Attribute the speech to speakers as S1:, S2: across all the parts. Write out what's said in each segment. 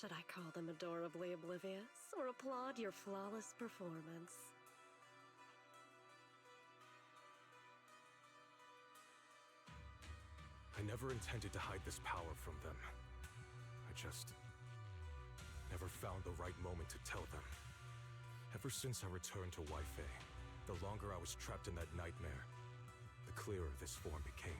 S1: Should I call them adorably oblivious, or applaud your flawless performance?
S2: I never intended to hide this power from them. I just never found the right moment to tell them. Ever since I returned to Wi-Fi, the longer I was trapped in that nightmare, the clearer this form became.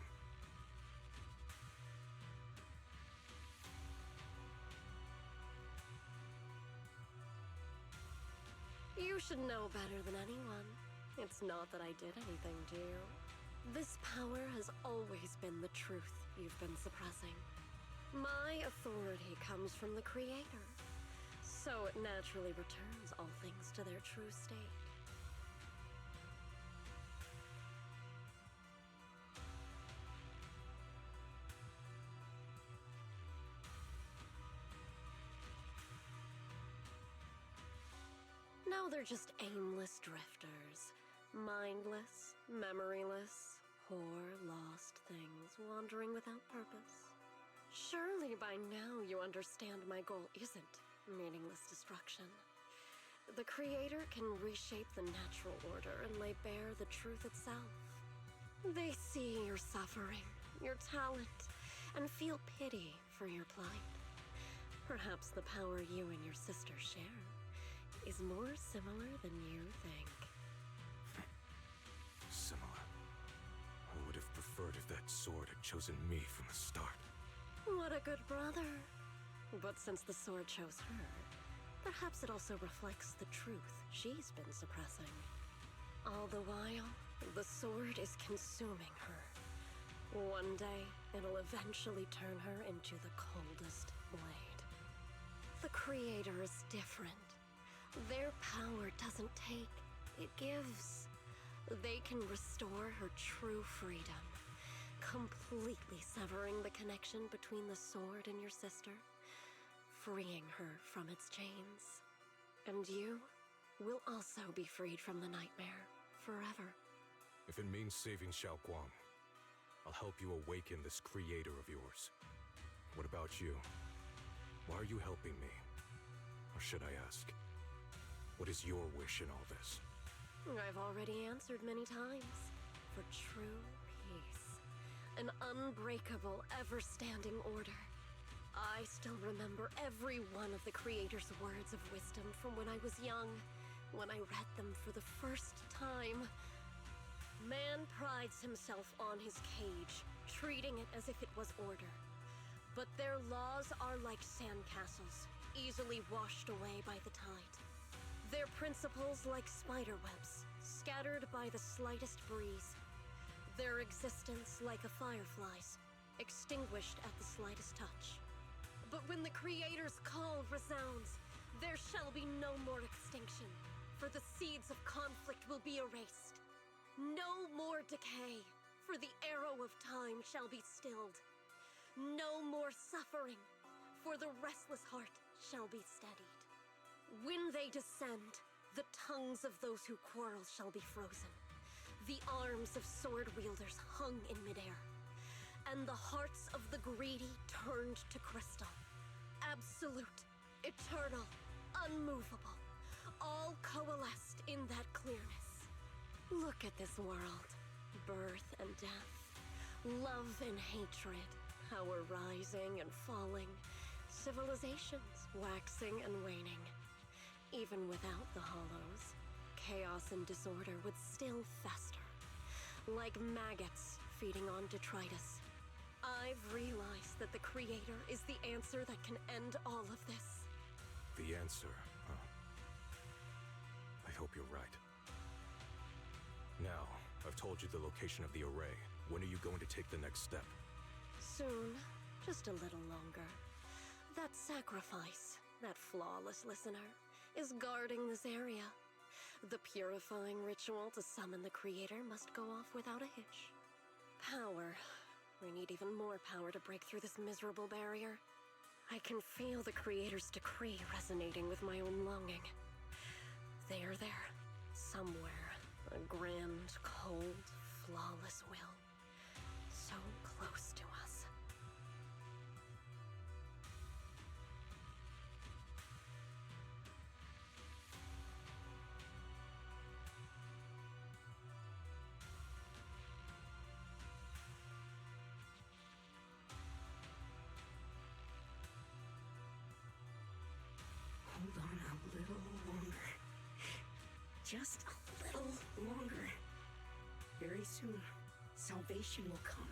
S1: You should know better than anyone. It's not that I did anything to you. This power has always been the truth you've been suppressing. My authority comes from the Creator, so it naturally returns all things to their true state. Now they're just aimless drifters. Mindless, memoryless, poor, lost things wandering without purpose. Surely by now you understand my goal isn't meaningless destruction. The Creator can reshape the natural order and lay bare the truth itself. They see your suffering, your talent, and feel pity for your plight. Perhaps the power you and your sister share is more similar than you think.
S2: Similar. I would have preferred if that sword had chosen me from the start.
S1: What a good brother. But since the sword chose her, perhaps it also reflects the truth she's been suppressing. All the while, the sword is consuming her. One day, it'll eventually turn her into the coldest blade. The Creator is different. Their power doesn't take, it gives. They can restore her true freedom, completely severing the connection between the sword and your sister, freeing her from its chains. And you will also be freed from the nightmare forever.
S2: If it means saving Xiaoguang, I'll help you awaken this Creator of yours. What about you? Why are you helping me? Or should I ask, what is your wish in all this?
S1: I've already answered many times. For true peace. An unbreakable, ever-standing order. I still remember every one of the Creator's words of wisdom from when I was young, when I read them for the first time. Man prides himself on his cage, treating it as if it was order. But their laws are like sandcastles, easily washed away by the tide. Their principles like spiderwebs, scattered by the slightest breeze. Their existence like a firefly's, extinguished at the slightest touch. But when the Creator's call resounds, there shall be no more extinction, for the seeds of conflict will be erased. No more decay, for the arrow of time shall be stilled. No more suffering, for the restless heart shall be steadied. When they descend, the tongues of those who quarrel shall be frozen, the arms of sword-wielders hung in midair, and the hearts of the greedy turned to crystal. Absolute, eternal, unmovable, all coalesced in that clearness. Look at this world, birth and death, love and hatred, our rising and falling, civilizations waxing and waning. Even without the hollows, chaos and disorder would still fester, like maggots feeding on detritus. I've realized that the Creator is the answer that can end all of this.
S2: The answer, huh? I hope you're right. Now, I've told you the location of the array. When are you going to take the next step?
S1: Soon, just a little longer. That sacrifice, that flawless listener, is guarding this area. The purifying ritual to summon the Creator must go off without a hitch. Power. We need even more power to break through this miserable barrier. I can feel the Creator's decree resonating with my own longing. They are there, somewhere. A grand, cold, flawless will. So close to us.
S3: Just a little longer. Very soon, salvation will come.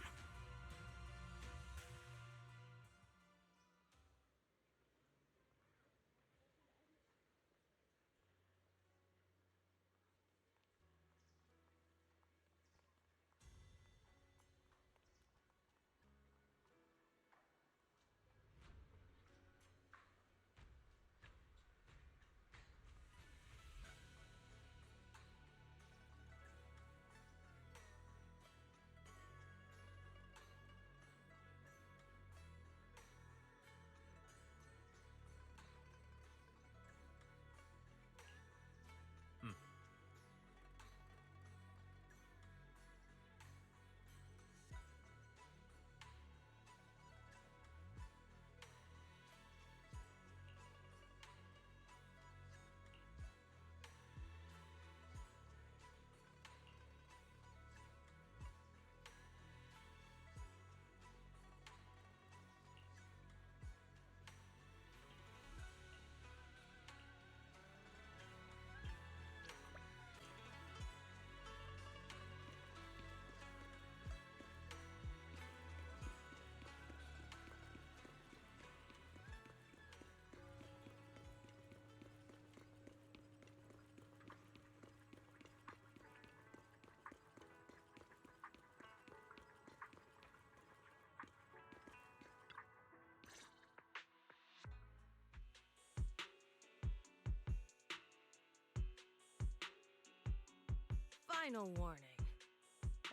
S4: Final warning.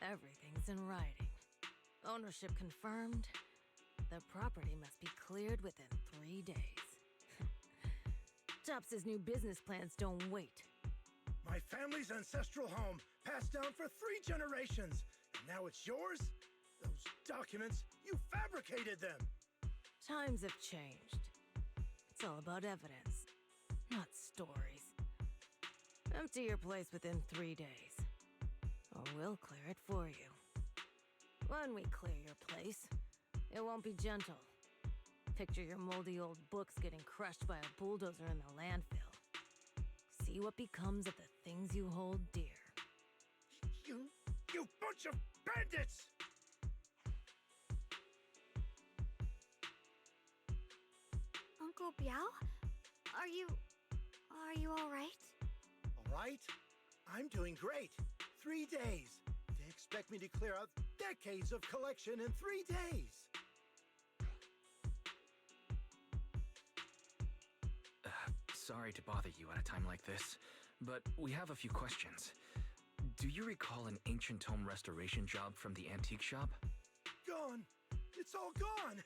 S4: Everything's in writing. Ownership confirmed. The property must be cleared within 3 days. Tops's new business plans don't wait.
S5: My family's ancestral home, passed down for 3 generations. And now it's yours? Those documents, you fabricated them!
S4: Times have changed. It's all about evidence, not stories. Empty your place within 3 days, or we'll clear it for you. When we clear your place, it won't be gentle. Picture your moldy old books getting crushed by a bulldozer in the landfill. See what becomes of the things you hold dear.
S5: You bunch of bandits!
S6: Uncle Biao? Are you all right?
S5: All right, I'm doing great. 3 days. They expect me to clear out decades of collection in 3 days.
S7: Sorry to bother you at a time like this, but we have a few questions. Do you recall an ancient tome restoration job from the antique shop?
S5: Gone. It's all gone.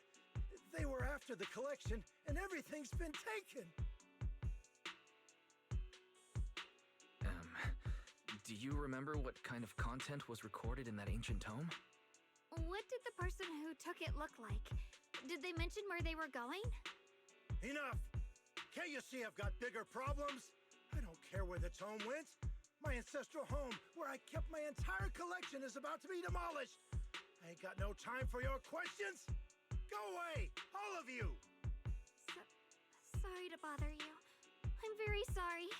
S5: They were after the collection, and everything's been taken.
S7: Do you remember what kind of content was recorded in that ancient tome?
S6: What did the person who took it look like? Did they mention where they were going?
S5: Enough! Can't you see I've got bigger problems? I don't care where the tome went. My ancestral home, where I kept my entire collection, is about to be demolished. I ain't got no time for your questions. Go away, all of you!
S6: Sorry to bother you. I'm very sorry.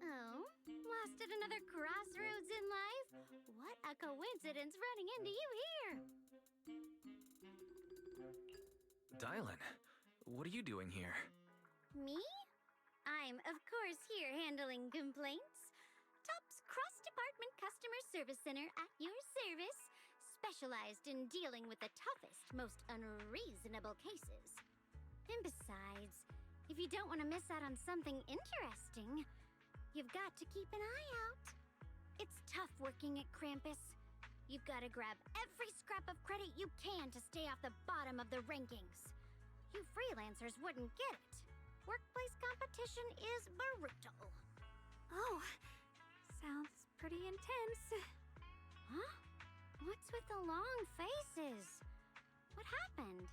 S6: Oh, lost at another crossroads in life? What a coincidence running into you here!
S7: Dylan, what are you doing here?
S6: Me? I'm, of course, here handling complaints. Top's Cross-Department Customer Service Center at your service, specialized in dealing with the toughest, most unreasonable cases. And besides, if you don't want to miss out on something interesting, you've got to keep an eye out. It's tough working at Krampus. You've got to grab every scrap of credit you can to stay off the bottom of the rankings. You freelancers wouldn't get it. Workplace competition is brutal. Oh, sounds pretty intense. Huh? What's with the long faces? What happened?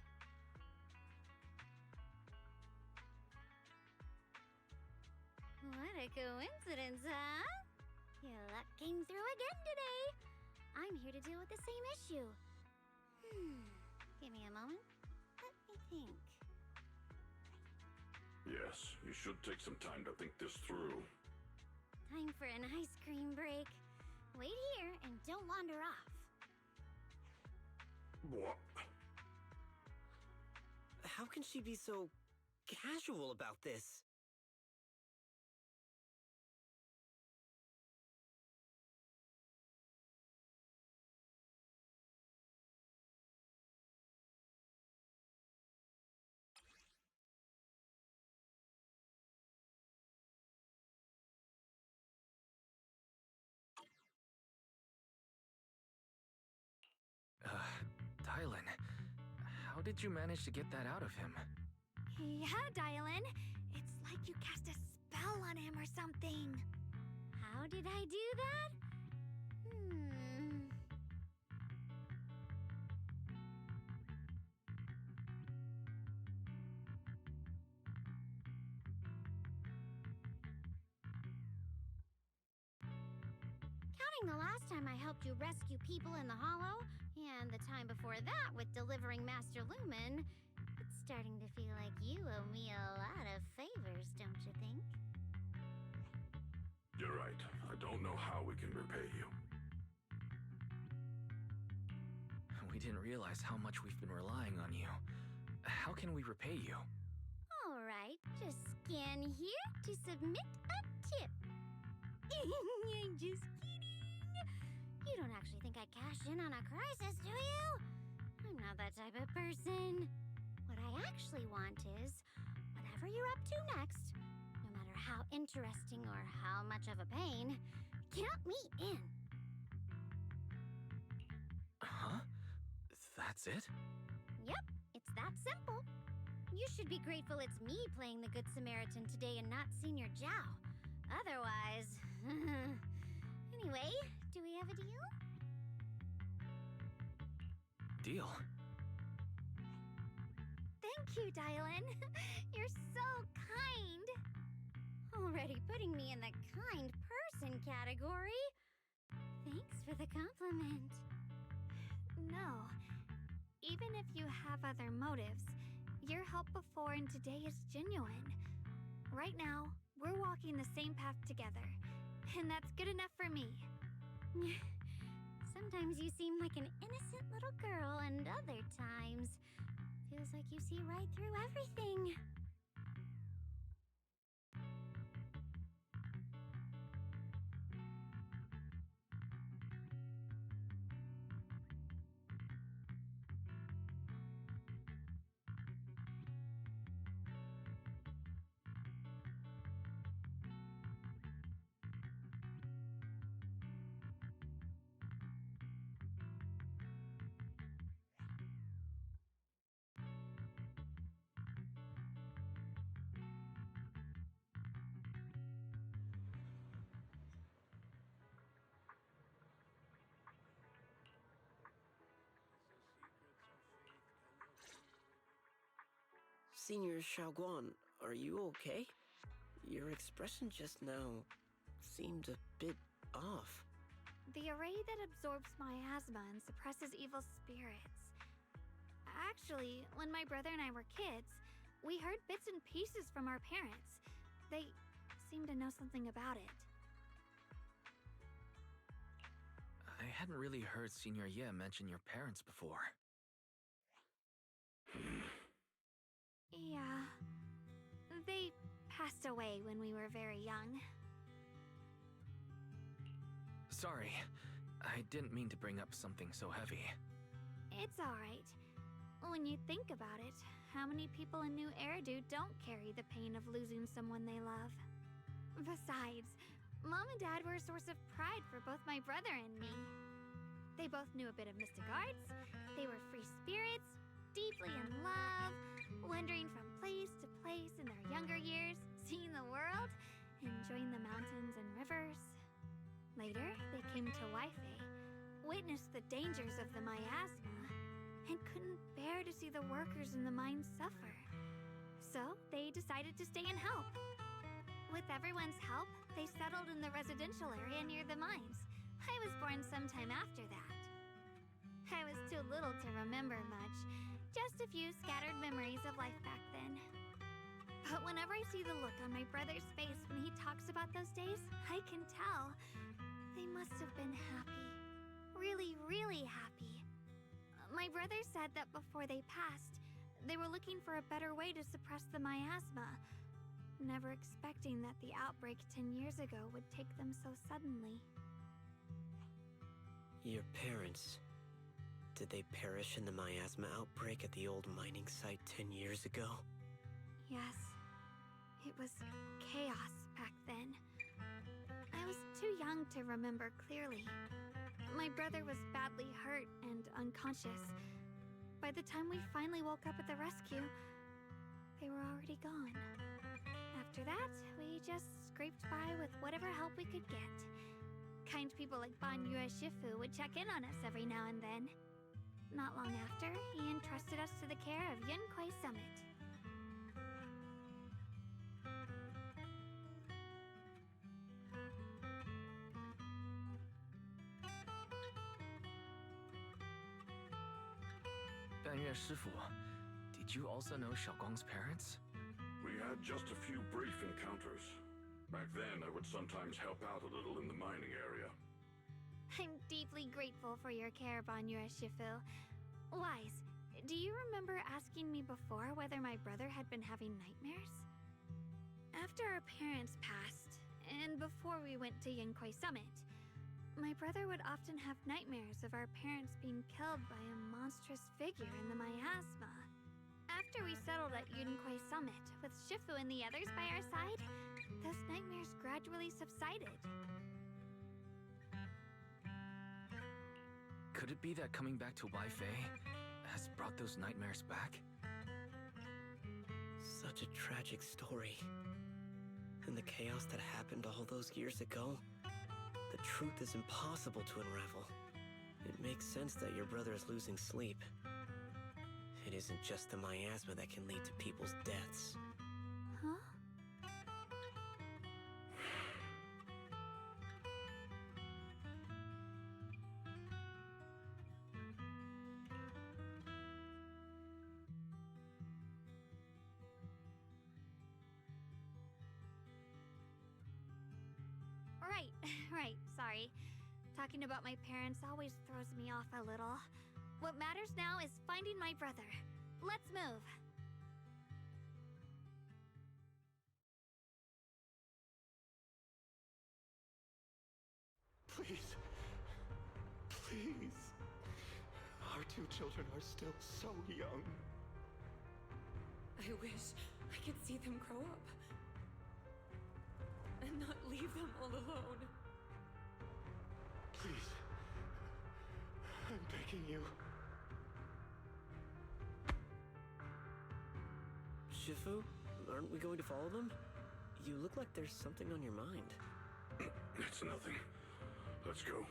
S6: What What a coincidence, huh? Your luck came through again today. I'm here to deal with the same issue. Give me a moment. Let me think.
S8: Yes, you should take some time to think this through.
S6: Time for an ice cream break. Wait here and don't wander off.
S8: What?
S9: How can she be so casual about this?
S7: Dylan, how did you manage to get that out of him?
S10: Yeah, Dylan. It's like you cast a spell on him or something.
S6: How did I do that? Counting the last time I helped you rescue people in the Hollow, and the time before that with delivering Master Lumen, it's starting to feel like you owe me a lot of favors, don't you think?
S8: You're right. I don't know how we can repay you.
S7: We didn't realize how much we've been relying on you. How can we repay you?
S6: All right, just scan here to submit a tip. I'm just kidding. You don't actually think I cash in on a crisis, do you? I'm not that type of person. What I actually want is, whatever you're up to next, no matter how interesting or how much of a pain, count me in.
S7: Huh? That's it?
S6: Yep, it's that simple. You should be grateful it's me playing the Good Samaritan today and not Senior Zhao. Otherwise... Anyway, do we have a deal?
S7: Deal?
S10: Thank you, Dylan. You're so kind.
S6: Already putting me in the kind person category. Thanks for the compliment.
S10: No. Even if you have other motives, your help before and today is genuine. Right now, we're walking the same path together, and that's good enough for me.
S6: Sometimes you seem like an innocent little girl, and other times, feels like you see right through everything.
S9: Senior Xiaoguan, are you okay? Your expression just now seemed a bit off.
S10: The array that absorbs miasma and suppresses evil spirits. Actually, when my brother and I were kids, we heard bits and pieces from our parents. They seem to know something about it.
S7: I hadn't really heard Senior Ye mention your parents before.
S10: Yeah. They passed away when we were very young.
S7: Sorry, I didn't mean to bring up something so heavy.
S10: It's alright. When you think about it, how many people in New Eridu don't carry the pain of losing someone they love? Besides, Mom and Dad were a source of pride for both my brother and me. They both knew a bit of mystic arts, they were free spirits, deeply in love, wandering from place to place in their younger years, seeing the world, enjoying the mountains and rivers. Later, they came to Waifei, witnessed the dangers of the miasma, and couldn't bear to see the workers in the mines suffer. So, they decided to stay and help. With everyone's help, they settled in the residential area near the mines. I was born sometime after that. I was too little to remember much, just a few scattered memories of life back then. But whenever I see the look on my brother's face when he talks about those days, I can tell they must have been happy. Really, really happy. My brother said that before they passed, they were looking for a better way to suppress the miasma, never expecting that the outbreak 10 years ago would take them so suddenly.
S9: Your parents, did they perish in the miasma outbreak at the old mining site 10 years ago?
S10: Yes. It was chaos back then. I was too young to remember clearly. My brother was badly hurt and unconscious. By the time we finally woke up at the rescue, they were already gone. After that, we just scraped by with whatever help we could get. Kind people like Banyue Shifu would check in on us every now and then. Not long after, he entrusted us to the care of Yunquei Summit.
S7: Banyue Shifu, did you also know Xiaoguang's parents?
S8: We had just a few brief encounters. Back then, I would sometimes help out a little in the mining area.
S10: I'm deeply grateful for your care, Banyue Shifu. Wise, do you remember asking me before whether my brother had been having nightmares? After our parents passed, and before we went to Yunquei Summit, my brother would often have nightmares of our parents being killed by a monstrous figure in the miasma. After we settled at Yunquei Summit, with Shifu and the others by our side, those nightmares gradually subsided.
S7: Could it be that coming back to Waifei has brought those nightmares back?
S9: Such a tragic story. And the chaos that happened all those years ago, the truth is impossible to unravel. It makes sense that your brother is losing sleep. It isn't just the miasma that can lead to people's deaths.
S10: Huh? Right, sorry. Talking about my parents always throws me off a little. What matters now is finding my brother. Let's move.
S2: Please. Please. Our two children are still so young.
S1: I wish I could see them grow up. And not leave them all alone.
S2: Please. I'm begging you.
S9: Shifu, aren't we going to follow them? You look like there's something on your mind.
S8: It's nothing. Let's go.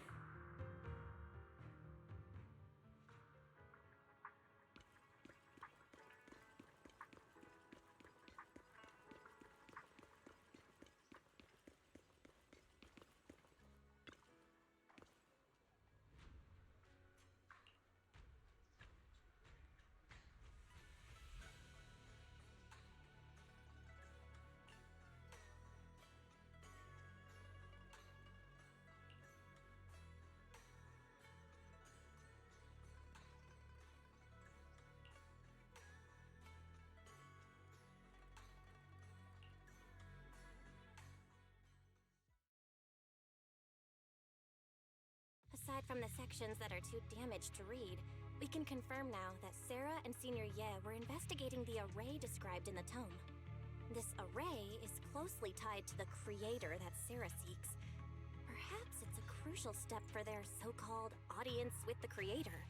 S11: Aside from the sections that are too damaged to read, we can confirm now that Sarah and Senior Ye were investigating the array described in the tome. This array is closely tied to the creator that Sarah seeks. Perhaps it's a crucial step for their so-called audience with the creator.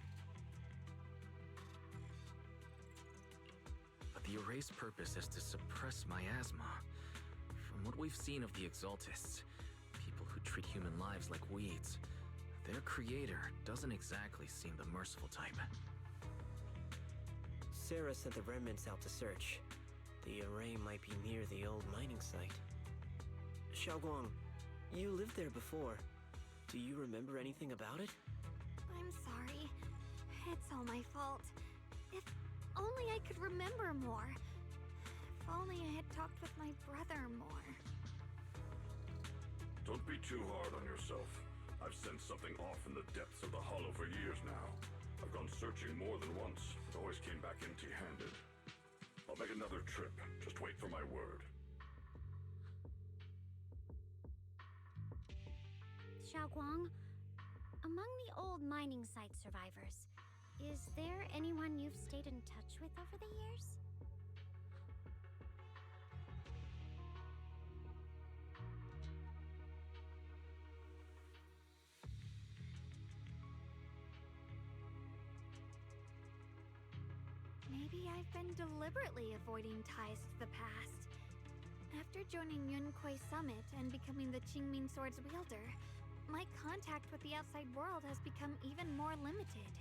S7: But the array's purpose is to suppress miasma. From what we've seen of the Exaltists, people who treat human lives like weeds, their creator doesn't exactly seem the merciful type.
S9: Sarah sent the remnants out to search. The array might be near the old mining site. Xiaoguang, you lived there before. Do you remember anything about it?
S10: I'm sorry. It's all my fault. If only I could remember more. If only I had talked with my brother more.
S8: Don't be too hard on yourself. I've sensed something off in the depths of the hollow for years now. I've gone searching more than once, but always came back empty-handed. I'll make another trip. Just wait for my word.
S6: Xiaoguang, among the old mining site survivors, is there anyone you've stayed in touch with over the years?
S10: Maybe I've been deliberately avoiding ties to the past. After joining Yunquei Summit and becoming the Qingming Sword's wielder, my contact with the outside world has become even more limited.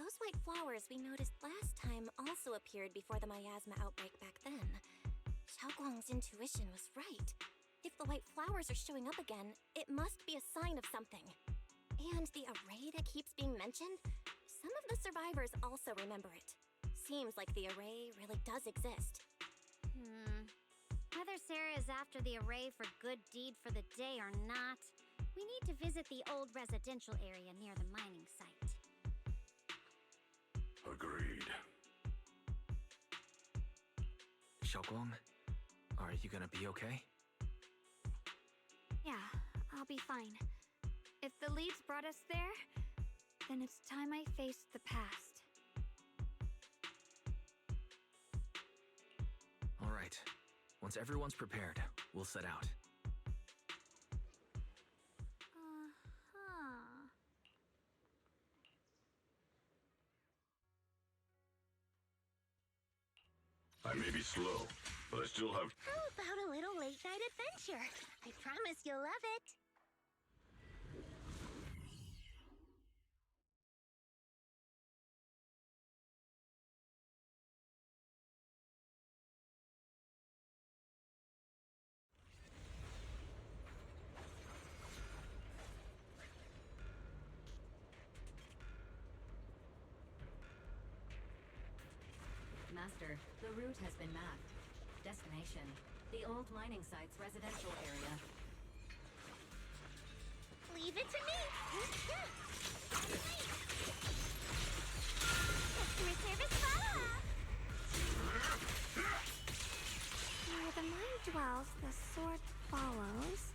S11: those white flowers we noticed last time also appeared before the miasma outbreak back then. Xiaoguang's intuition was right. If the white flowers are showing up again, it must be a sign of something. And the array that keeps being mentioned? Some of the survivors also remember it. Seems like the array really does exist.
S6: Whether Sarah is after the array for good deed for the day or not, we need to visit the old residential area near the mining site.
S8: Agreed.
S7: Xiaoguang, are you gonna be okay?
S10: Yeah, I'll be fine. If the leads brought us there, then it's time I faced the past.
S7: All right. Once everyone's prepared, we'll set out.
S8: I may be slow, but I still have...
S6: How about a little late-night adventure? I promise you'll love it.
S12: Master, the route has been mapped. Destination, the old mining site's residential area.
S6: Leave it to me! Customer service follow-up!
S10: Where the mind dwells, the sword follows.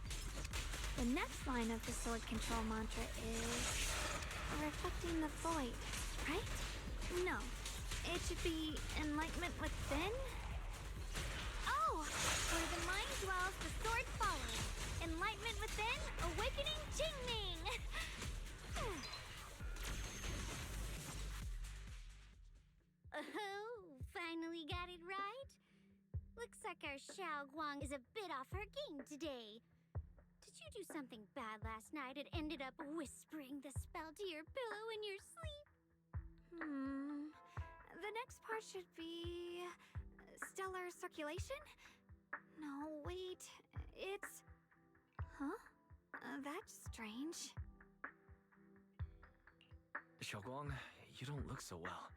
S10: The next line of the sword control mantra is... reflecting the void, right? No. It should be enlightenment within? Oh! Where the mind dwells, the sword follows. Enlightenment within, awakening Jingming!
S6: Oh, finally got it right? Looks like our Xiaoguang is a bit off her game today. Did you do something bad last night and ended up whispering the spell to your pillow in your sleep?
S10: The next part should be... stellar circulation? No, wait. It's... Huh? That's strange.
S7: Xiaoguang, you don't look so well.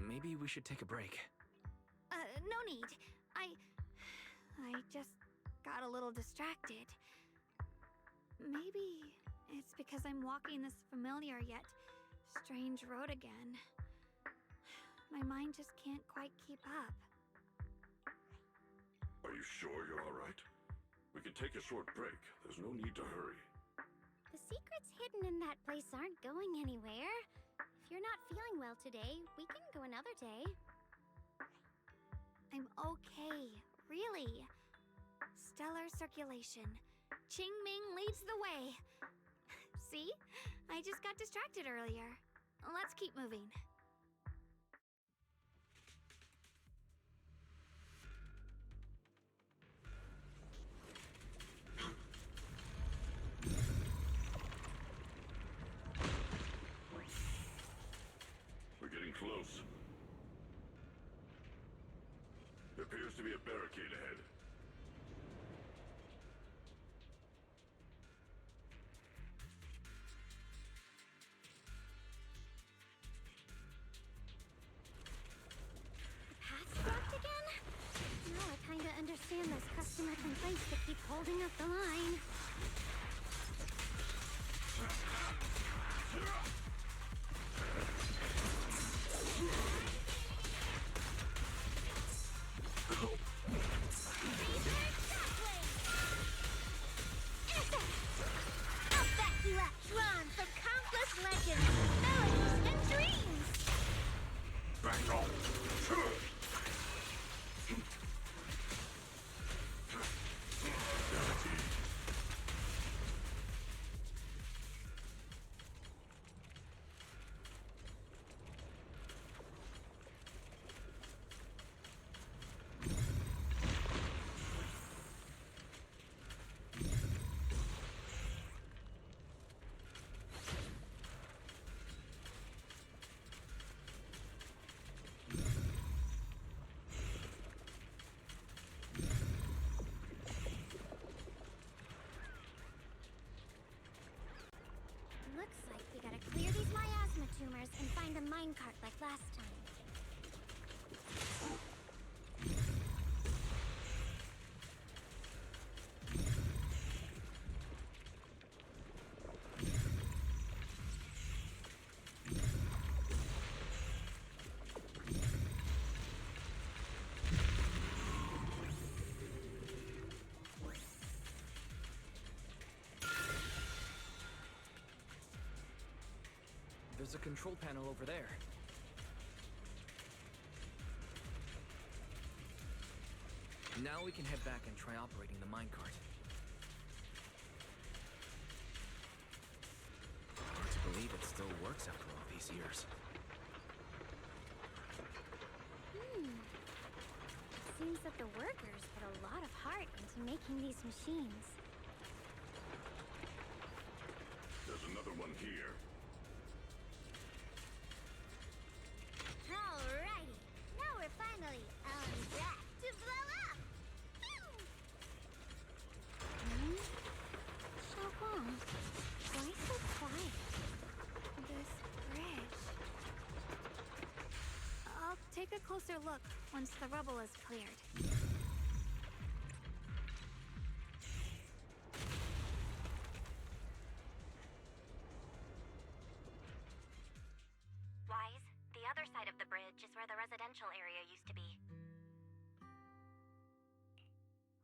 S7: Maybe we should take a break.
S10: No need. I just got a little distracted. Maybe it's because I'm walking this familiar yet strange road again. My mind just can't quite keep up.
S8: Are you sure you're all right? We can take a short break. There's no need to hurry.
S6: The secrets hidden in that place aren't going anywhere. If you're not feeling well today, we can go another day.
S10: I'm okay, really. Stellar circulation. Qingming leads the way. See? I just got distracted earlier. Let's keep moving.
S8: We're getting close. There appears to be a barricade ahead.
S6: Understand those customer complaints that keep holding up the line.
S13: I'll back you up, drawn from countless legends, melodies, and dreams!
S8: Back off!
S13: tumors and find a minecart like last time.
S7: There's a control panel over there. Now we can head back and try operating the minecart. Hard to believe it still works after all these years.
S13: It seems that the workers put a lot of heart into making these machines.
S8: There's another one here.
S13: Alrighty, now we're finally on track to blow up! Xiaoguang, why so quiet?
S10: This bridge. I'll take a closer look once the rubble is cleared.
S11: Wise, the other side of the bridge is where the residential area used to be.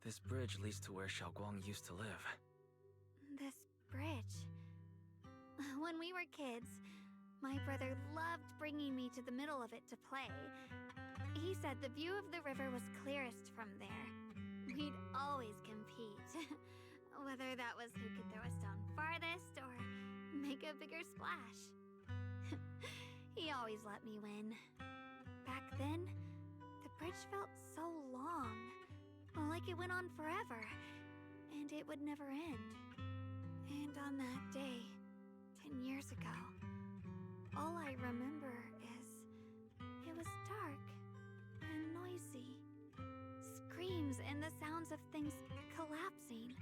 S7: This bridge leads to where Xiaoguang used to live.
S10: This bridge. When we were kids, my brother loved bringing me to the middle of it to play. He said the view of the river was clearest from there. We'd always compete. Whether that was who could throw a stone farthest or make a bigger splash. He always let me win. Back then, the bridge felt so long. Like it went on forever. And it would never end. And on that day, 10 years ago, all I remember is it was dark and noisy. Screams and the sounds of things collapsing.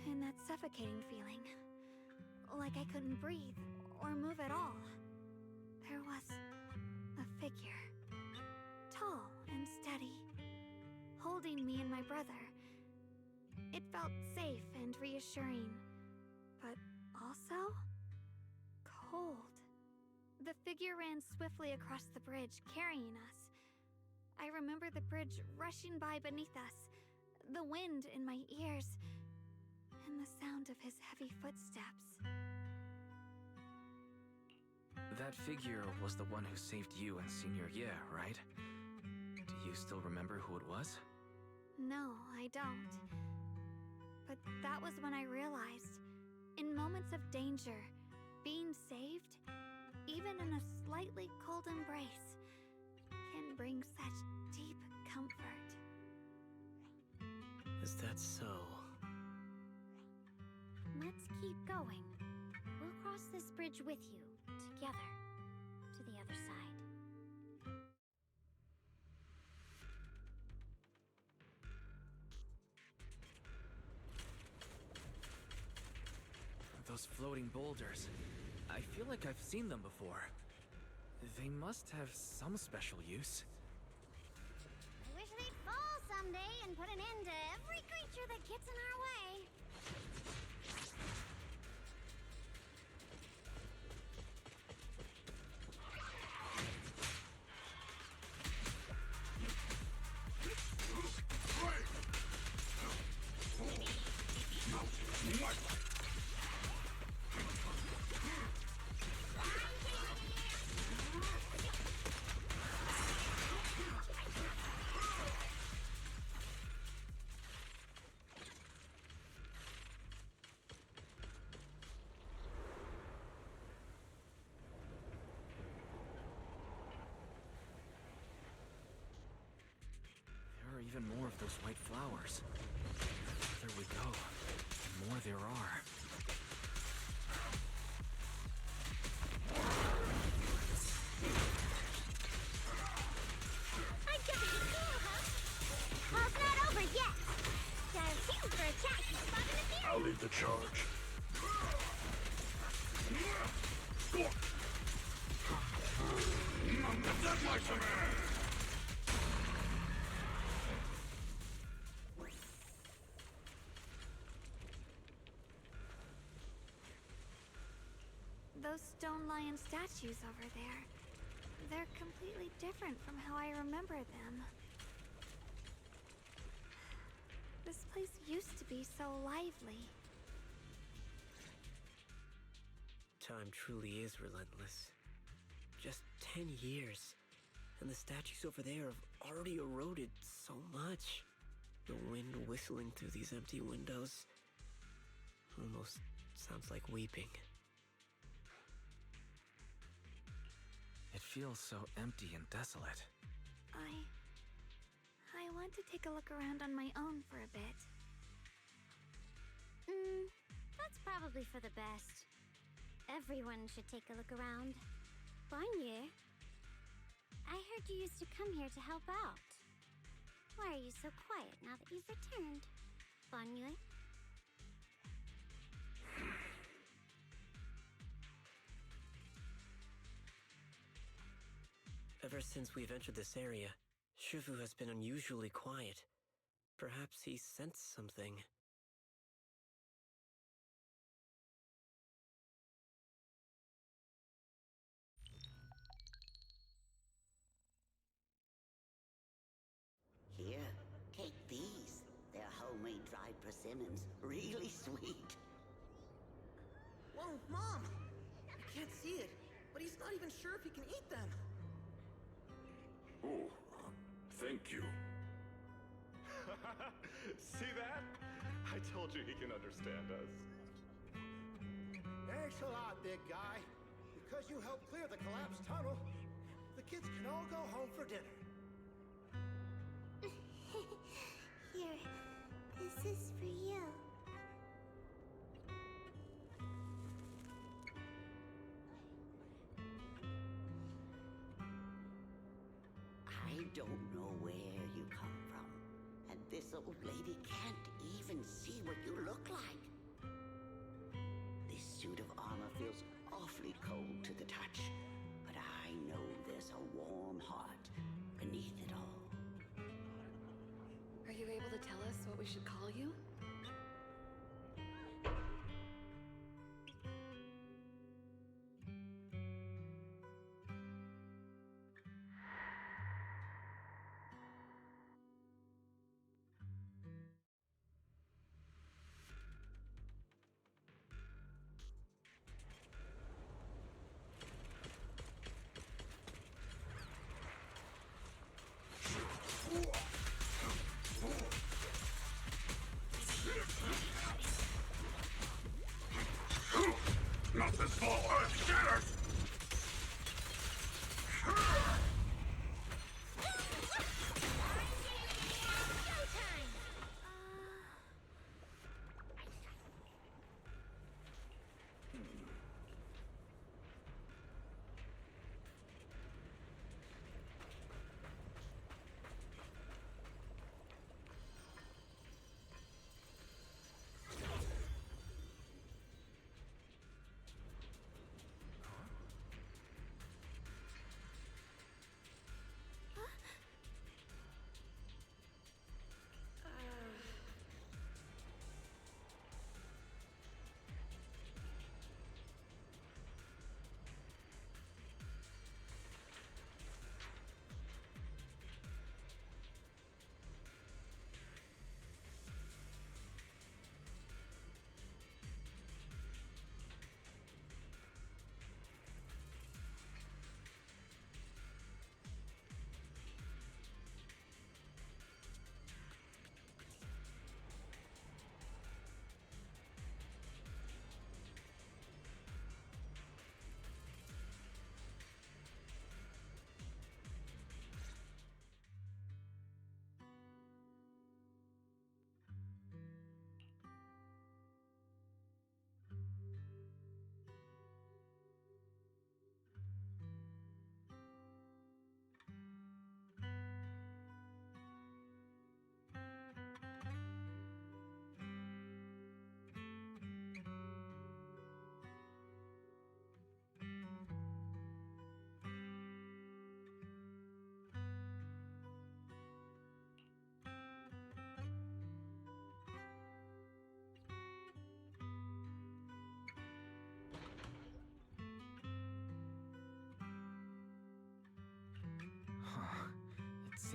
S10: And that suffocating feeling. Like I couldn't breathe or move at all. There was a figure. Tall and steady. Holding me and my brother. It felt safe and reassuring. But also cold. The figure ran swiftly across the bridge, carrying us. I remember the bridge rushing by beneath us, the wind in my ears, and the sound of his heavy footsteps.
S7: That figure was the one who saved you and Senior Ye, right? Do you still remember who it was?
S10: No, I don't. But that was when I realized, in moments of danger, being saved, even in a slightly cold embrace, can bring such deep comfort.
S9: Is that so?
S13: Let's keep going. We'll cross this bridge with you, together, to the other side.
S7: Those floating boulders. I feel like I've seen them before. They must have some special use.
S13: I wish they'd fall someday and put an end to every creature that gets in our way.
S7: There are even more of those white flowers. The further we go, the more there are.
S13: I'm gonna be cool, huh? Call's not over yet. Time for a chat spot in the field.
S8: I'll lead the charge. my command!
S10: Those stone lion statues over there. They're completely different from how I remember them. This place used to be so lively.
S9: Time truly is relentless. Just 10 years, and the statues over there have already eroded so much. The wind whistling through these empty windows almost sounds like weeping.
S7: It feels so empty and desolate.
S10: I want to take a look around on my own for a bit.
S13: That's probably for the best. Everyone should take a look around. Bonnier, I heard you used to come here to help out. Why are you so quiet now that you've returned, Bonnier?
S9: Ever since we've entered this area, Shifu has been unusually quiet. Perhaps he sensed something.
S14: Here, take these. They're homemade dried persimmons. Really sweet.
S15: Whoa, Mom! I can't see it, but he's not even sure if he can eat them.
S8: Oh, thank you.
S2: See that? I told you he can understand us.
S5: Thanks a lot, big guy. Because you helped clear the collapsed tunnel, the kids can all go home for dinner.
S13: Here, this is for you.
S14: I don't know where you come from, and this old lady can't even see what you look like. This suit of armor feels awfully cold to the touch, but I know there's a warm heart beneath it all.
S16: Are you able to tell us what we should call you?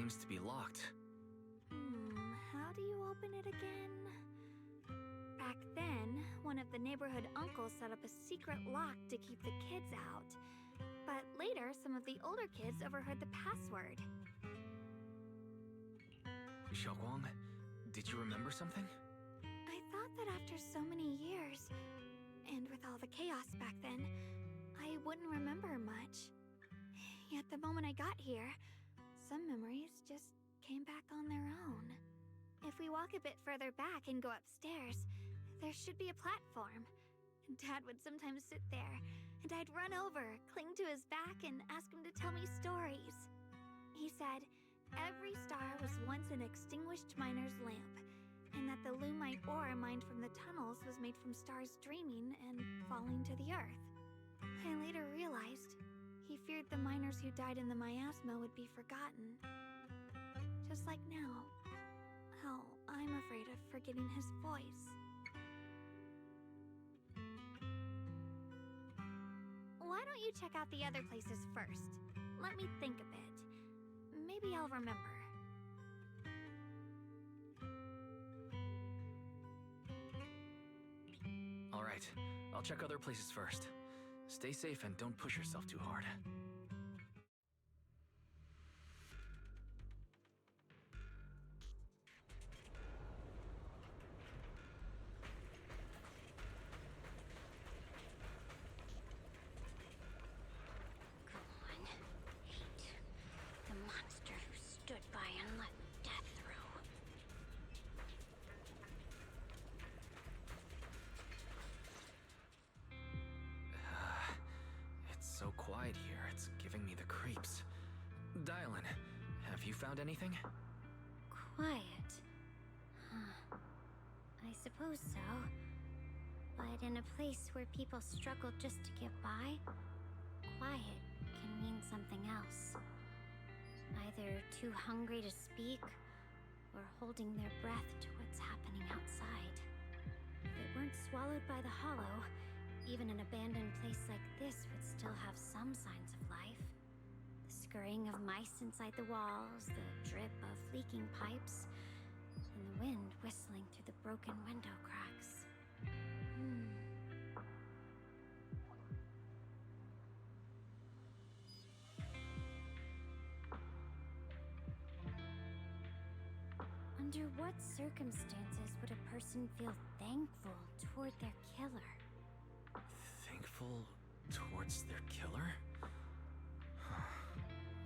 S7: seems to be locked.
S10: How do you open it again? Back then, one of the neighborhood uncles set up a secret lock to keep the kids out. But later, some of the older kids overheard the password.
S7: Xiaoguang, did you remember something?
S10: I thought that after so many years, and with all the chaos back then, I wouldn't remember much. Yet the moment I got here, some memories just came back on their own. If we walk a bit further back and go upstairs, there should be a platform. Dad would sometimes sit there, and I'd run over, cling to his back, and ask him to tell me stories. He said every star was once an extinguished miner's lamp, and that the lumite ore mined from the tunnels was made from stars dreaming and falling to the earth. I later realized he feared the miners who died in the miasma would be forgotten. Just like now, how I'm afraid of forgetting his voice. Why don't you check out the other places first? Let me think a bit. Maybe I'll remember.
S7: Alright, I'll check other places first. Stay safe and don't push yourself too hard.
S13: The monster who stood by and let death through.
S7: It's so quiet here, it's giving me the creeps. Dylan, have you found anything?
S13: Quiet. Huh. I suppose so. But in a place where people struggle just to get by, quiet can mean something else. Either too hungry to speak, or holding their breath to what's happening outside. If it weren't swallowed by the hollow, even an abandoned place like this would still have some signs of life. The scurrying of mice inside the walls, the drip of leaking pipes, and the wind whistling through the broken window cracks. Under what circumstances would a person feel thankful toward their killer?
S7: Thankful towards their killer?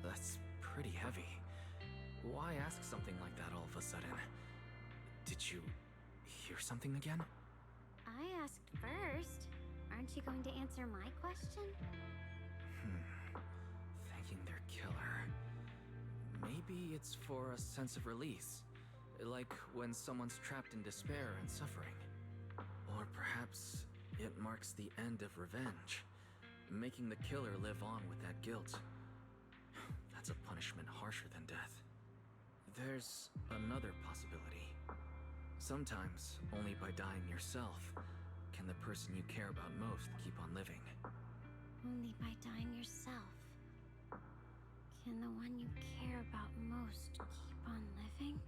S7: That's pretty heavy. Why ask something like that all of a sudden? Did you hear something again?
S13: I asked first. Aren't you going to answer my question?
S7: Thanking their killer. Maybe it's for a sense of release. Like when someone's trapped in despair and suffering. Or perhaps it marks the end of revenge, making the killer live on with that guilt. That's a punishment harsher than death. There's another possibility. Sometimes, only by dying yourself, can the person you care about most keep on living.
S13: Only by dying yourself can the one you care about most keep on living?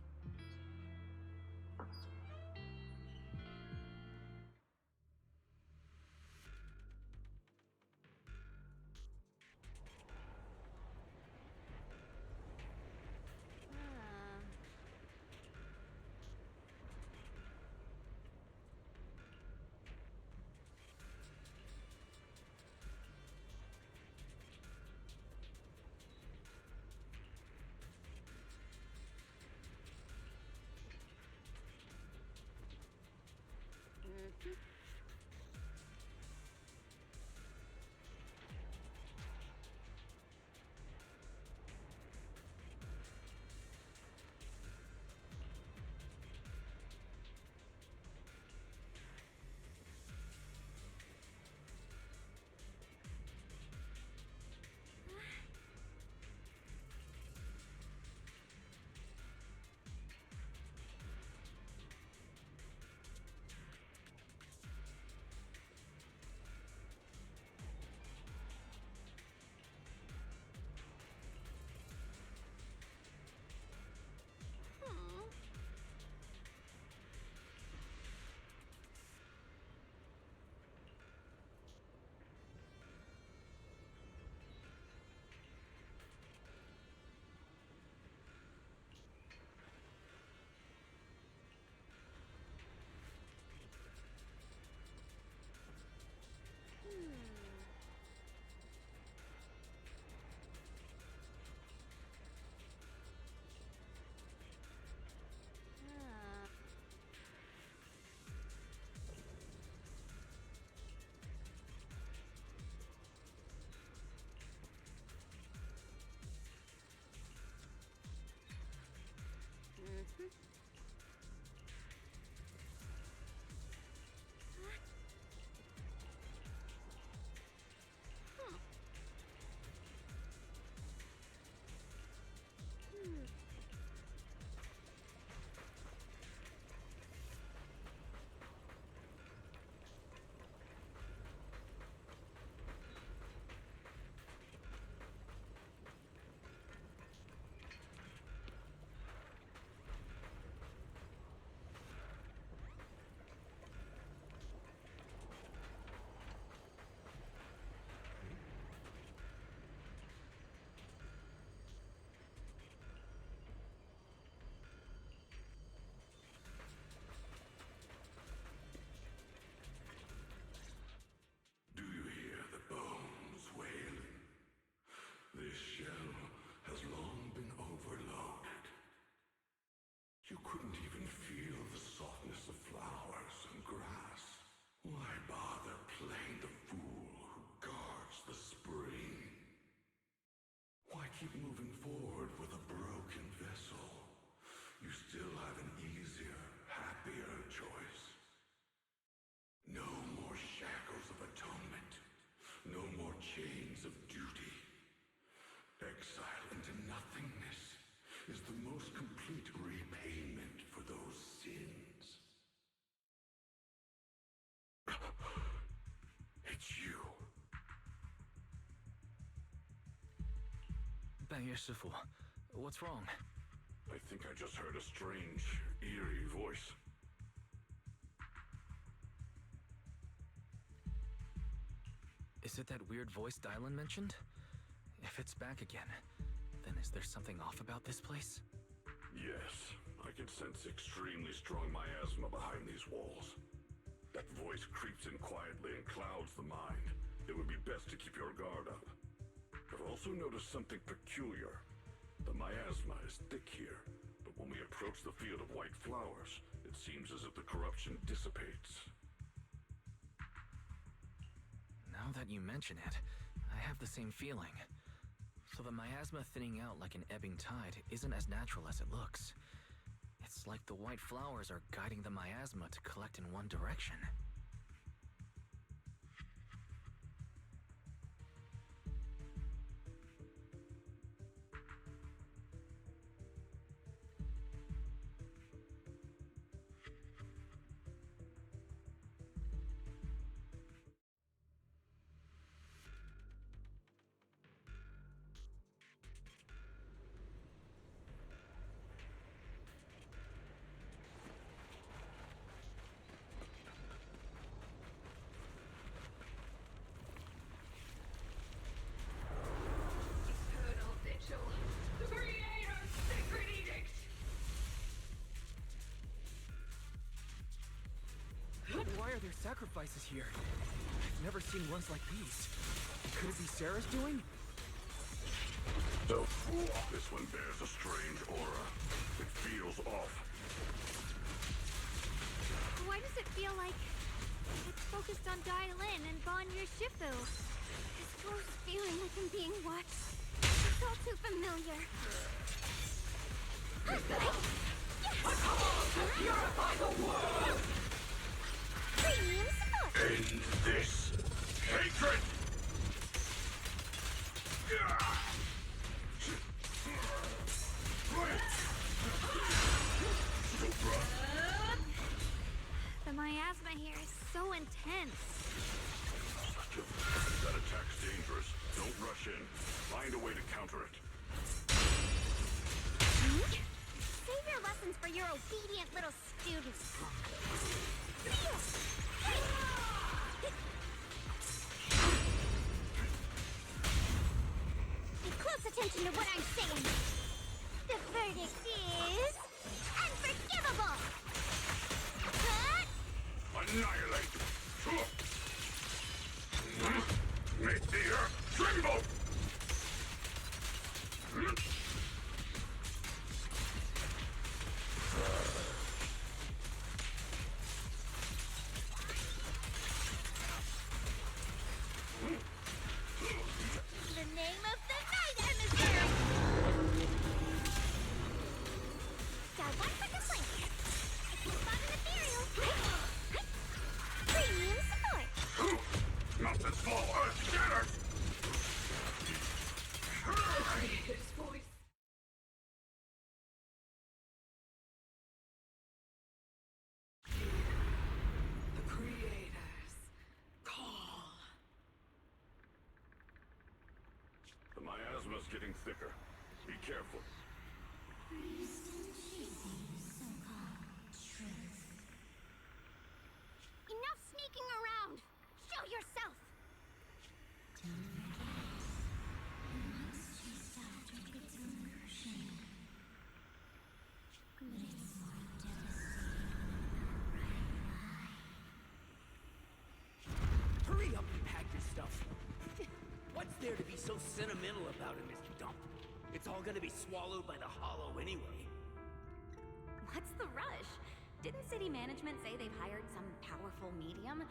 S8: Do you hear the bones wailing? This shell has long been overloaded. You couldn't even feel the softness of flowers and grass. Why bother playing the fool who guards the spring? Why keep moving forward with a broken vessel? You still have an easier, happier choice. No more shackles of atonement. No more chains of duty. Exile into nothingness is the most complete repayment for those sins. It's you.
S7: 半月师傅, what's wrong?
S8: I think I just heard a strange, eerie voice.
S7: Is it that weird voice Dylan mentioned? If it's back again, then is there something off about this place?
S8: Yes, I can sense extremely strong miasma behind these walls. That voice creeps in quietly and clouds the mind. It would be best to keep your guard up. I've also noticed something peculiar. The miasma is thick here, but when we approach the field of white flowers, it seems as if the corruption dissipates.
S7: Now that you mention it, I have the same feeling. So the miasma thinning out like an ebbing tide isn't as natural as it looks. It's like the white flowers are guiding the miasma to collect in one direction.
S17: Why are there sacrifices here? I've never seen ones like these. Could it be Sarah's doing?
S8: So, this one bears a strange aura. It feels off.
S10: Why does it feel like it's focused on Dylan and Banyu Shifu?
S6: This gross feeling like I'm being watched. It's all too familiar.
S18: My power to purify the world!
S6: Premium support!
S8: End this hatred!
S10: The miasma here is so intense.
S8: That attack's dangerous. Don't rush in. Find a way to counter it.
S6: Save your lessons for your obedient little students. Pay close attention to what I'm saying. The verdict is unforgivable.
S8: Annihilate! Make the earth tremble!
S6: The name of the night, emissary! Got one for the
S8: thicker. Be careful.
S6: Enough sneaking around! Show yourself!
S19: Hurry up and pack your stuff. What's there to be so sentimental about in this dump? It's all gonna be swallowed by the hollow anyway.
S12: What's the rush? Didn't city management say they've hired some powerful medium?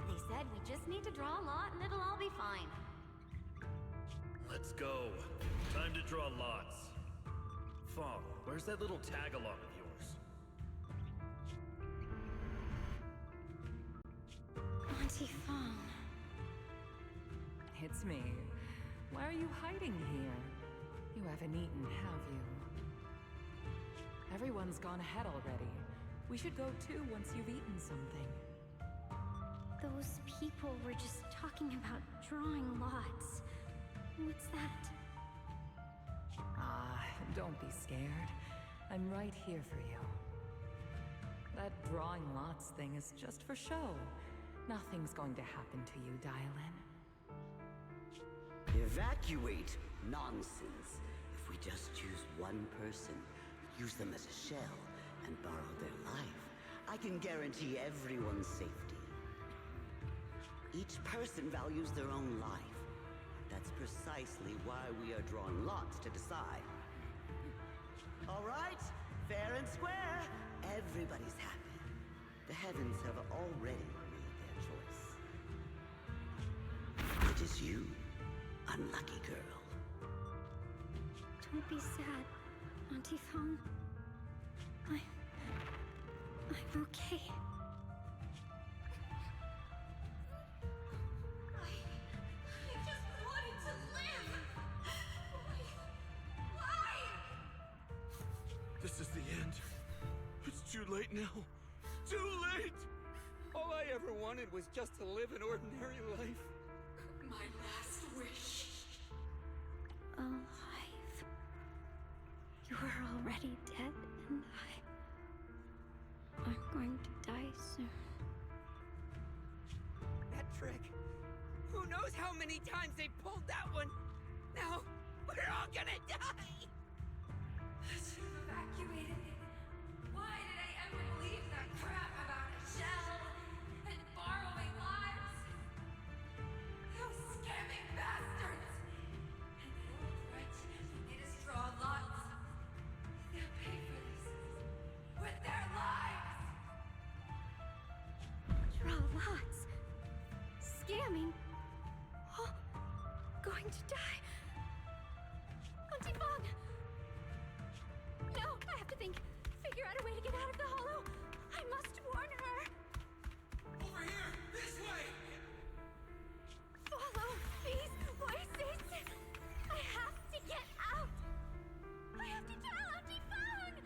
S12: They said we just need to draw a lot and it'll all be fine.
S20: Let's go. Time to draw lots. Fong, where's that little tag-along of yours?
S10: Auntie Fong.
S21: It's me. Why are you hiding here? You haven't eaten, have you? Everyone's gone ahead already. We should go too once you've eaten something.
S10: Those people were just talking about drawing lots. What's that?
S21: Ah, don't be scared. I'm right here for you. That drawing lots thing is just for show. Nothing's going to happen to you, Dylan.
S14: Evacuate? Nonsense. If we just choose one person, use them as a shell, and borrow their life, I can guarantee everyone's safety. Each person values their own life. That's precisely why we are drawing lots to decide. All right, fair and square. Everybody's happy. The heavens have already made their choice. It is you, unlucky girl.
S10: Don't be sad, Auntie Fong. I'm okay.
S18: I just wanted to live! Why?
S20: This is the end. It's too late now. Too late!
S19: All I ever wanted was just to live an ordinary life.
S18: My last wish.
S10: Alive. You are already dead, and I'm going to die soon.
S19: That trick. Who knows how many times they pulled that one? Now, we're all gonna die!
S18: I should have evacuated. Why did I ever believe that crap about a shell and borrowing lives? Those scamming bastards! And the old wretch made us draw lots. They'll pay for this with their lives!
S10: Draw lots. Scamming. Oh, going to die. Auntie Fong! No, I have to think. Figure out a way to get out of the hollow. I must warn her.
S18: Over here! This way!
S10: Follow these voices. I have to get out. I have to tell Auntie Fong.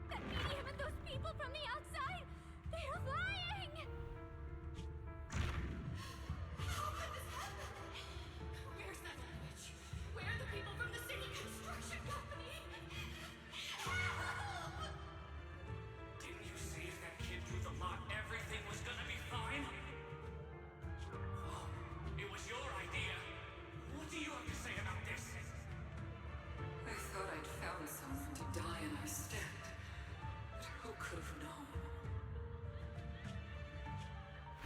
S10: That medium and those people from the outside, they are lying.
S18: How could this happen? Where's that witch? Where are the people from the city construction company? Help!
S22: Didn't you say if that kid drew the lot, everything was gonna be fine? Oh, it was your idea. What do you have to say about this?
S16: I thought I'd found someone to die in our stead. But who could have known?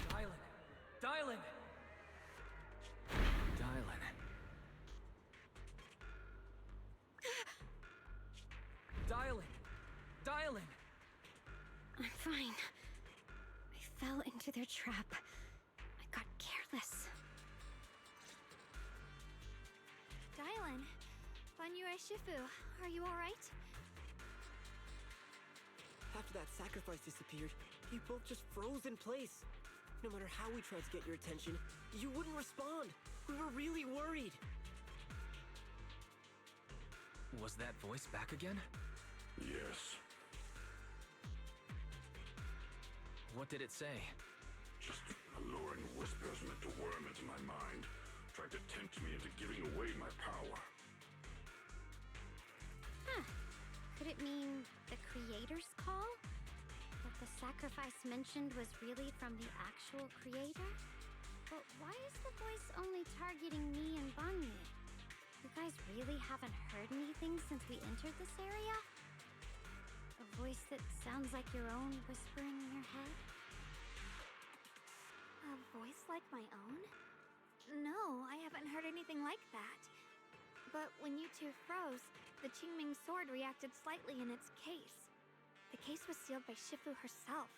S17: Dylan! Dylan!
S7: Dylan.
S17: Dylan! Dylan!
S10: I'm fine. I fell into their trap. I got careless.
S6: Dylan, Banyue Shifu, are you alright?
S9: After that sacrifice disappeared, you both just froze in place. No matter how we tried to get your attention, you wouldn't respond. We were really worried.
S7: Was that voice back again?
S8: Yes.
S7: What did it say?
S8: Just alluring whispers meant to worm into my mind. Tried to tempt me into giving away my power.
S13: Could it mean the creator's call? That the sacrifice mentioned was really from the actual creator? But why is the voice only targeting me and Bunny? You guys really haven't heard anything since we entered this area? A voice that sounds like your own whispering in your head?
S10: A voice like my own? No, I haven't heard anything like that. But when you two froze, the Qingming sword reacted slightly in its case. The case was sealed by Shifu herself.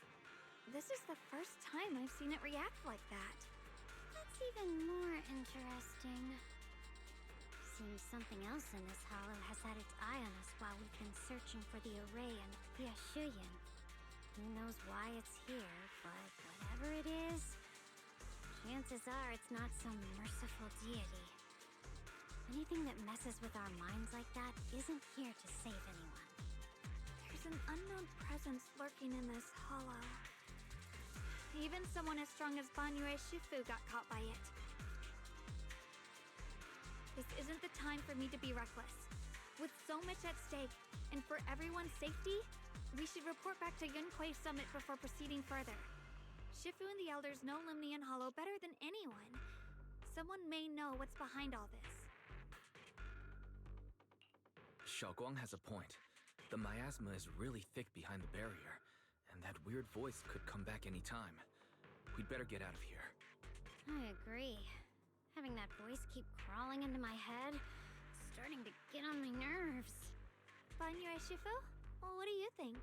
S10: This is the first time I've seen it react like that.
S13: That's even more interesting. Seems something else in this hollow has had its eye on us while we've been searching for the array and Shuyan. Who knows why it's here, but whatever it is, chances are it's not some merciful deity. Anything that messes with our minds like that isn't here to save anyone.
S10: There's an unknown presence lurking in this hollow. Even someone as strong as Banyue Shifu got caught by it. This isn't the time for me to be reckless. With so much at stake, and for everyone's safety, we should report back to Yunquei Summit before proceeding further. Shifu and the elders know Limnian Hollow better than anyone. Someone may know what's behind all this.
S7: Xiaoguang has a point. The miasma is really thick behind the barrier, and that weird voice could come back any time. We'd better get out of here.
S13: I agree. Having that voice keep crawling into my head, starting to get on my nerves.
S10: Banyue Shifu? Well, what do you think?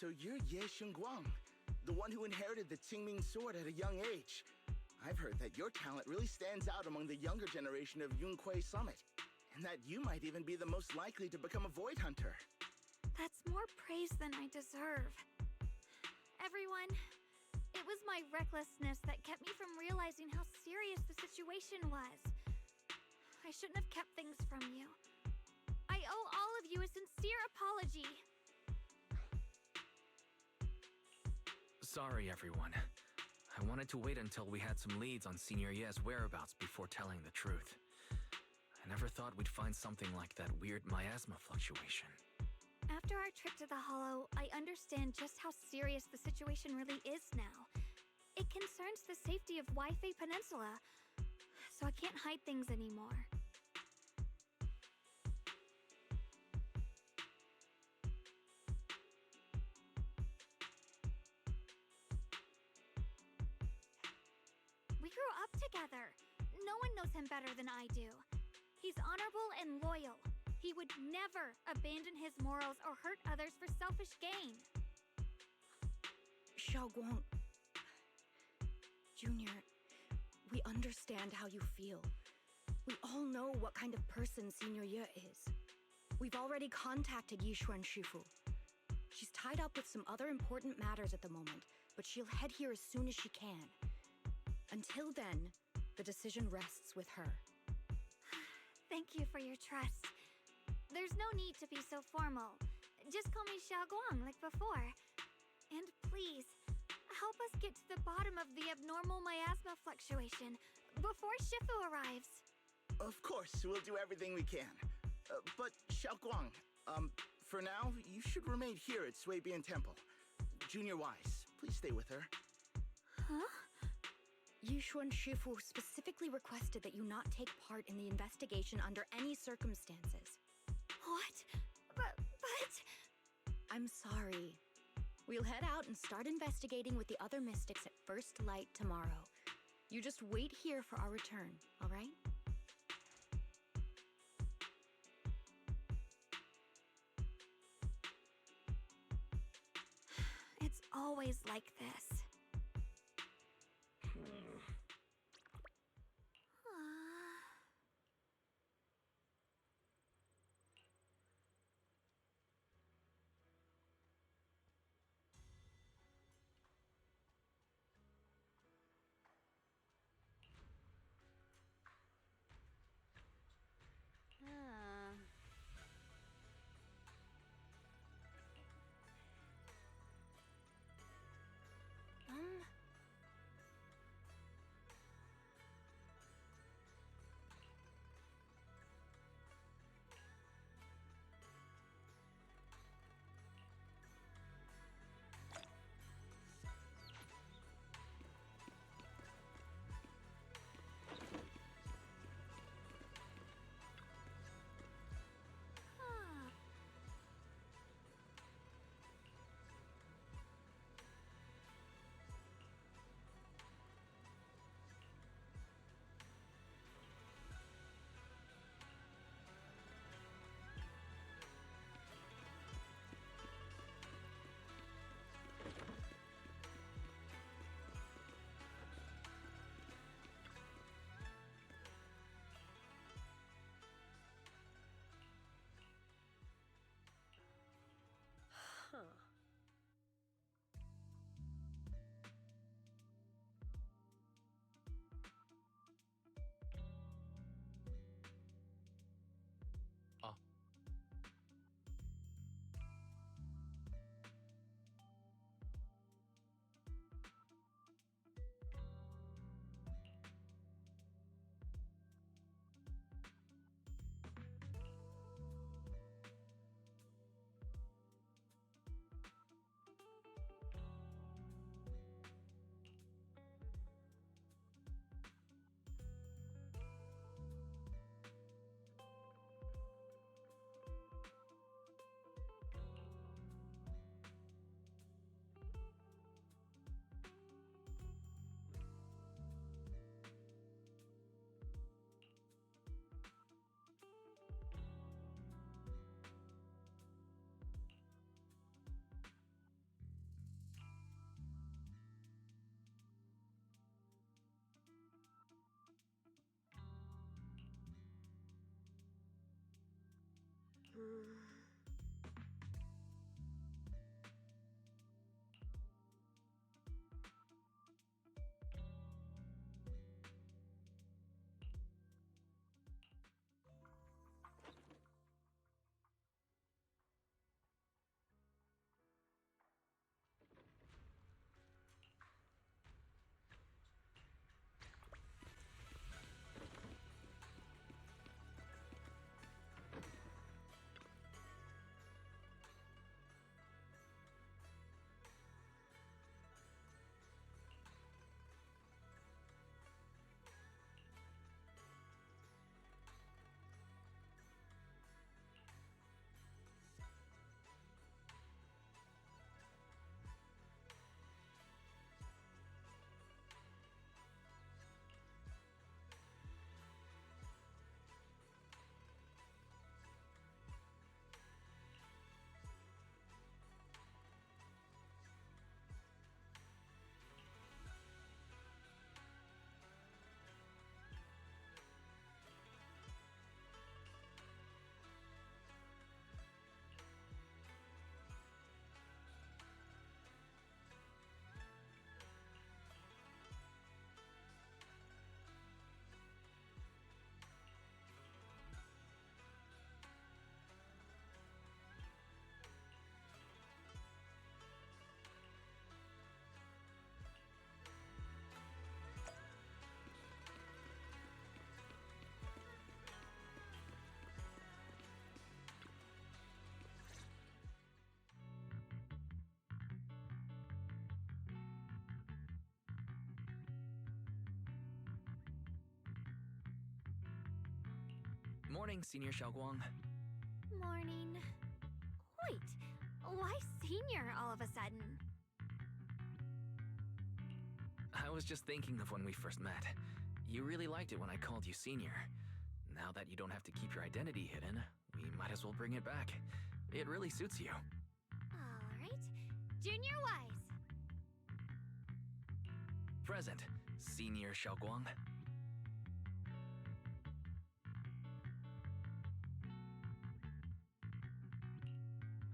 S3: So you're Ye Shengguang, the one who inherited the Qingming sword at a young age. I've heard that your talent really stands out among the younger generation of Yunquei Summit, and that you might even be the most likely to become a Void Hunter.
S10: That's more praise than I deserve. Everyone, it was my recklessness that kept me from realizing how serious the situation was. I shouldn't have kept things from you. I owe all of you a sincere apology.
S7: Sorry, everyone. I wanted to wait until we had some leads on Senior Ye's whereabouts before telling the truth. I never thought we'd find something like that weird miasma fluctuation.
S10: After our trip to the Hollow, I understand just how serious the situation really is now. It concerns the safety of Waifei Peninsula, so I can't hide things anymore. We grew up together. No one knows him better than I do. He's honorable and loyal. He would never abandon his morals or hurt others for selfish gain.
S4: Xiaoguang, Junior, we understand how you feel. We all know what kind of person Senior Ye is. We've already contacted Yishuan Shifu. She's tied up with some other important matters at the moment, but she'll head here as soon as she can. Until then, the decision rests with her.
S10: Thank you for your trust. There's no need to be so formal. Just call me Xiaoguang like before. And please, help us get to the bottom of the abnormal miasma fluctuation before Shifu arrives.
S3: Of course, we'll do everything we can. But Xiaoguang, for now, you should remain here at Suibian Temple. Junior Wise, please stay with her.
S10: Huh?
S4: Yishuan Shifu specifically requested that you not take part in the investigation under any circumstances.
S10: What? But...
S4: I'm sorry. We'll head out and start investigating with the other mystics at first light tomorrow. You just wait here for our return, all right?
S10: It's always like this.
S7: Morning, Senior Xiaoguang.
S10: Morning. Wait, why senior all of a sudden?
S7: I was just thinking of when we first met. You really liked it when I called you Senior. Now that you don't have to keep your identity hidden, we might as well bring it back. It really suits you.
S10: Alright. Junior Wise.
S7: Present, Senior Xiaoguang.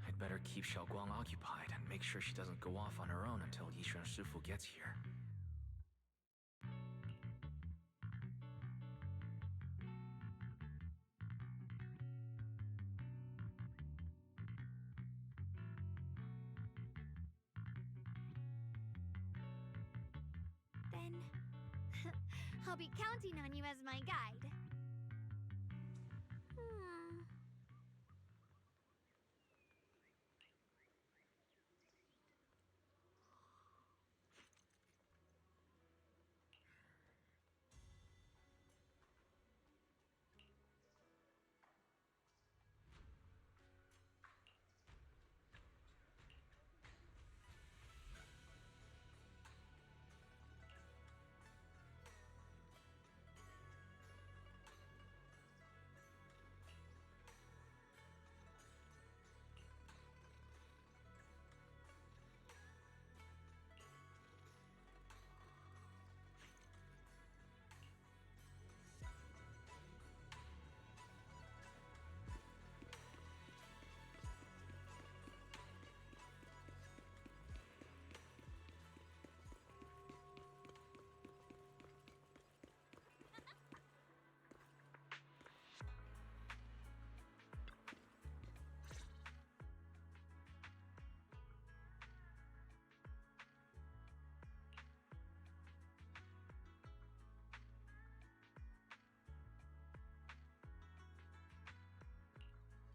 S7: I'd better keep Xiaoguang occupied and make sure she doesn't go off on her own until Yishuan Shifu gets here.
S10: Then I'll be counting on you as my guide.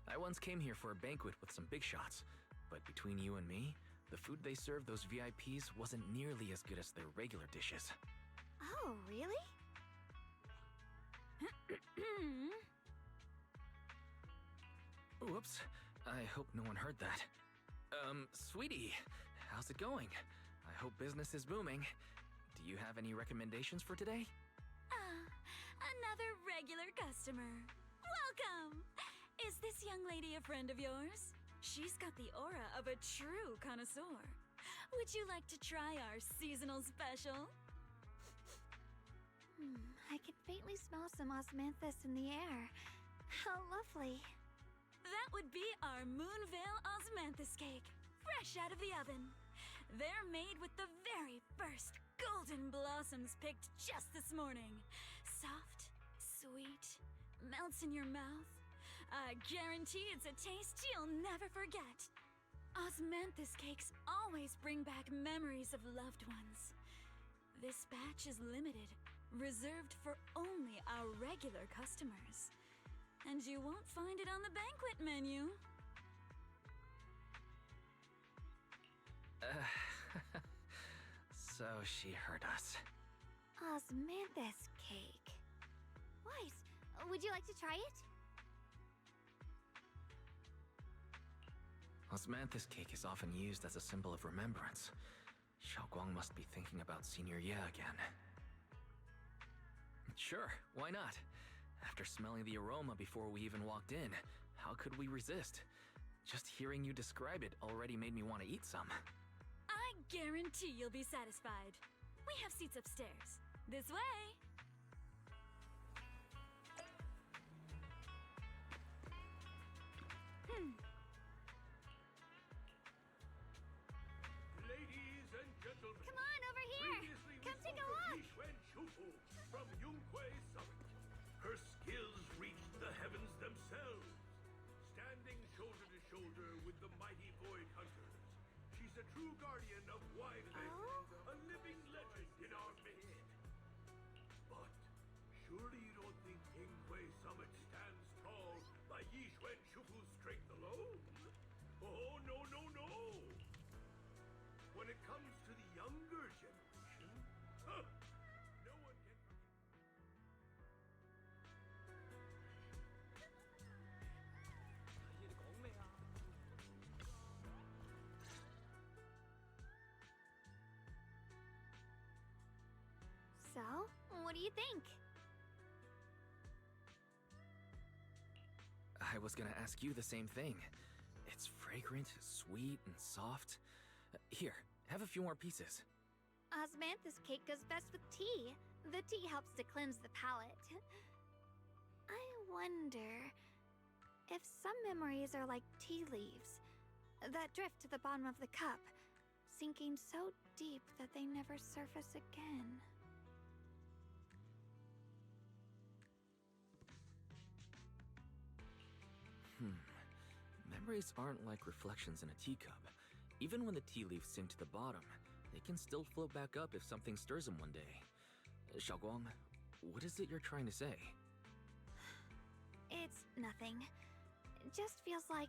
S7: I once came here for a banquet with some big shots, but between you and me, the food they served those VIPs wasn't nearly as good as their regular dishes.
S10: Oh, really?
S7: Whoops, I hope no one heard that. Sweetie, how's it going? I hope business is booming. Do you have any recommendations for today?
S1: Another regular customer. Welcome! Is this young lady a friend of yours? She's got the aura of a true connoisseur. Would you like to try our seasonal special?
S10: I can faintly smell some osmanthus in the air. How lovely.
S1: That would be our Moonveil Osmanthus cake, fresh out of the oven. They're made with the very first golden blossoms picked just this morning. Soft, sweet, melts in your mouth. I guarantee it's a taste you'll never forget. Osmanthus cakes always bring back memories of loved ones. This batch is limited, reserved for only our regular customers. And you won't find it on the banquet menu.
S7: So she heard us.
S10: Osmanthus cake. Wise, would you like to try it?
S7: Osmanthus cake is often used as a symbol of remembrance. Xiaoguang must be thinking about Senior Ye again. Sure, why not? After smelling the aroma before we even walked in, how could we resist? Just hearing you describe it already made me want to eat some.
S1: I guarantee you'll be satisfied. We have seats upstairs. This way!
S8: Ladies and gentlemen,
S10: come on over here! Come take a look!
S8: Yishuan Shifu from Yunkwei Summit. Her skills reached the heavens themselves, standing shoulder to shoulder with the mighty Void Hunters. She's a true guardian of Wi-Fi, a living legend in our midst. But surely you don't think Yunkwei Summit stands tall by Yishuan Shifu's strength alone? Oh, no, no, no! When it comes to the younger generation, no one can...
S10: So, what do you think?
S7: I was gonna ask you the same thing. It's fragrant, sweet, and soft. Here, have a few more pieces.
S10: Osmanthus cake goes best with tea. The tea helps to cleanse the palate. I wonder if some memories are like tea leaves that drift to the bottom of the cup, sinking so deep that they never surface again.
S7: Memories aren't like reflections in a teacup. Even when the tea leaves sink to the bottom, they can still float back up if something stirs them one day. Xiaoguang, what is it you're trying to say?
S10: It's nothing. It just feels like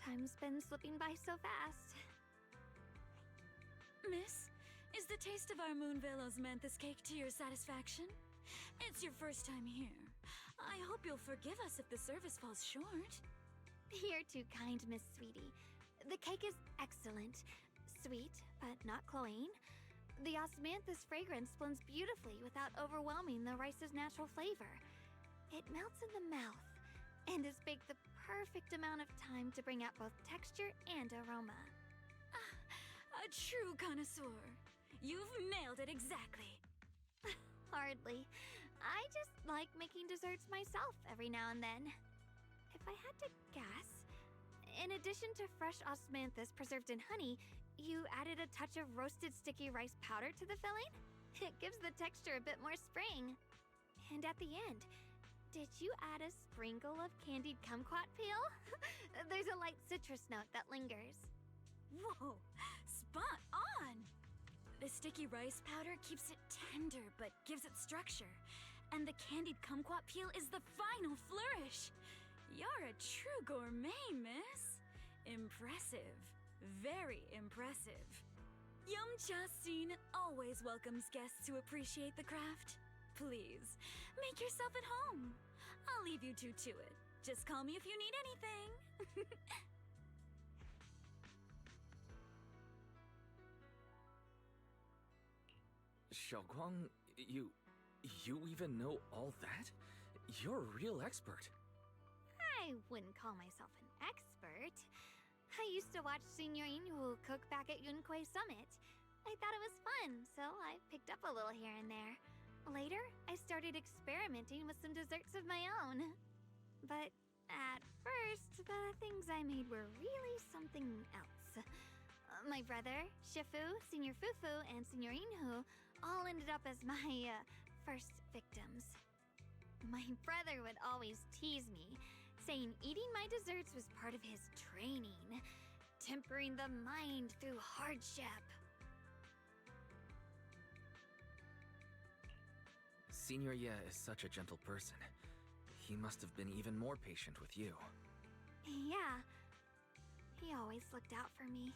S10: time's been slipping by so fast.
S1: Miss, is the taste of our Moonvale Osmanthus cake to your satisfaction? It's your first time here. I hope you'll forgive us if the service falls short.
S10: You're too kind, Miss Sweetie. The cake is excellent. Sweet, but not cloying. The osmanthus fragrance blends beautifully without overwhelming the rice's natural flavor. It melts in the mouth and is baked the perfect amount of time to bring out both texture and aroma.
S1: A true connoisseur. You've nailed it exactly.
S10: Hardly. I just like making desserts myself every now and then. If I had to guess, in addition to fresh osmanthus preserved in honey, you added a touch of roasted sticky rice powder to the filling? It gives the texture a bit more spring. And at the end, did you add a sprinkle of candied kumquat peel? There's a light citrus note that lingers.
S1: Whoa, spot on! The sticky rice powder keeps it tender but gives it structure. And the candied kumquat peel is the final flourish. You're a true gourmet, miss. Impressive. Very impressive. Yumcha Scene always welcomes guests who appreciate the craft. Please, make yourself at home. I'll leave you two to it. Just call me if you need anything.
S7: Xiaoguang, you even know all that? You're a real expert.
S10: I wouldn't call myself an expert. I used to watch Senior Inhu cook back at Yunquei Summit. I thought it was fun, so I picked up a little here and there. Later, I started experimenting with some desserts of my own. But at first, the things I made were really something else. My brother, Shifu, Senior Fufu, and Senior Inhu all ended up as my first victims. My brother would always tease me, saying eating my desserts was part of his training, tempering the mind through hardship.
S7: Senior Ye is such a gentle person. He must have been even more patient with you.
S10: Yeah, he always looked out for me.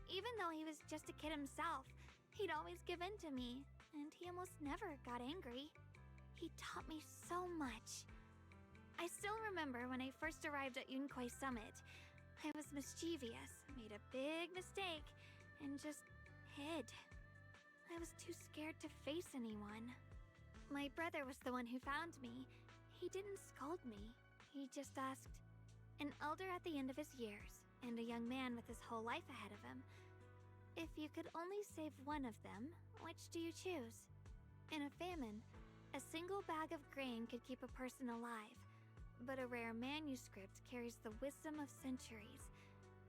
S10: Even though he was just a kid himself, he'd always give in to me, and he almost never got angry. He taught me so much. I still remember when I first arrived at Yunquei Summit. I was mischievous, made a big mistake, and just hid. I was too scared to face anyone. My brother was the one who found me. He didn't scold me. He just asked, an elder at the end of his years, and a young man with his whole life ahead of him, if you could only save one of them, which do you choose? In a famine, a single bag of grain could keep a person alive, but a rare manuscript carries the wisdom of centuries.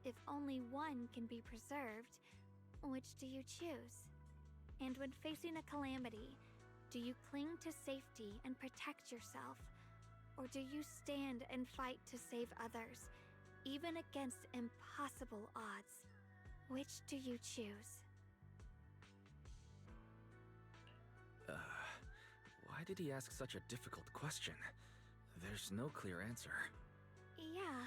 S10: If only one can be preserved, which do you choose? And when facing a calamity, do you cling to safety and protect yourself? Or do you stand and fight to save others, even against impossible odds? Which do you choose?
S7: Why did he ask such a difficult question? There's no clear answer.
S10: Yeah.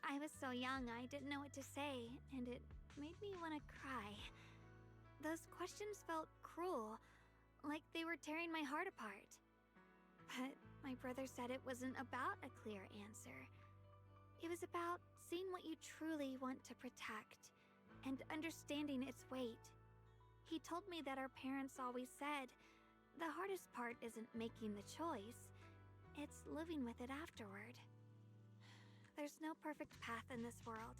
S10: I was so young, I didn't know what to say, and it made me want to cry. Those questions felt cruel, like they were tearing my heart apart. But my brother said it wasn't about a clear answer. It was about seeing what you truly want to protect, and understanding its weight. He told me that our parents always said, the hardest part isn't making the choice, it's living with it afterward. There's no perfect path in this world.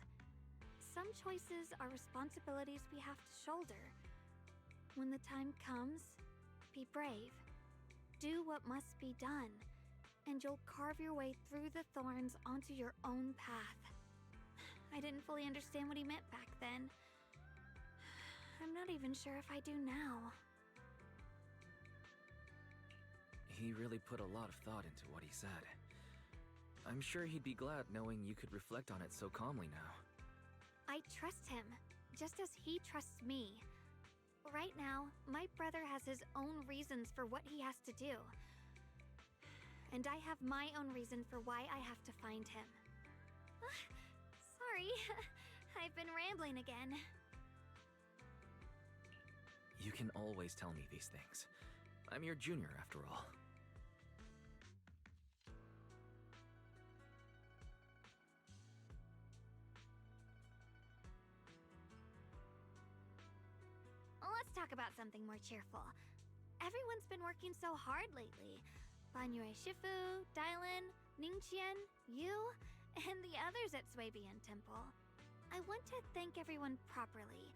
S10: Some choices are responsibilities we have to shoulder. When the time comes, be brave. Do what must be done, and you'll carve your way through the thorns onto your own path. I didn't fully understand what he meant back then. I'm not even sure if I do now.
S7: He really put a lot of thought into what he said. I'm sure he'd be glad knowing you could reflect on it so calmly now.
S10: I trust him, just as he trusts me. Right now, my brother has his own reasons for what he has to do. And I have my own reason for why I have to find him. Sorry, I've been rambling again.
S7: You can always tell me these things. I'm your junior, after all.
S10: Let's talk about something more cheerful. Everyone's been working so hard lately. Banyue Shifu, Dylan, Ningqian, you, and the others at Suibian Temple. I want to thank everyone properly.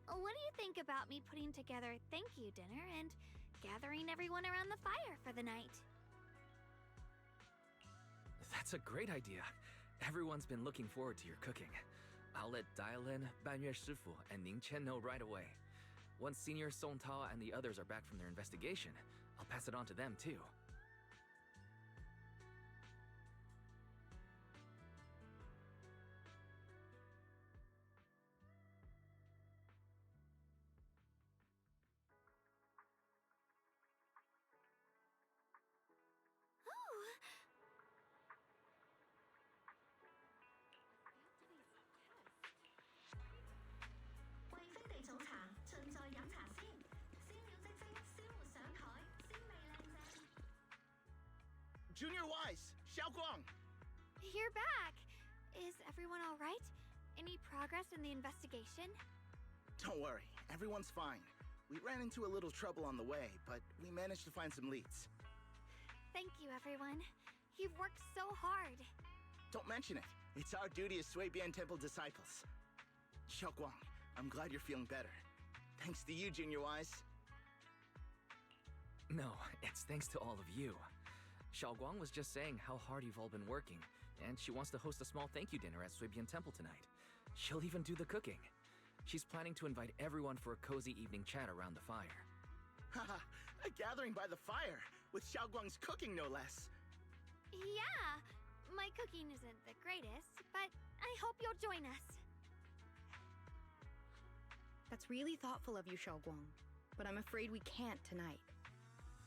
S10: What do you think about me putting together a thank you dinner and gathering everyone around the fire for the night?
S7: That's a great idea. Everyone's been looking forward to your cooking. I'll let Dylan, Banyue Shifu, and Ningqian know right away. Once Senior Song Tao and the others are back from their investigation, I'll pass it on to them too.
S3: Junior Wise, Xiaoguang!
S10: You're back! Is everyone alright? Any progress in the investigation?
S3: Don't worry, everyone's fine. We ran into a little trouble on the way, but we managed to find some leads.
S10: Thank you, everyone. You've worked so hard.
S3: Don't mention it. It's our duty as Suibian Temple disciples. Xiaoguang, I'm glad you're feeling better. Thanks to you, Junior Wise.
S7: No, it's thanks to all of you. Xiaoguang was just saying how hard you've all been working, and she wants to host a small thank you dinner at Suibian Temple tonight. She'll even do the cooking. She's planning to invite everyone for a cozy evening chat around the fire.
S3: Haha, a gathering by the fire, with Xiaoguang's cooking no less.
S10: Yeah, my cooking isn't the greatest, but I hope you'll join us.
S4: That's really thoughtful of you, Xiaoguang, but I'm afraid we can't tonight.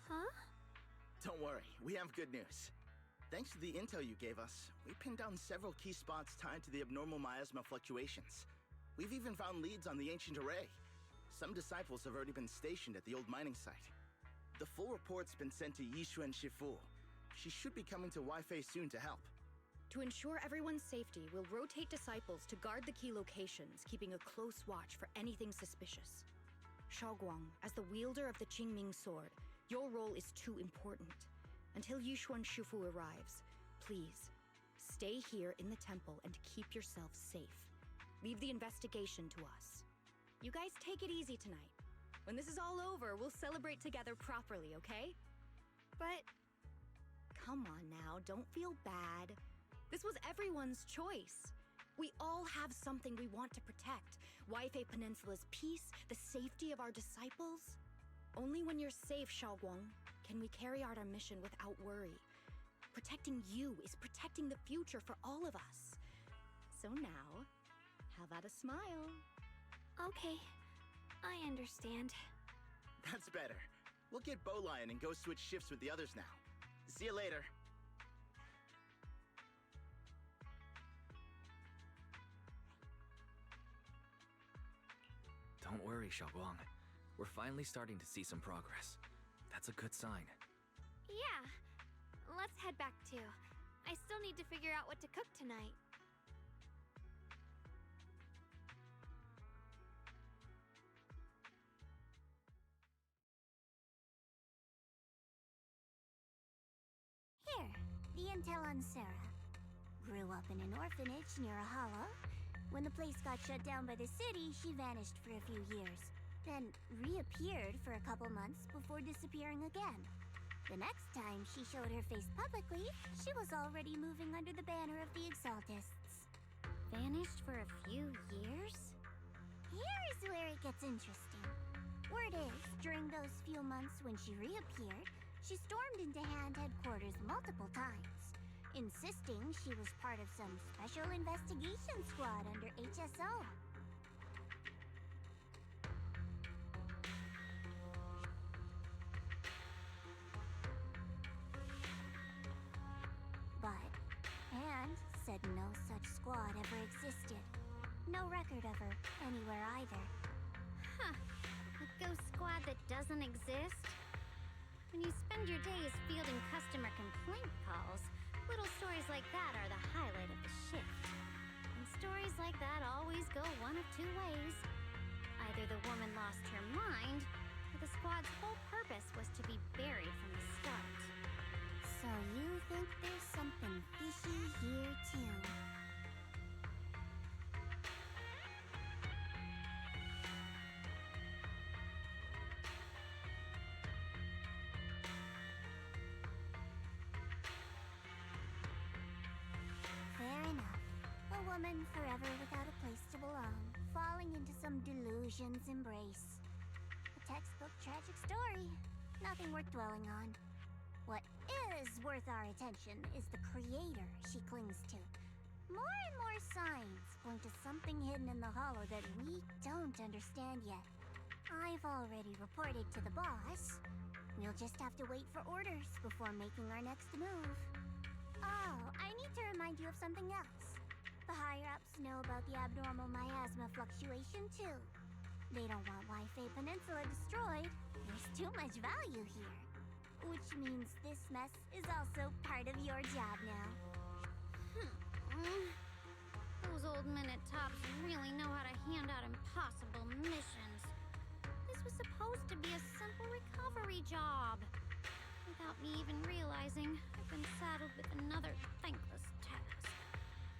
S10: Huh?
S3: Don't worry, we have good news. Thanks to the intel you gave us, we pinned down several key spots tied to the abnormal miasma fluctuations. We've even found leads on the ancient array. Some disciples have already been stationed at the old mining site. The full report's been sent to Yishuan Shifu. She should be coming to Waifei soon to help.
S4: To ensure everyone's safety, we'll rotate disciples to guard the key locations, keeping a close watch for anything suspicious. Xiaoguang, as the wielder of the Qingming sword, your role is too important. Until Yishuan Shifu arrives, please, stay here in the temple and keep yourselves safe. Leave the investigation to us. You guys take it easy tonight. When this is all over, we'll celebrate together properly, okay?
S10: But...
S4: Come on now, don't feel bad. This was everyone's choice. We all have something we want to protect. Waifei Peninsula's peace, the safety of our disciples. Only when you're safe, Xiaoguang, can we carry out our mission without worry. Protecting you is protecting the future for all of us. So now, how about a smile?
S10: Okay, I understand.
S3: That's better. We'll get Bowlion and go switch shifts with the others now. See you later.
S7: Don't worry, Xiaoguang. We're finally starting to see some progress. That's a good sign.
S10: Yeah. Let's head back too. I still need to figure out what to cook tonight.
S13: Here, the intel on Sarah. Grew up in an orphanage near a hollow. When the place got shut down by the city, she vanished for a few years. Then reappeared for a couple months before disappearing again. The next time she showed her face publicly, she was already moving under the banner of the Exaltists.
S6: Vanished for a few years?
S13: Here's where it gets interesting. Word is, during those few months when she reappeared, she stormed into Hand headquarters multiple times, insisting she was part of some special investigation squad under HSO. But Hand said no such squad ever existed. No record of her anywhere either.
S6: Huh. A ghost squad that doesn't exist? When you spend your days fielding customer complaint calls, little stories like that are the highlight of the shift. And stories like that always go one of two ways. Either the woman lost her mind, or the squad's whole purpose was to be buried from the start.
S13: So you think there's something fishy here too? Fair enough. A woman forever without a place to belong, falling into some delusion's embrace. A textbook tragic story. Nothing worth dwelling on. What is worth our attention is the creator she clings to. More and more signs point to something hidden in the hollow that we don't understand yet. I've already reported to the boss. We'll just have to wait for orders before making our next move. Oh, I need to remind you of something else. The higher-ups know about the abnormal miasma fluctuation, too. They don't want Waifei Peninsula destroyed. There's too much value here. Which means this mess is also part of your job now.
S6: Those old minute tops really know how to hand out impossible missions. This was supposed to be a simple recovery job. Without me even realizing, I've been saddled with another thankless task.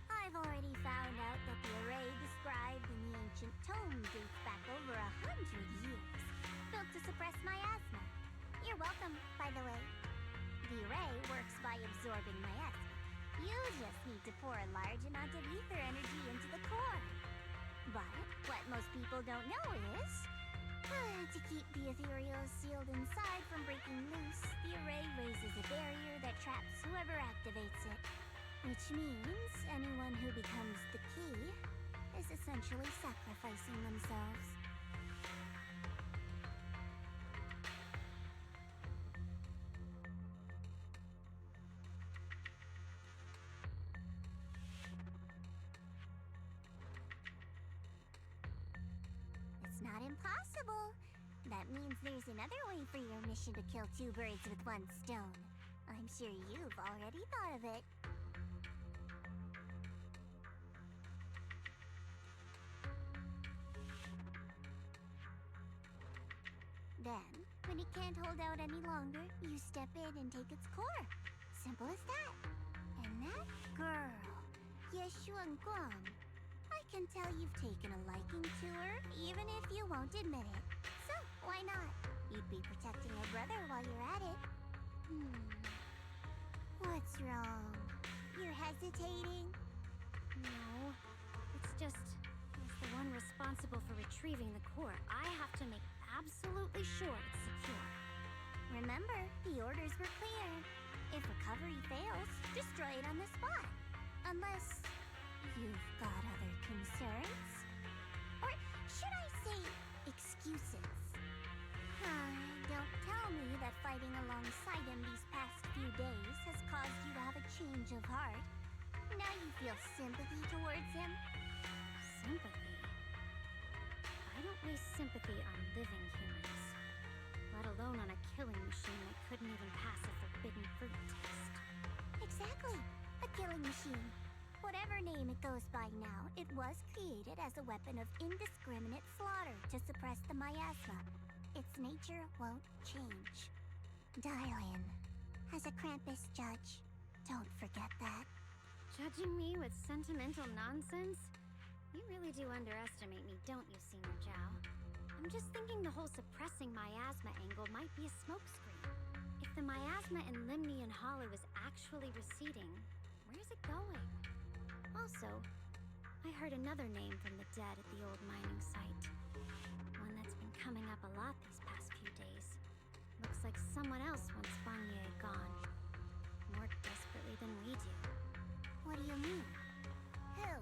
S13: I've already found out that the array described in the ancient tome dates back over 100 years, built to suppress miasma. You're welcome, by the way. The array works by absorbing miasma. You just need to pour a large amount of ether energy into the core. But what most people don't know is, to keep the ethereal sealed inside from breaking loose, the array raises a barrier that traps whoever activates it. Which means anyone who becomes the key is essentially sacrificing themselves. It's not impossible. That means there's another way for your mission to kill two birds with one stone. I'm sure you've already thought of it. Then, when it can't hold out any longer, you step in and take its core. Simple as that. And that girl, Yeshuan Guang, I can tell you've taken a liking to her, even if you won't admit it. So, why not? You'd be protecting her brother while you're at it. What's wrong? You're hesitating?
S6: No, it's just, as the one responsible for retrieving the core, I have to make absolutely sure it's secure.
S13: Remember, the orders were clear. If recovery fails, destroy it on the spot. Unless you've got other concerns? Or should I say, excuses? Don't tell me that fighting alongside him these past few days has caused you to have a change of heart. Now you feel sympathy towards him?
S6: Sympathy? I don't waste sympathy on living humans, let alone on a killing machine that couldn't even pass a forbidden fruit test.
S13: Exactly. A killing machine. Whatever name it goes by now, it was created as a weapon of indiscriminate slaughter to suppress the miasma. Its nature won't change. Dial in. as a Krampus judge. Don't forget that.
S6: Judging me with sentimental nonsense? You really do underestimate me, don't you, Senior Zhao? I'm just thinking the whole suppressing miasma angle might be a smokescreen. If the miasma in Limnian Hollow is actually receding, where's it going? Also, I heard another name from the dead at the old mining site. One that's been coming up a lot these past few days. Looks like someone else wants Banye gone. More desperately than we do.
S13: What do you mean? Who?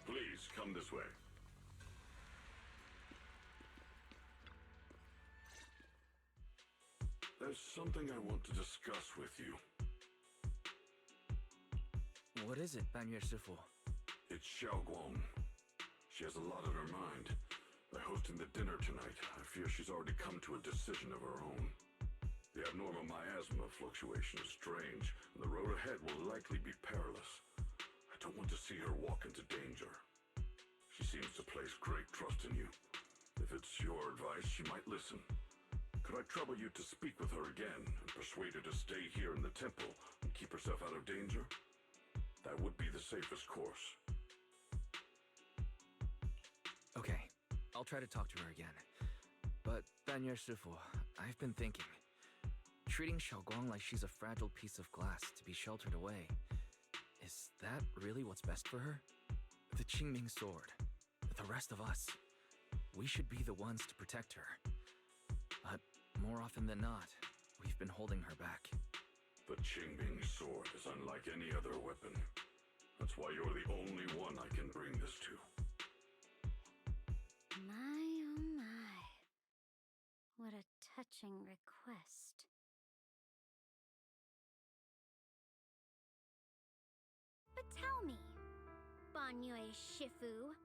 S8: Please, come this way. There's something I want to discuss with you.
S7: What is it, Banyue Shifu?
S8: It's Xiaoguang. She has a lot on her mind. By hosting the dinner tonight, I fear she's already come to a decision of her own. The abnormal miasma fluctuation is strange, and the road ahead will likely be perilous. I don't want to see her walk into danger. She seems to place great trust in you. If it's your advice, she might listen. Could I trouble you to speak with her again and persuade her to stay here in the temple and keep herself out of danger? That would be the safest course.
S7: Okay, I'll try to talk to her again. But, Banyue Shifu, I've been thinking. Treating Xiaoguang like she's a fragile piece of glass to be sheltered away. Is that really what's best for her? The Qingming sword, the rest of us, we should be the ones to protect her. But more often than not, we've been holding her back.
S8: The Qingming sword is unlike any other weapon. That's why you're the only one I can bring this to.
S6: My, oh my. What a touching request. But tell me, Banyue Shifu,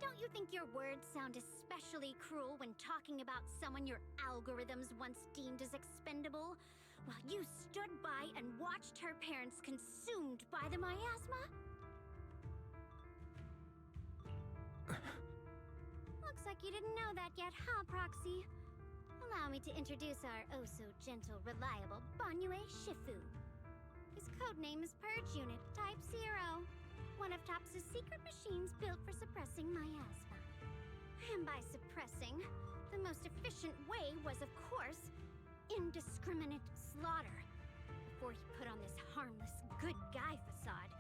S6: don't you think your words sound especially cruel when talking about someone your algorithms once deemed as expendable, while you stood by and watched her parents consumed by the miasma? Looks like you didn't know that yet, huh, Proxy? Allow me to introduce our oh-so-gentle, reliable Banyue Shifu. His codename is Purge Unit, Type 0. One of TOPS' secret machines built for suppressing miasma. And by suppressing, the most efficient way was, of course, indiscriminate slaughter. Before he put on this harmless good guy facade,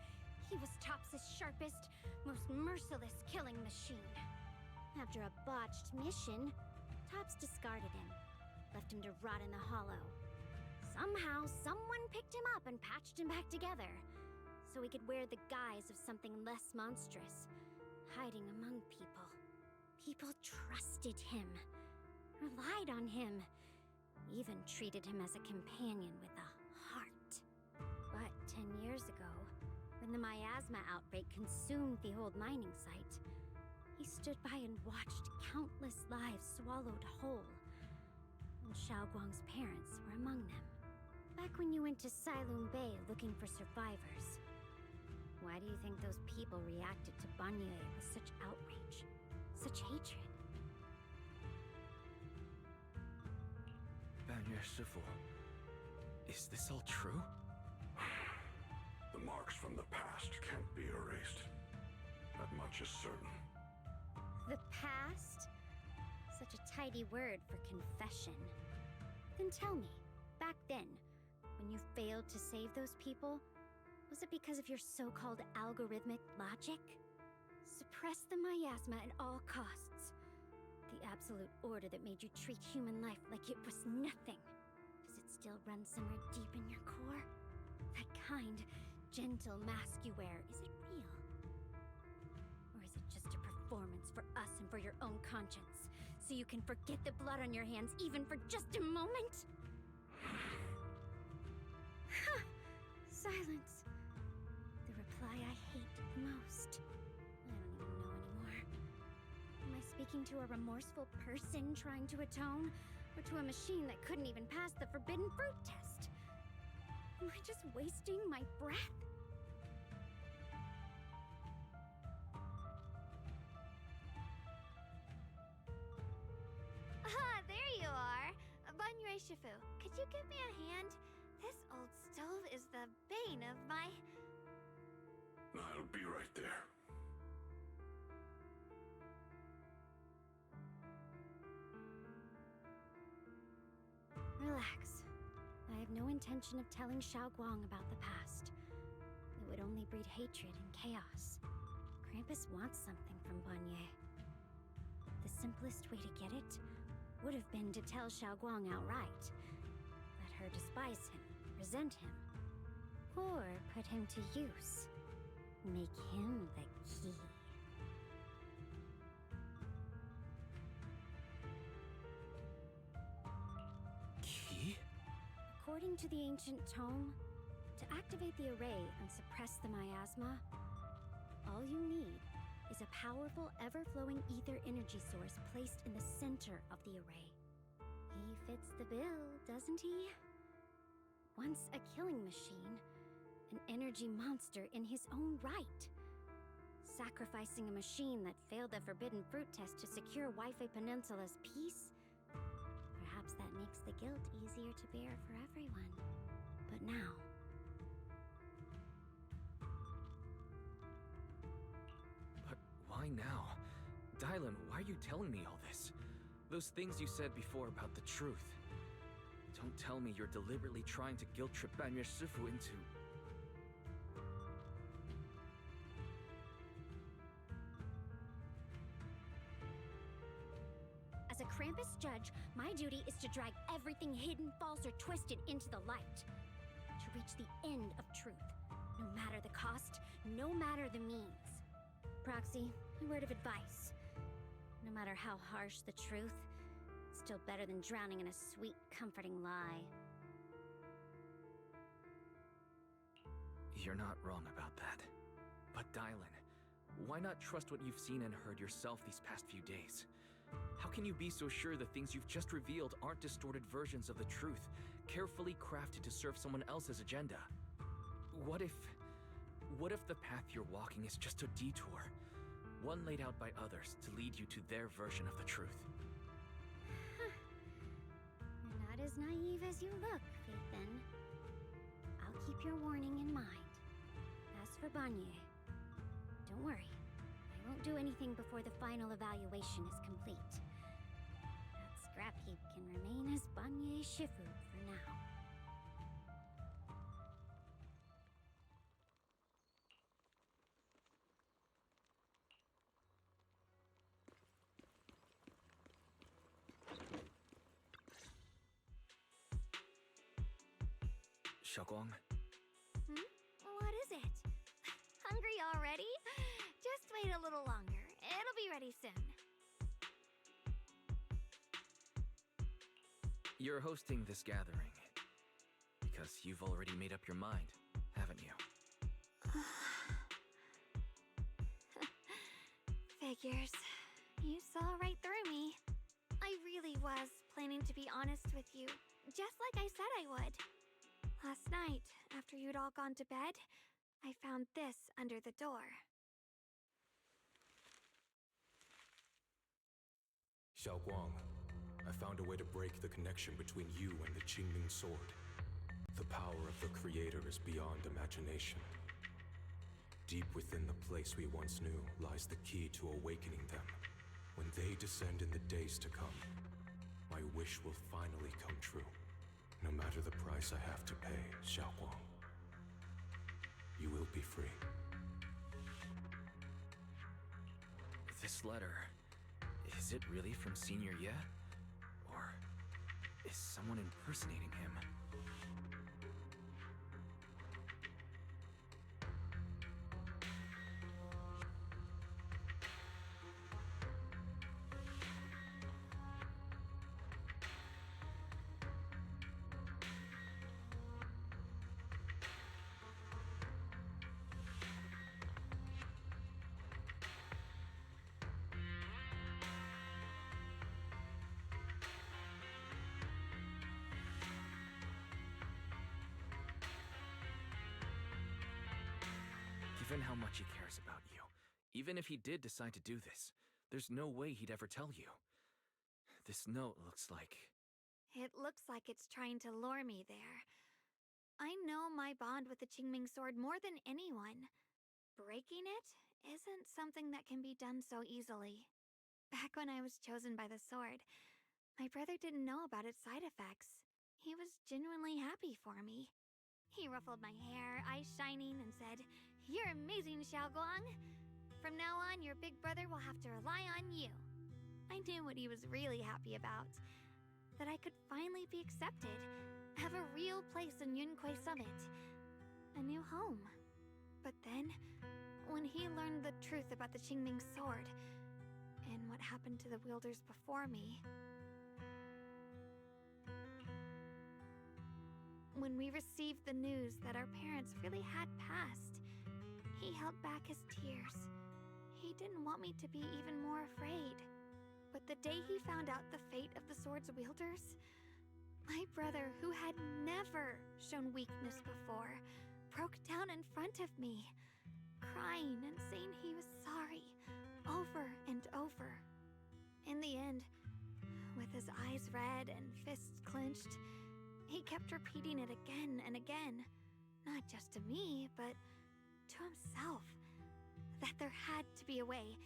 S6: He was Tops's sharpest, most merciless killing machine. After a botched mission, Tops discarded him, left him to rot in the hollow. Somehow, someone picked him up and patched him back together, so he could wear the guise of something less monstrous, hiding among people. People trusted him, relied on him, even treated him as a companion with a heart. But 10 years ago, when the miasma outbreak consumed the old mining site, he stood by and watched countless lives swallowed whole. And Xiaoguang's parents were among them. Back when you went to Silum Bay looking for survivors, why do you think those people reacted to Banye with such outrage, such hatred?
S7: Banye Shifu, is this all true?
S8: The marks from the past can't be erased. That much is certain.
S6: The past? Such a tidy word for confession. Then tell me, back then, when you failed to save those people, was it because of your so-called algorithmic logic? Suppress the miasma at all costs. The absolute order that made you treat human life like it was nothing. Does it still run somewhere deep in your core? That kind, gentle mask you wear, is it real? Or is it just a performance for us and for your own conscience, so you can forget the blood on your hands even for just a moment? Silence. The reply I hate the most. I don't even know anymore. Am I speaking to a remorseful person trying to atone? Or to a machine that couldn't even pass the forbidden fruit test? Am I just wasting my breath?
S10: There you are. Banye Shifu, could you give me a hand? This old stove is the bane of my...
S8: I'll be right there.
S6: Relax. I have no intention of telling Xiaoguang about the past. It would only breed hatred and chaos. Krampus wants something from Banye. The simplest way to get it would have been to tell Xiaoguang outright. Let her despise him, resent him, or put him to use. Make him the key.
S7: Key?
S6: According to the ancient tome, to activate the array and suppress the miasma, all you need is a powerful, ever-flowing ether energy source placed in the center of the array. He fits the bill, doesn't he? Once a killing machine, an energy monster in his own right. Sacrificing a machine that failed the forbidden fruit test to secure Wi-Fi Peninsula's peace? Perhaps that makes the guilt easier to bear for everyone. But now...
S7: But why now? Dylan, why are you telling me all this? Those things you said before about the truth. Don't tell me you're deliberately trying to guilt-trip Banye Shifu into...
S6: As a Krampus judge, my duty is to drag everything hidden, false, or twisted into the light. To reach the end of truth. No matter the cost, no matter the means. Proxy, a word of advice. No matter how harsh the truth, it's still better than drowning in a sweet, comforting lie.
S7: You're not wrong about that. But Dylan, why not trust what you've seen and heard yourself these past few days? How can you be so sure the things you've just revealed aren't distorted versions of the truth, carefully crafted to serve someone else's agenda? What if the path you're walking is just a detour, one laid out by others to lead you to their version of the truth?
S6: You're not as naive as you look, Phaethan. I'll keep your warning in mind. As for Banye, don't worry. I won't do anything before the final evaluation is complete. That scrap heap can remain as Banye Shifu for now.
S7: Xiaoguang.
S10: What is it? Hungry already? Just wait a little longer. It'll be ready soon.
S7: You're hosting this gathering because you've already made up your mind, haven't you?
S10: Figures. You saw right through me. I really was planning to be honest with you, just like I said I would. Last night, after you'd all gone to bed, I found this under the door.
S2: Xiaoguang, I found a way to break the connection between you and the Qingming Sword. The power of the Creator is beyond imagination. Deep within the place we once knew lies the key to awakening them. When they descend in the days to come, my wish will finally come true. No matter the price I have to pay, Xiaoguang, you will be free.
S7: This letter, is it really from Senior Ye? Or is someone impersonating him? Given how much he cares about you, even if he did decide to do this, there's no way he'd ever tell you. This note looks like...
S10: It looks like it's trying to lure me there. I know my bond with the Qingming Sword more than anyone. Breaking it isn't something that can be done so easily. Back when I was chosen by the sword, my brother didn't know about its side effects. He was genuinely happy for me. He ruffled my hair, eyes shining, and said, "You're amazing, Xiaoguang. From now on, your big brother will have to rely on you." I knew what he was really happy about. That I could finally be accepted, have a real place in Yunquei Summit. A new home. But then, when he learned the truth about the Qingming Sword, and what happened to the wielders before me... When we received the news that our parents really had passed, he held back his tears. He didn't want me to be even more afraid. But the day he found out the fate of the sword's wielders, my brother, who had never shown weakness before, broke down in front of me, crying and saying he was sorry, over and over. In the end, with his eyes red and fists clenched, he kept repeating it again and again, not just to me, but to himself, that there had to be a way,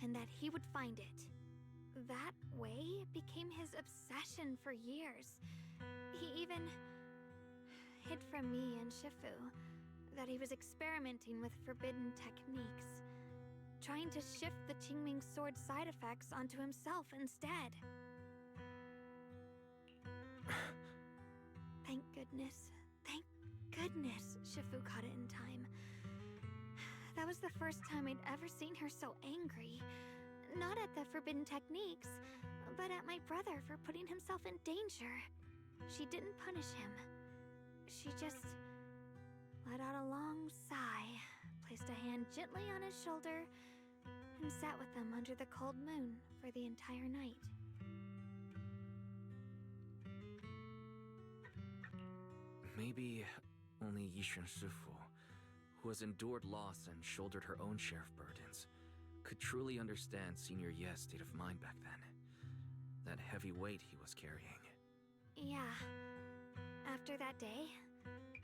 S10: and that he would find it. That way became his obsession for years. He even hid from me and Shifu that he was experimenting with forbidden techniques, trying to shift the Qingming Sword side effects onto himself instead. Thank goodness Shifu caught it in time. That was the first time I'd ever seen her so angry. Not at the forbidden techniques, but at my brother for putting himself in danger. She didn't punish him. She just let out a long sigh, placed a hand gently on his shoulder, and sat with him under the cold moon for the entire night.
S7: Maybe only Yishun Shifu, who has endured loss and shouldered her own share of burdens, could truly understand Senior Ye's state of mind back then. That heavy weight he was carrying.
S10: Yeah. After that day,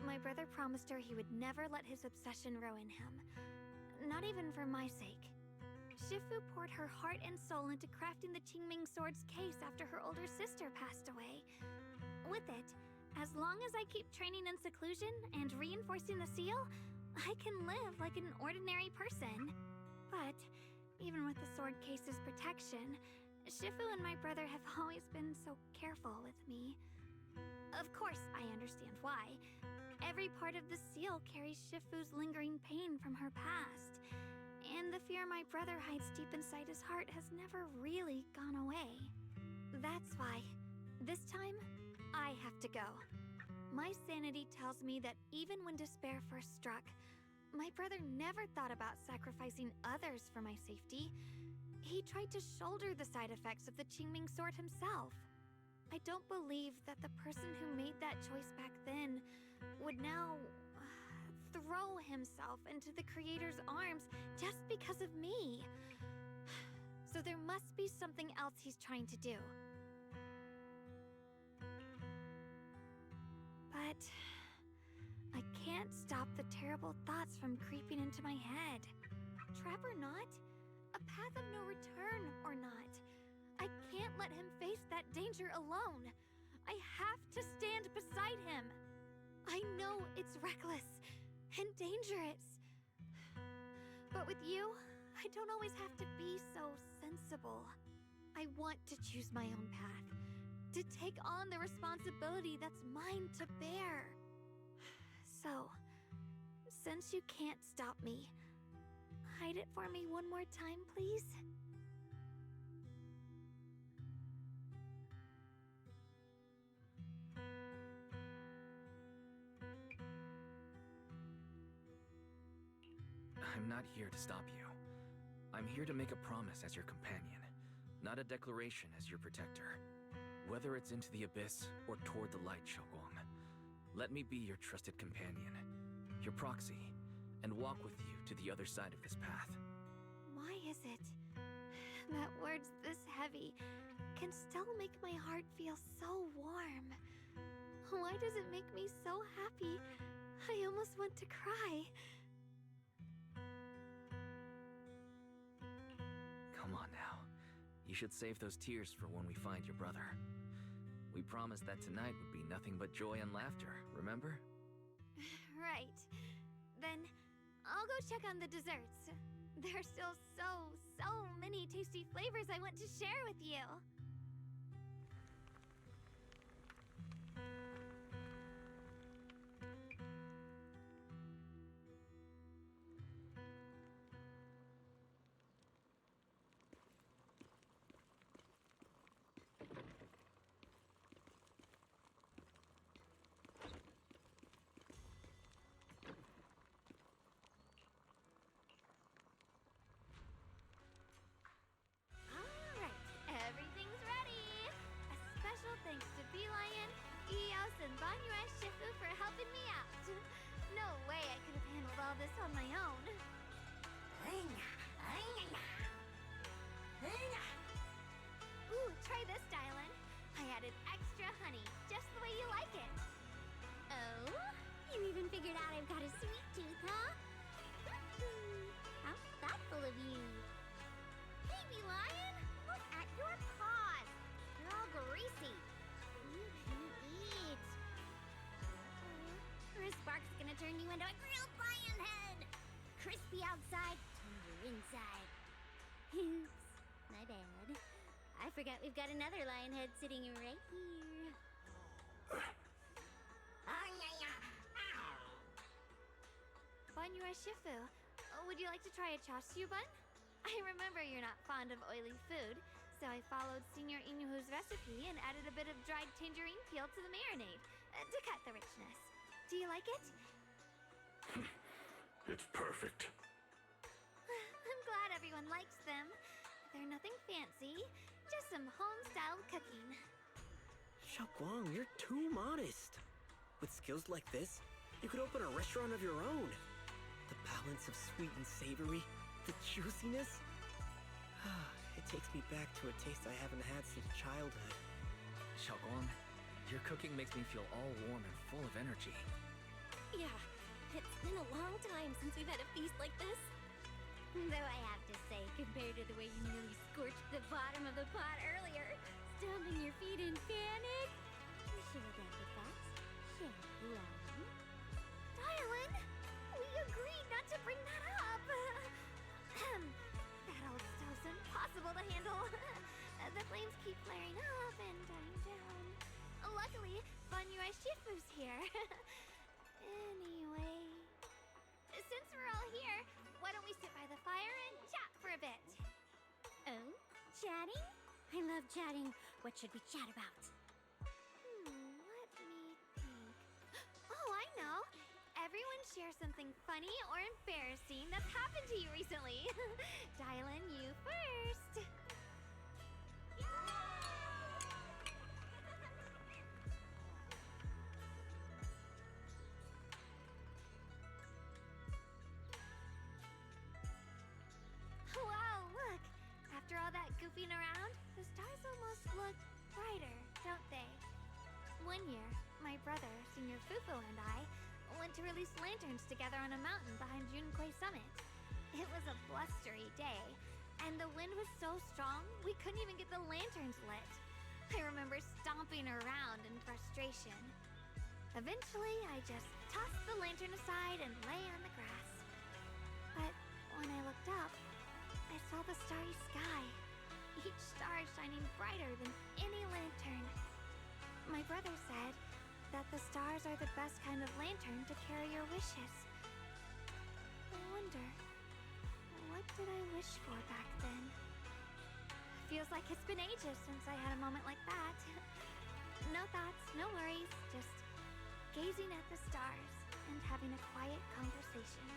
S10: my brother promised her he would never let his obsession ruin him. Not even for my sake. Shifu poured her heart and soul into crafting the Qingming Sword's case after her older sister passed away. With it, as long as I keep training in seclusion and reinforcing the seal, I can live like an ordinary person. But, even with the sword case's protection, Shifu and my brother have always been so careful with me. Of course, I understand why. Every part of the seal carries Shifu's lingering pain from her past. And the fear my brother hides deep inside his heart has never really gone away. That's why, this time, I have to go. My sanity tells me that even when despair first struck, my brother never thought about sacrificing others for my safety. He tried to shoulder the side effects of the Qingming sword himself. I don't believe that the person who made that choice back then would now throw himself into the Creator's arms just because of me. So there must be something else he's trying to do. But I can't stop the terrible thoughts from creeping into my head. Trap or not, a path of no return or not, I can't let him face that danger alone. I have to stand beside him. I know it's reckless and dangerous. But with you, I don't always have to be so sensible. I want to choose my own path, to take on the responsibility that's mine to bear. So, since you can't stop me, hide it for me one more time, please?
S7: I'm not here to stop you. I'm here to make a promise as your companion, not a declaration as your protector. Whether it's into the abyss or toward the light, Xiaoguang, let me be your trusted companion, your proxy, and walk with you to the other side of this path.
S10: Why is it that words this heavy can still make my heart feel so warm? Why does it make me so happy I almost want to cry?
S7: Come on now. You should save those tears for when we find your brother. We promised that tonight would be nothing but joy and laughter, remember?
S10: Right. Then I'll go check on the desserts. There are still so many tasty flavors I want to share with you. Thanks to Bee Lion, Eos, and Banyue Shifu for helping me out. No way I could have handled all this on my own. Ooh, try this, Dylan. I added extra honey, just the way you like it.
S6: Oh? You even figured out I've got a sweet tooth, huh? How thoughtful of you. Hey, Bee Lion, look at your paws. They're all greasy. You can eat. Or is Sparks gonna turn you into a grilled lion head? Crispy outside, tender inside. Oops, my bad. I forgot we've got another lion head sitting right here.
S10: Banyue Shifu, would you like to try a chashu bun? I remember you're not fond of oily food, so I followed Senior Inuhu's recipe and added a bit of dried tangerine peel to the marinade to cut the richness. Do you like it?
S8: It's perfect.
S10: I'm glad everyone likes them. They're nothing fancy, just some home-style cooking.
S9: Xiaoguang, you're too modest. With skills like this, you could open a restaurant of your own. The balance of sweet and savory, the juiciness. It takes me back to a taste I haven't had since childhood.
S7: Xiaoguang, your cooking makes me feel all warm and full of energy.
S6: Yeah, it's been a long time since we've had a feast like this. Though I have to say, compared to the way you nearly scorched the bottom of the pot earlier, stomping your feet in panic, we should have done it fast. Share, Lion.
S10: Dylan, we agreed not to bring that up. That old stove's impossible to handle. The flames keep flaring up and dying down. Luckily, Banyu Shifu's here. Anyway, since we're all here, why don't we sit by the fire and chat for a bit?
S6: Oh, chatting? I love chatting. What should we chat about?
S10: Let me think. Oh, I know. Everyone share something funny or embarrassing that's happened to you recently. Dylan, you first. Wow, look! After all that goofing around, the stars almost look brighter, don't they? One year, my brother, Senior Fufu, and I went to release lanterns together on a mountain behind Junkui Summit. It was a blustery day, and the wind was so strong we couldn't even get the lanterns lit. I remember stomping around in frustration. Eventually, I just tossed the lantern aside and lay on the grass. But when I looked up, I saw the starry sky, each star shining brighter than any lantern. My brother said that the stars are the best kind of lantern to carry your wishes. I wonder, what did I wish for back then? Feels like it's been ages since I had a moment like that. No thoughts, no worries, just gazing at the stars and having a quiet conversation.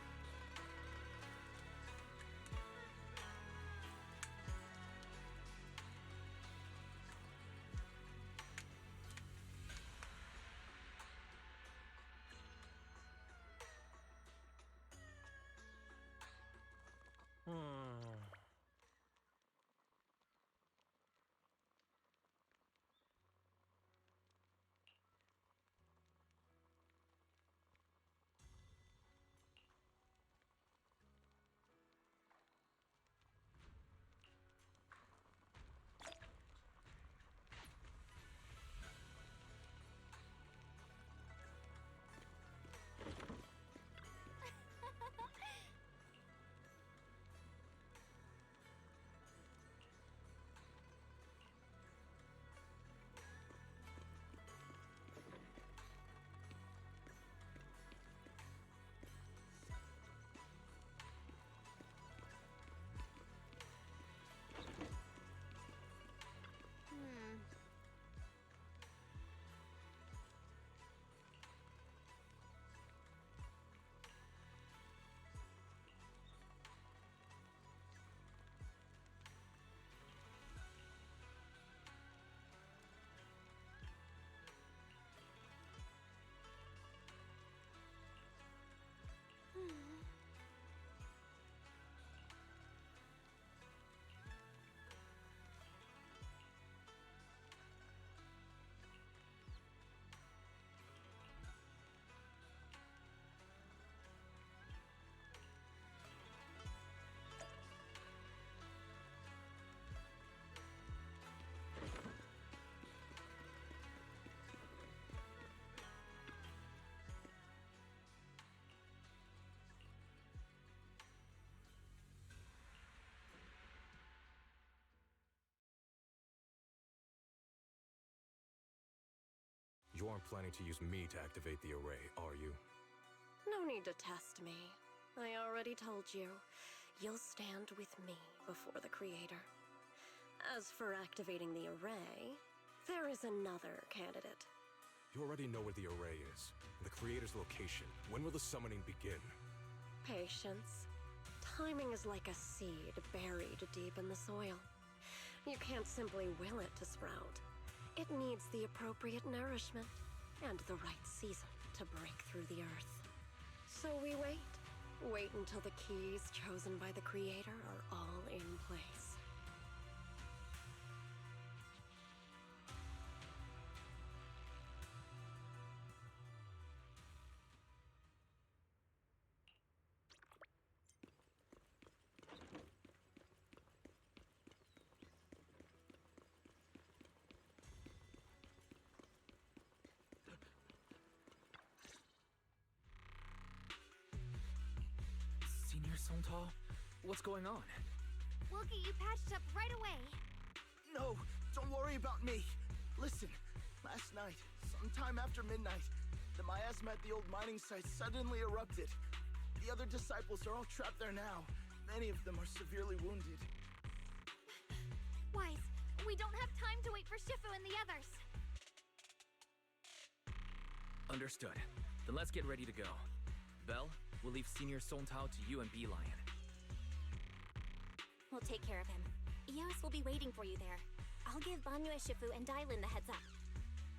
S2: You aren't planning to use me to activate the array, are you?
S11: No need to test me. I already told you. You'll stand with me before the Creator. As for activating the array, there is another candidate.
S2: You already know where the array is, and the Creator's location. When will the summoning begin?
S11: Patience. Timing is like a seed buried deep in the soil. You can't simply will it to sprout. It needs the appropriate nourishment and the right season to break through the earth. So we wait. Wait until the keys chosen by the Creator are all in place.
S17: Senior Sontal, what's going on?
S10: We'll get you patched up right away.
S3: No, don't worry about me. Listen, Last night, sometime after midnight, the miasma at the old mining site suddenly erupted. The other disciples are all trapped there now. Many of them are severely wounded.
S10: Wise, we don't have time to wait for Shifu and the others.
S7: Understood. Then let's get ready to go. Belle, we'll leave Senior Song Tao to you and Beelion.
S12: We'll take care of him. Eos will be waiting for you there. I'll give Banyue, Shifu, and Dailin the heads up.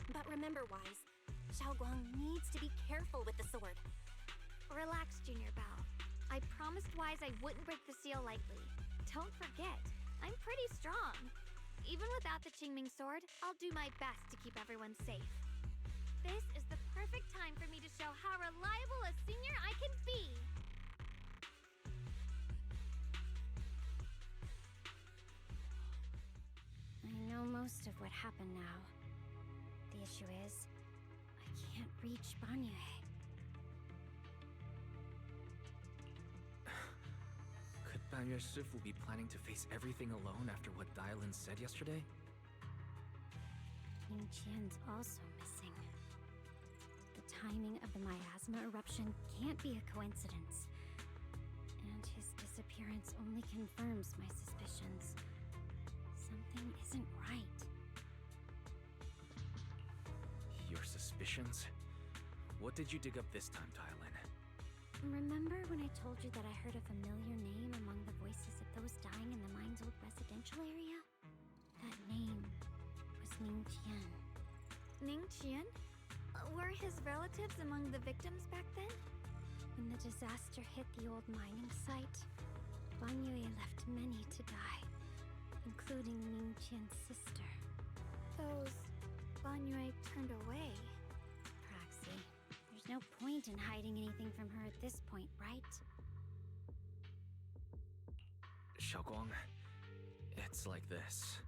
S12: But remember, Wise, Xiaoguang needs to be careful with the sword.
S10: Relax, Junior Bao. I promised Wise I wouldn't break the seal lightly. Don't forget, I'm pretty strong. Even without the Qingming sword, I'll do my best to keep everyone safe. This is the perfect time for me to show how reliable a senior I can be.
S13: I know most of what happened now. The issue is, I can't reach Banyue.
S7: Could Banyue Shifu be planning to face everything alone after what Dailin said yesterday?
S13: Ning Qian's also missing. The timing of the miasma eruption can't be a coincidence. And his disappearance only confirms my suspicions. Something isn't right.
S7: Your suspicions? What did you dig up this time, Dailin?
S13: Remember when I told you that I heard a familiar name among the voices of those dying in the mine's old residential area? That name was Ning Qian.
S10: Ning Qian? Were his relatives among the victims back then?
S13: When the disaster hit the old mining site, Banyue left many to die, including Ning Qian's sister.
S10: Those Banyue turned away.
S13: Praxi, there's no point in hiding anything from her at this point, right?
S7: Xiaoguang, it's like this.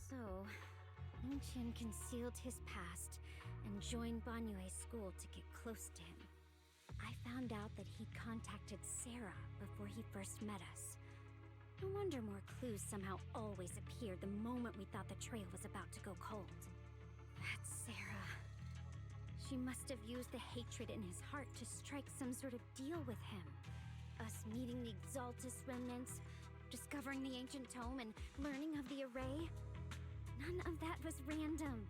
S13: So, Ning Qian concealed his past and joined Banyue's school to get close to him. I found out that he'd contacted Sarah before he first met us. No wonder more clues somehow always appeared the moment we thought the trail was about to go cold. That's Sarah. She must have used the hatred in his heart to strike some sort of deal with him. Us meeting the Exaltus remnants, discovering the ancient tome, and learning of the array. None of that was random.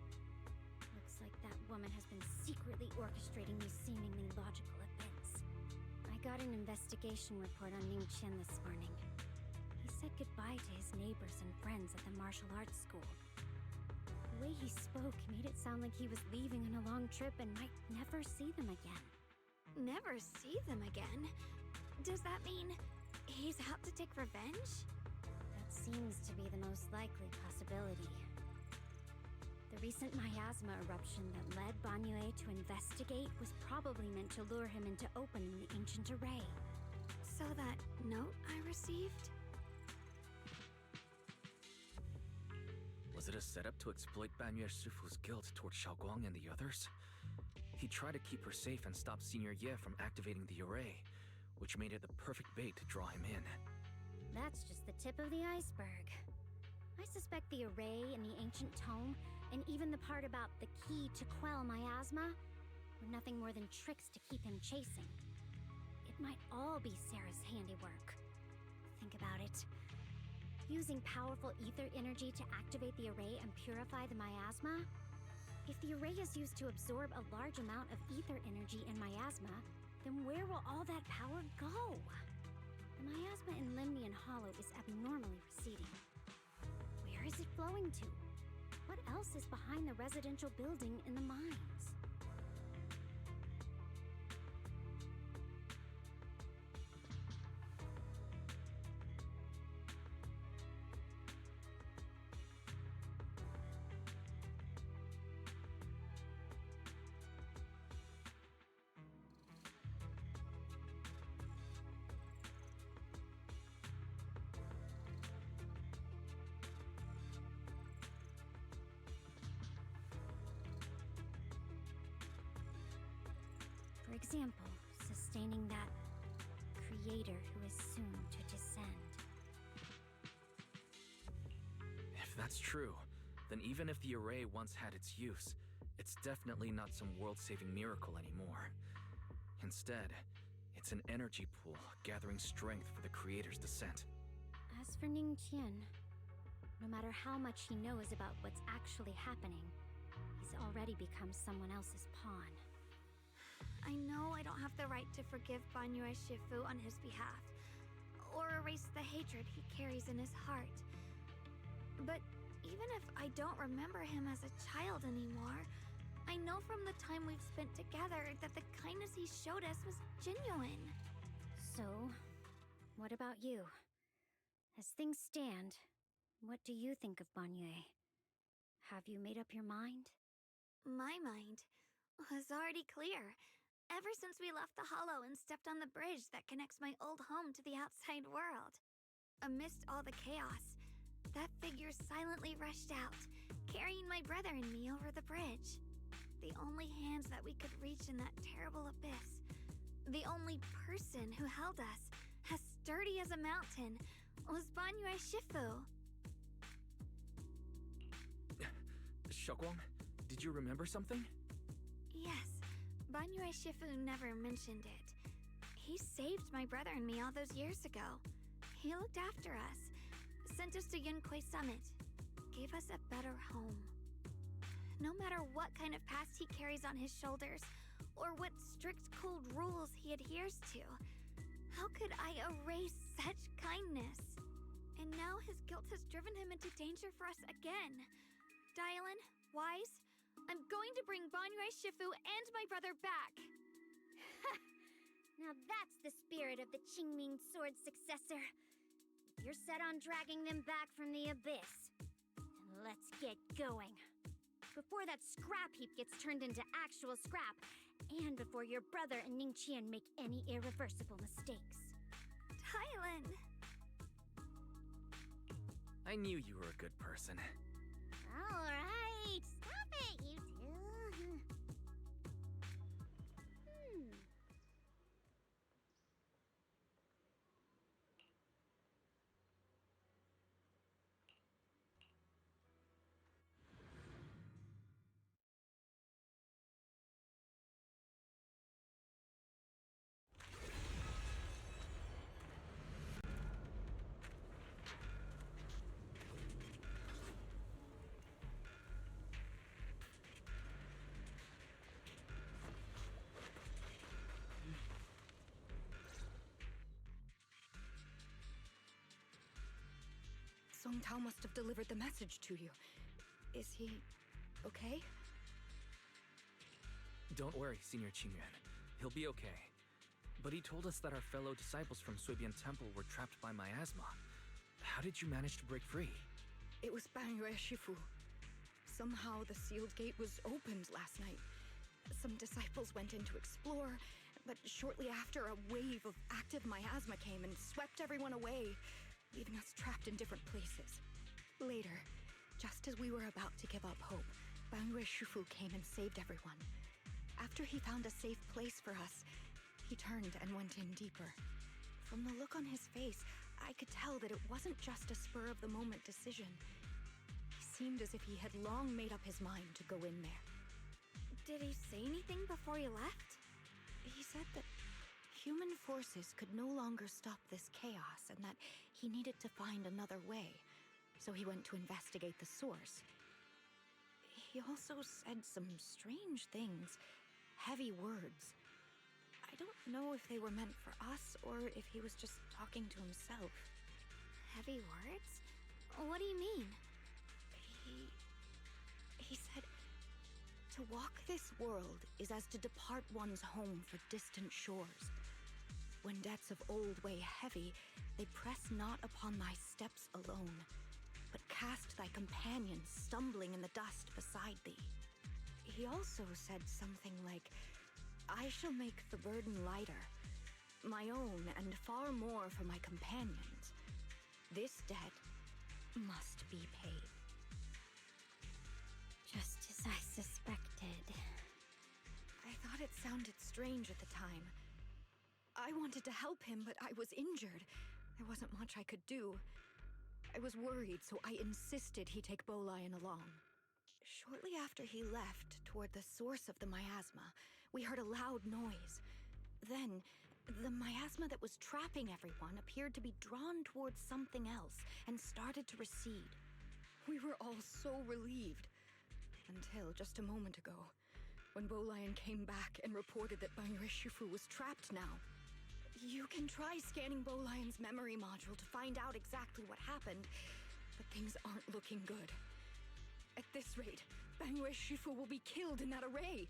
S13: Looks like that woman has been secretly orchestrating these seemingly logical events. I got an investigation report on Ning Qian this morning. He said goodbye to his neighbors and friends at the martial arts school. The way he spoke made it sound like he was leaving on a long trip and might never see them again.
S10: Never see them again? Does that mean he's out to take revenge?
S13: That seems to be the most likely possibility. The recent miasma eruption that led Banyue to investigate was probably meant to lure him into opening the ancient array.
S10: So that note I received?
S7: Was it a setup to exploit Banyue Shifu's guilt toward Xiaoguang and the others? He tried to keep her safe and stop Senior Ye from activating the array, which made it the perfect bait to draw him in.
S13: That's just the tip of the iceberg. I suspect the array and the ancient tome, and even the part about the key to quell miasma, were nothing more than tricks to keep him chasing. It might all be Sarah's handiwork. Think about it. Using powerful ether energy to activate the array and purify the miasma? If the array is used to absorb a large amount of ether energy and miasma, then where will all that power go? The miasma in Limnian Hollow is abnormally receding. Where is it flowing to? What else is behind the residential building in the mines? For example, sustaining that
S6: creator who is soon to descend.
S7: If that's true, then even if the array once had its use, it's definitely not some world-saving miracle anymore. Instead, it's an energy pool gathering strength for the creator's descent.
S6: As for Ningqian, no matter how much he knows about what's actually happening, he's already become someone else's pawn.
S10: I know I don't have the right to forgive Banyue Shifu on his behalf, or erase the hatred he carries in his heart. But even if I don't remember him as a child anymore, I know from the time we've spent together that the kindness he showed us was genuine.
S6: So, what about you? As things stand, what do you think of Banyue? Have you made up your mind?
S10: My mind was already clear. Ever since we left the Hollow and stepped on the bridge that connects my old home to the outside world. Amidst all the chaos, that figure silently rushed out, carrying my brother and me over the bridge. The only hands that we could reach in that terrible abyss. The only person who held us, as sturdy as a mountain, was Banyue Shifu.
S7: Shaoguang, did you remember something?
S10: Yes, Banyue Shifu never mentioned it. He saved my brother and me all those years ago. He looked after us, sent us to Yunquay Summit, gave us a better home. No matter what kind of past he carries on his shoulders, or what strict cold rules he adheres to, how could I erase such kindness? And now his guilt has driven him into danger for us again. Dylan, Wise, I'm going to bring Banyue Shifu and my brother back.
S6: Now that's the spirit of the Qingming Sword's successor. You're set on dragging them back from the abyss. Then let's get going. Before that scrap heap gets turned into actual scrap, and before your brother and Ningqian make any irreversible mistakes.
S10: Dylan!
S7: I knew you were a good person.
S6: Alright, stop it, you two.
S4: Song Tao must have delivered the message to you. Is he okay?
S7: Don't worry, Senior Qingyuan. He'll be okay. But he told us that our fellow disciples from Suibian Temple were trapped by miasma. How did you manage to break free?
S4: It was Banyue Shifu. Somehow the sealed gate was opened last night. Some disciples went in to explore, but shortly after, a wave of active miasma came and swept everyone away, leaving us trapped in different places. Later, just as we were about to give up hope, Banyue Shifu came and saved everyone. After he found a safe place for us, he turned and went in deeper. From the look on his face, I could tell that it wasn't just a spur-of-the-moment decision. He seemed as if he had long made up his mind to go in there.
S10: Did he say anything before he left?
S4: He said that human forces could no longer stop this chaos and that he needed to find another way. So he went to investigate the source. He also said some strange things, heavy words. I don't know if they were meant for us or if he was just talking to himself.
S10: Heavy words? What do you mean?
S4: He said, to walk this world is as to depart one's home for distant shores. When debts of old weigh heavy, they press not upon thy steps alone, but cast thy companions stumbling in the dust beside thee. He also said something like, I shall make the burden lighter, my own and far more for my companions. This debt must be paid.
S6: Just as I suspected.
S4: I thought it sounded strange at the time. I wanted to help him, but I was injured. There wasn't much I could do. I was worried, so I insisted he take Bolian along. Shortly after he left, toward the source of the miasma, we heard a loud noise. Then, the miasma that was trapping everyone appeared to be drawn towards something else and started to recede. We were all so relieved. Until just a moment ago, when Bolian came back and reported that Banyue Shifu was trapped now. You can try scanning Bolian's memory module to find out exactly what happened, but things aren't looking good. At this rate, Banyue Shifu will be killed in that array.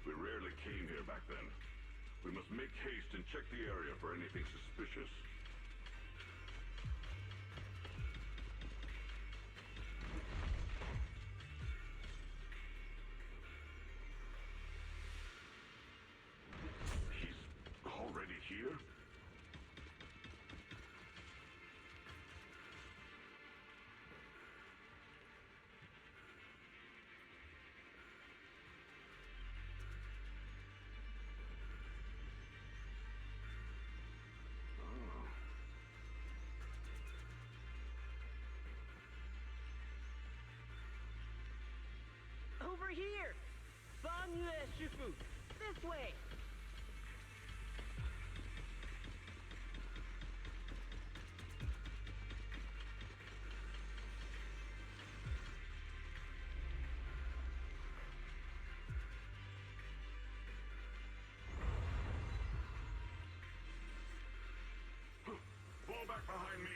S8: We rarely came here back then. We must make haste and check the area for anything suspicious. He's already here?
S9: Over here! Banyue Shifu! This way!
S8: Fall back behind me!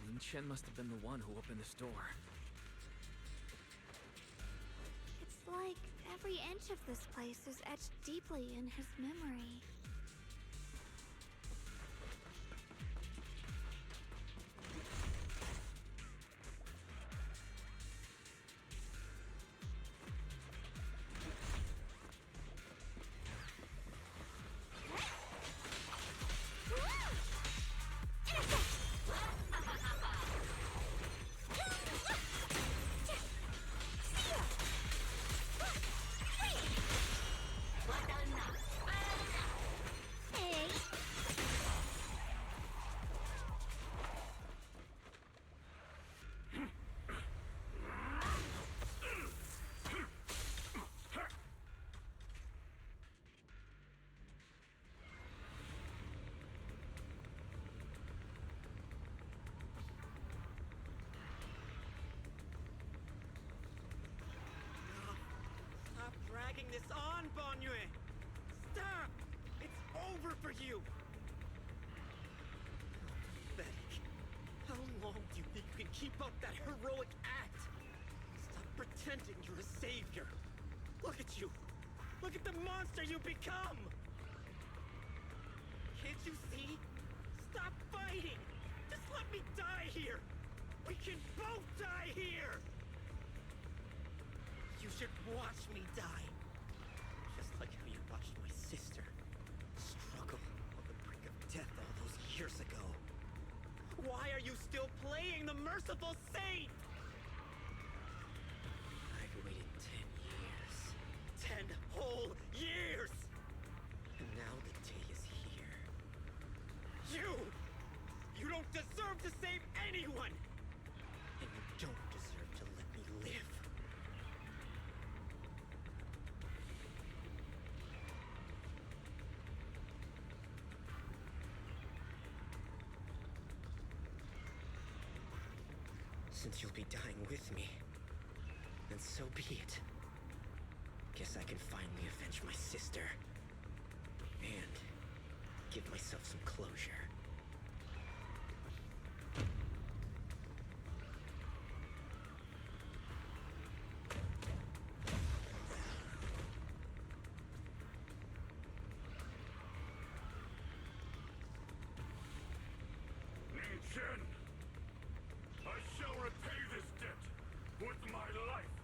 S7: Lin Chen must have been the one who opened this door.
S10: It's like every inch of this place is etched deeply in his memory.
S19: Stop dragging this on, Banyue! Stop! It's over for you! Pathetic. How long do you think you can keep up that heroic act? Stop pretending you're a savior. Look at you! Look at the monster you've become! Can't you see? Stop fighting! Just let me die here! We can both die here! You should watch me die. Just like how you watched my sister struggle on the brink of death all those years ago. Why are you still playing the merciful saint? I've waited 10 years. 10 whole years! And now the day is here. You don't deserve to save anyone! And you don't deserve to let me live. Since you'll be dying with me, then so be it. Guess I can finally avenge my sister. And give myself some closure.
S8: Nin-Chen! I shall repay this debt with my life.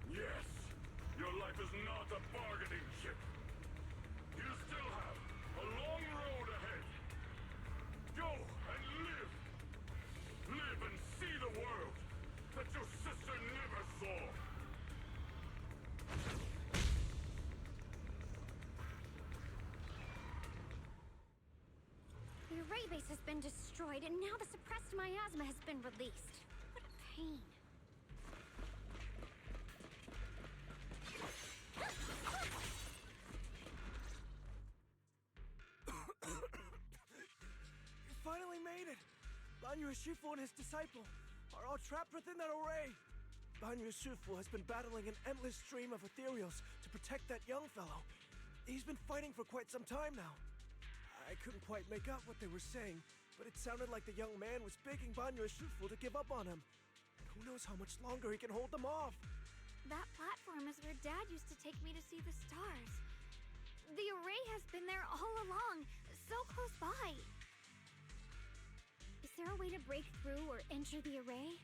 S8: Yes, your life is not a bargaining chip. You still have a long road ahead. Go and live. Live and see the world that your sister never saw.
S6: The array base has been destroyed, and now the suppressed miasma has been released. What a pain.
S17: You finally made it! Banyu Shifu and his disciple are all trapped within that array. Banyu Shifu has been battling an endless stream of ethereals to protect that young fellow. He's been fighting for quite some time now. I couldn't quite make out what they were saying, but it sounded like the young man was begging Banyu Shifu to give up on him. And who knows how much longer he can hold them off.
S10: That platform is where Dad used to take me to see the stars. The array has been there all along, so close by.
S6: Is there a way to break through or enter the array?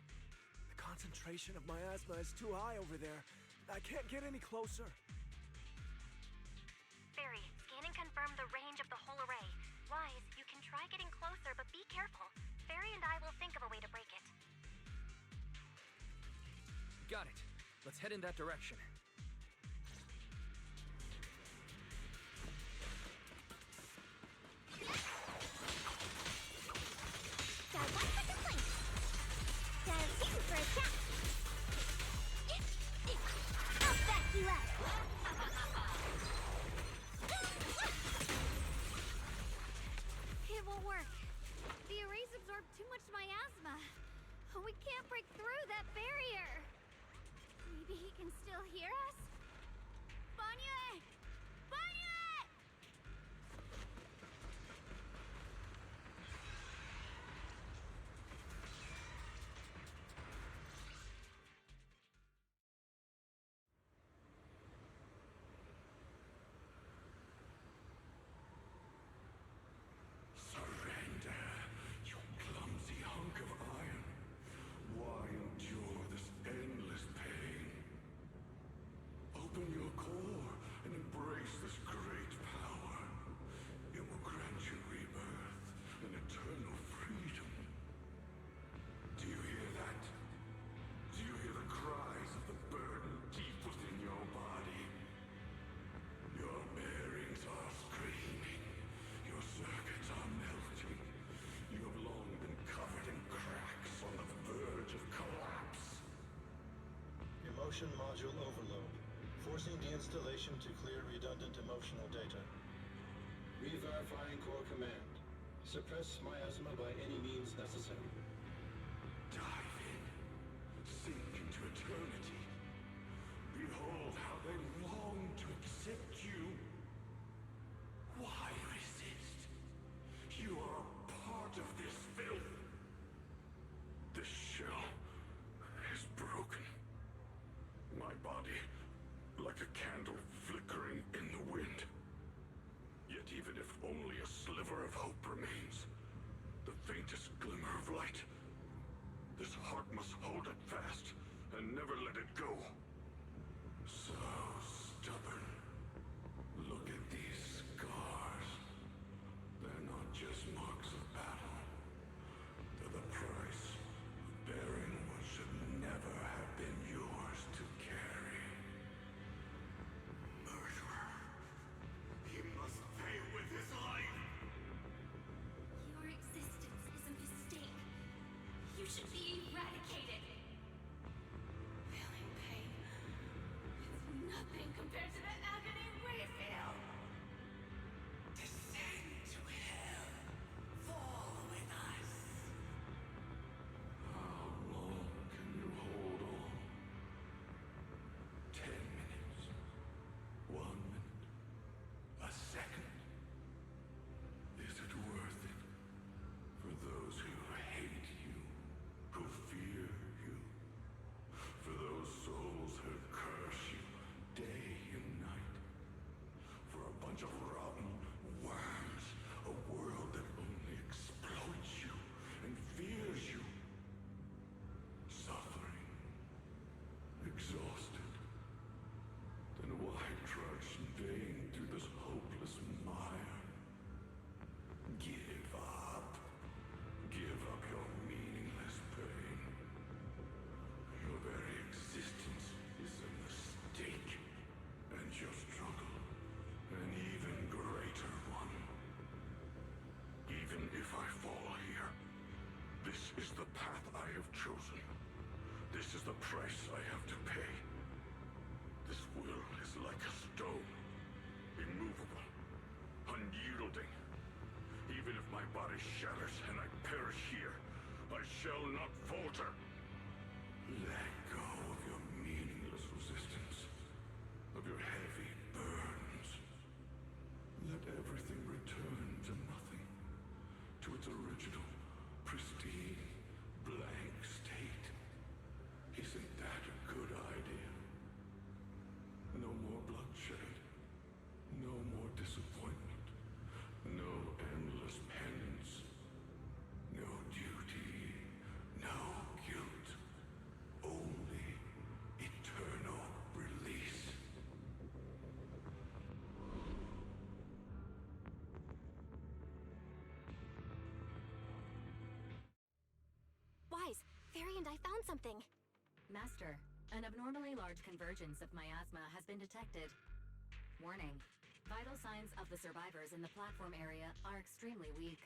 S17: The concentration of miasma is too high over there. I can't get any closer.
S4: Barry, scan and confirm the range of the whole array. Wise, you can try getting closer, but be careful. Barry and I will think of a way to break it.
S17: Got it. Let's head in that direction.
S6: Dial 1 for complaints. Dial 2 for attack. I'll back you up.
S10: It won't work. The arrays absorb too much miasma. We can't break through that barrier. Maybe he can still hear us? Banyu! Banyu!
S8: Surrender, you clumsy hunk of iron. Why endure this endless pain? Open your core and embrace this great power. It will grant you rebirth and eternal freedom. Do you hear that? Do you hear the cries of the burden deep within your body? Your bearings are screaming. Your circuits are melting. You have long been covered in cracks on the verge of collapse.
S5: Emotion module overload. Forcing deinstallation to clear redundant emotional data. Re-verifying core command. Suppress miasma by any means necessary.
S8: Dive in. Sink into eternity. Behold how they long to accept you. Why resist? You are a part of this filth. This shell is broken. My body, like a candle flickering in the wind. Yet even if Only a sliver of hope remains. The faintest glimmer of light. This heart must hold it fast and never let it go. So stubborn. Look at these scars. They're not just marks of battle. They're the price of bearing what should never have been yours to carry. Murderer. He must pay with his life.
S18: Your existence is a mistake. You should be eradicated. Feeling pain. It's nothing compared to the agony we feel. Descend to hell. Fall with us.
S8: How long can you hold on? 10 minutes? 1 minute? A second? Is it worth it? For those who hate you, who fear you, for those souls who curse you day and night, for a bunch of rotten worms, a world that only exploits you and fears you, suffering, exhausted, then why trudge in vain through this hopeless mire? Give up. Give up your meaningless pain. Your very existence is a mistake, and your struggle, an even greater one. Even if I fall here, this is the path I have chosen. This is the price I have to pay. This will is like a stone, immovable, unyielding. Even if my body shatters and I perish here, I shall not falter. Let go of your meaningless resistance, of your heavy burdens. Let everything return to nothing, to its original, pristine, blank state. Isn't that a good idea? No more bloodshed, no more disappointment, no endless penance, no duty, no guilt, only eternal release.
S12: Wise, Variant, I found something.
S15: Master, an abnormally large convergence of miasma has been detected. Warning. Vital signs of the survivors in the platform area are extremely weak.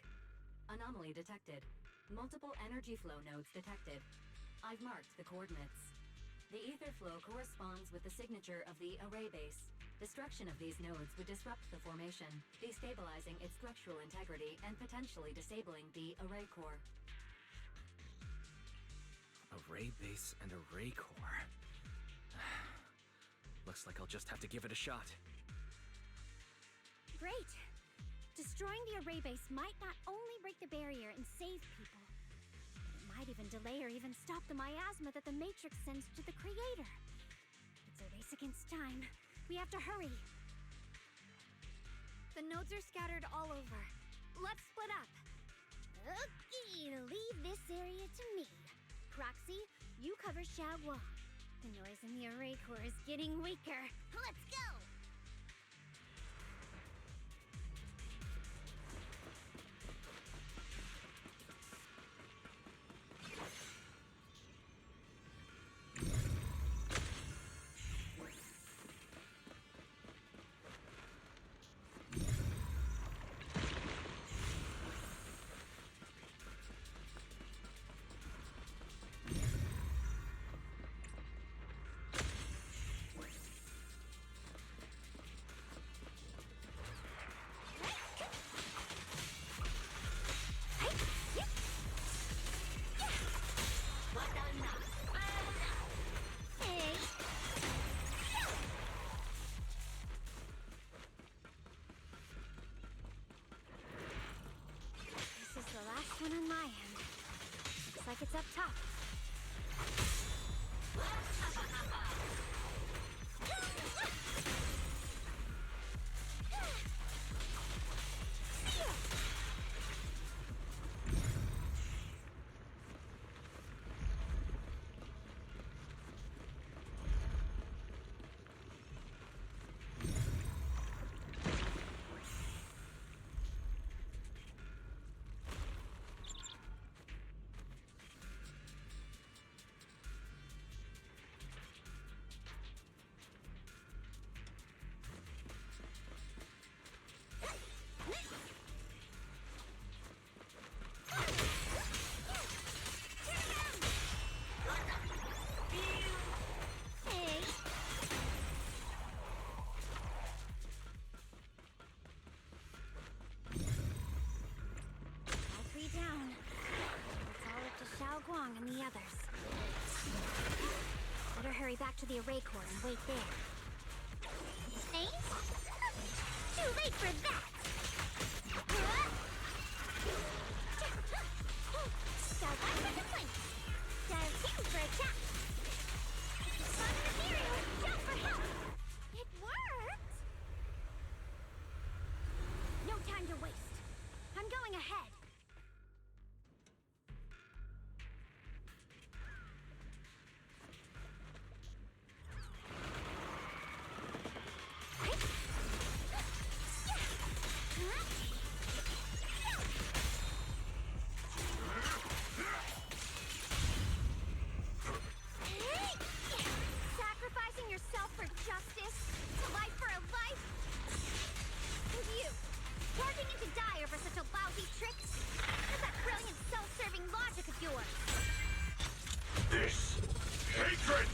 S15: Anomaly detected. Multiple energy flow nodes detected. I've marked the coordinates. The ether flow corresponds with the signature of the array base. Destruction of these nodes would disrupt the formation, destabilizing its structural integrity and potentially disabling the array core.
S7: Array base and array core. Looks like I'll just have to give it a shot.
S13: Great! Destroying the array base might not only break the barrier and save people, but it might even delay or even stop the miasma that the Matrix sends to the Creator. It's a race against time. We have to hurry. The nodes are scattered all over. Let's split up. Okay, leave this area to me. Proxy, you cover Xiaoguang. The noise in the array core is getting weaker. Let's go! One on my end. Looks like it's up top. way back to the array core and wait there. Ace? Too late for that! Dive 1 for complaints. Dive 2 for a chat. Fun material, shout for help! It worked! No time to waste. I'm going ahead. Sacrificing yourself for justice? A life for a life? And you, plunging into die over such a lousy trick? Where's that brilliant self-serving logic of yours?
S8: This hatred!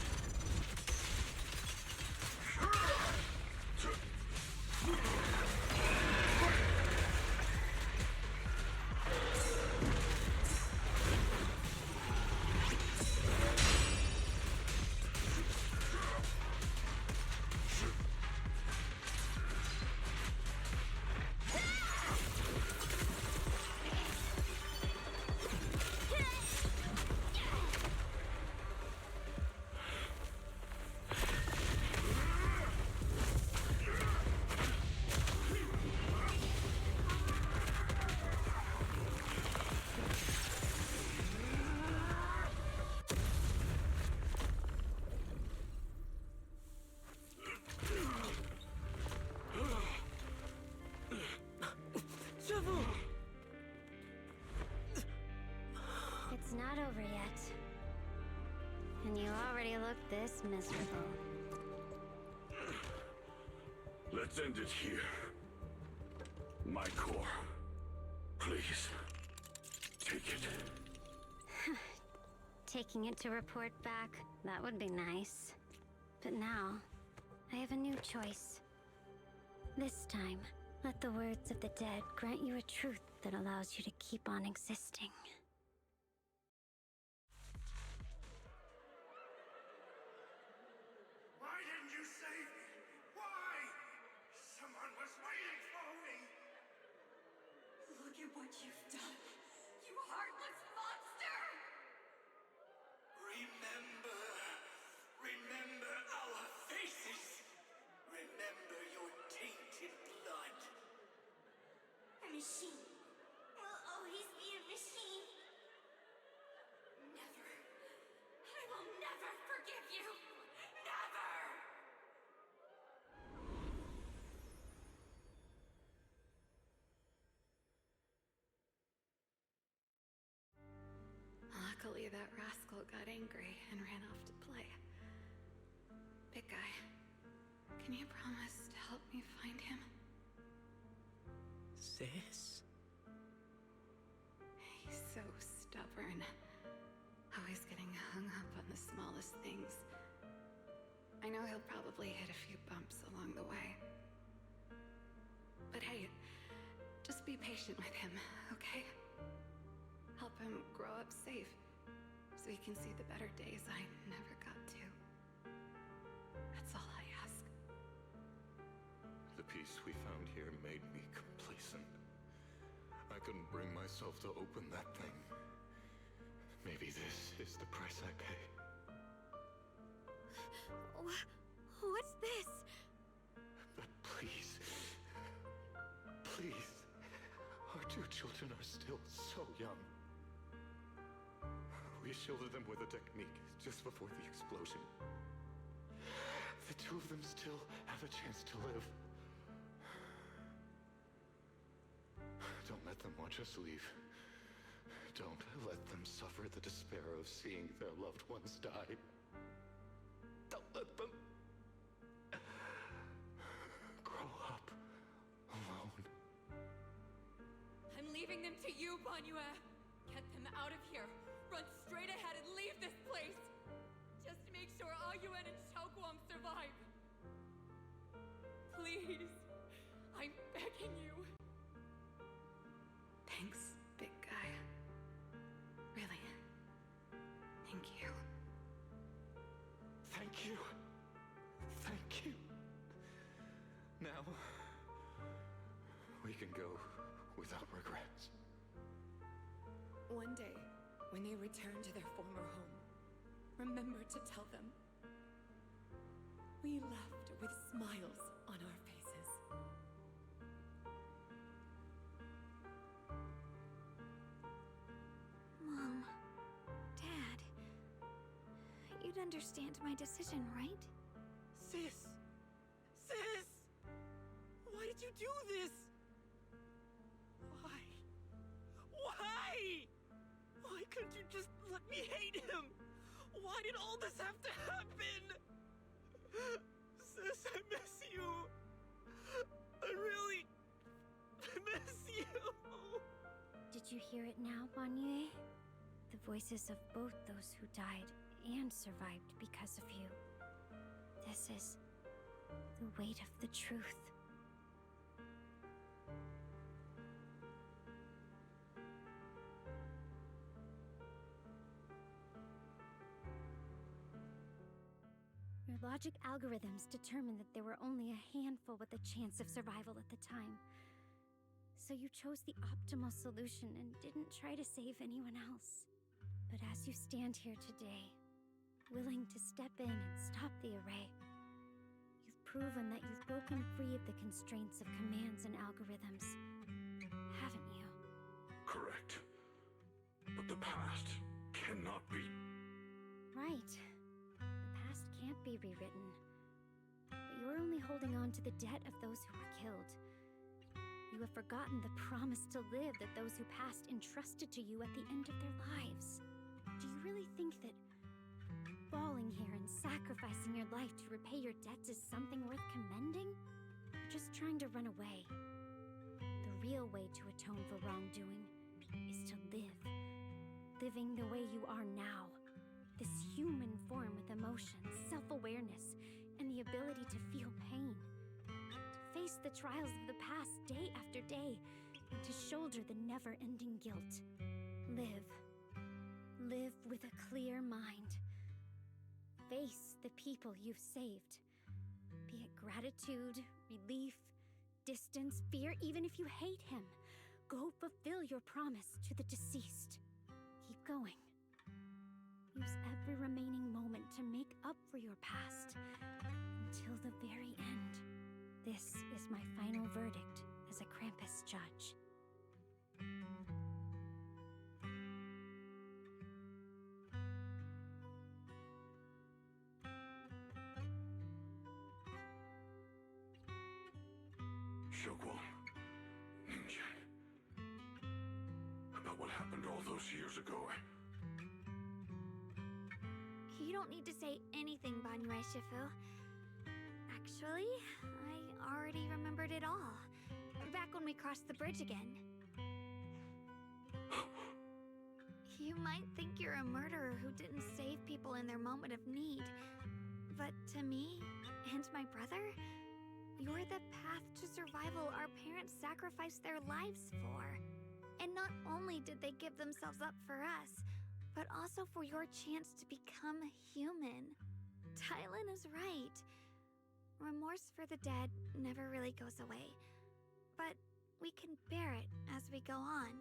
S13: It's not over yet. And you already look this miserable.
S8: Let's end it here. My core. Please. Take it.
S13: Taking it to report back, that would be nice. But now, I have a new choice. This time, let the words of the dead grant you a truth that allows you to keep on existing.
S22: Why didn't you save me? Why? Someone was waiting for me! Look at what you've done, you heartless monster! Remember our faces! Remember your tainted blood!
S13: A machine will always be a machine.
S22: Never. I will never forgive you! Never!
S16: Luckily, that rascal got angry and ran off to play. Big guy, can you promise to help me find him?
S9: Sis?
S16: He's so stubborn. Always getting hung up on the smallest things. I know he'll probably hit a few bumps along the way. But hey, just be patient with him, okay? Help him grow up safe, so he can see the better days I never got to. That's all I ask.
S2: The peace we found here made me complacent. I couldn't bring myself to open that thing. Maybe this is the price I pay.
S4: What's this?
S2: But please, please, our two children are still so young. We shielded them with a technique just before the explosion. The two of them still have a chance to live. Don't let them watch us leave. Don't let them suffer the despair of seeing their loved ones die. Don't let them grow up alone.
S18: I'm leaving them to you, Banyue. Get them out of here. Run straight ahead and leave this place. Just make sure Ayuen and Xiaoguang survive. Please. I'm begging you.
S16: Thanks, big guy. Really. Thank you.
S2: Thank you. Now, we can go without regrets.
S16: One day, when they return to their former home, remember to tell them we left with smiles on our faces.
S10: Mom, Dad, you'd understand my decision, right?
S9: Sis! Sis! Why did you do this? Why? Why? Why couldn't you just let me hate him? Why did all this have to happen? Sis, I miss you. I really miss you.
S13: Did you hear it now, Banye? The voices of both those who died and survived because of you. This is the weight of the truth. Your logic algorithms determined that there were only a handful with a chance of survival at the time. So you chose the optimal solution and didn't try to save anyone else. But as you stand here today, willing to step in and stop the array, you've proven that you've broken free of the constraints of commands and algorithms, haven't you?
S8: Correct. But the past cannot be.
S13: Right. The past can't be rewritten. But you're only holding on to the debt of those who were killed. You have forgotten the promise to live that those who passed entrusted to you at the end of their lives. Do you really think that falling here and sacrificing your life to repay your debts is something worth commending? Or just trying to run away? The real way to atone for wrongdoing is to live. Living the way you are now. This human form with emotions, self-awareness, and the ability to feel pain. To face the trials of the past day after day, and to shoulder the never-ending guilt. Live. Live with a clear mind. Face the people you've saved. Be it gratitude, relief, distance, fear, even if you hate him. Go fulfill your promise to the deceased. Keep going. Use every remaining moment to make up for your past. Until the very end. This is my final verdict as a Krampus judge.
S8: Shoguan, Ninjan. About what happened all those years ago.
S10: You don't need to say anything, Banyue Shifu. Actually, I already remembered it all. Back when we crossed the bridge again. You might think you're a murderer who didn't save people in their moment of need. But to me, and my brother, you're the path to survival our parents sacrificed their lives for. And not only did they give themselves up for us, but also for your chance to become human. Tylen is right. Remorse for the dead never really goes away. But we can bear it as we go on.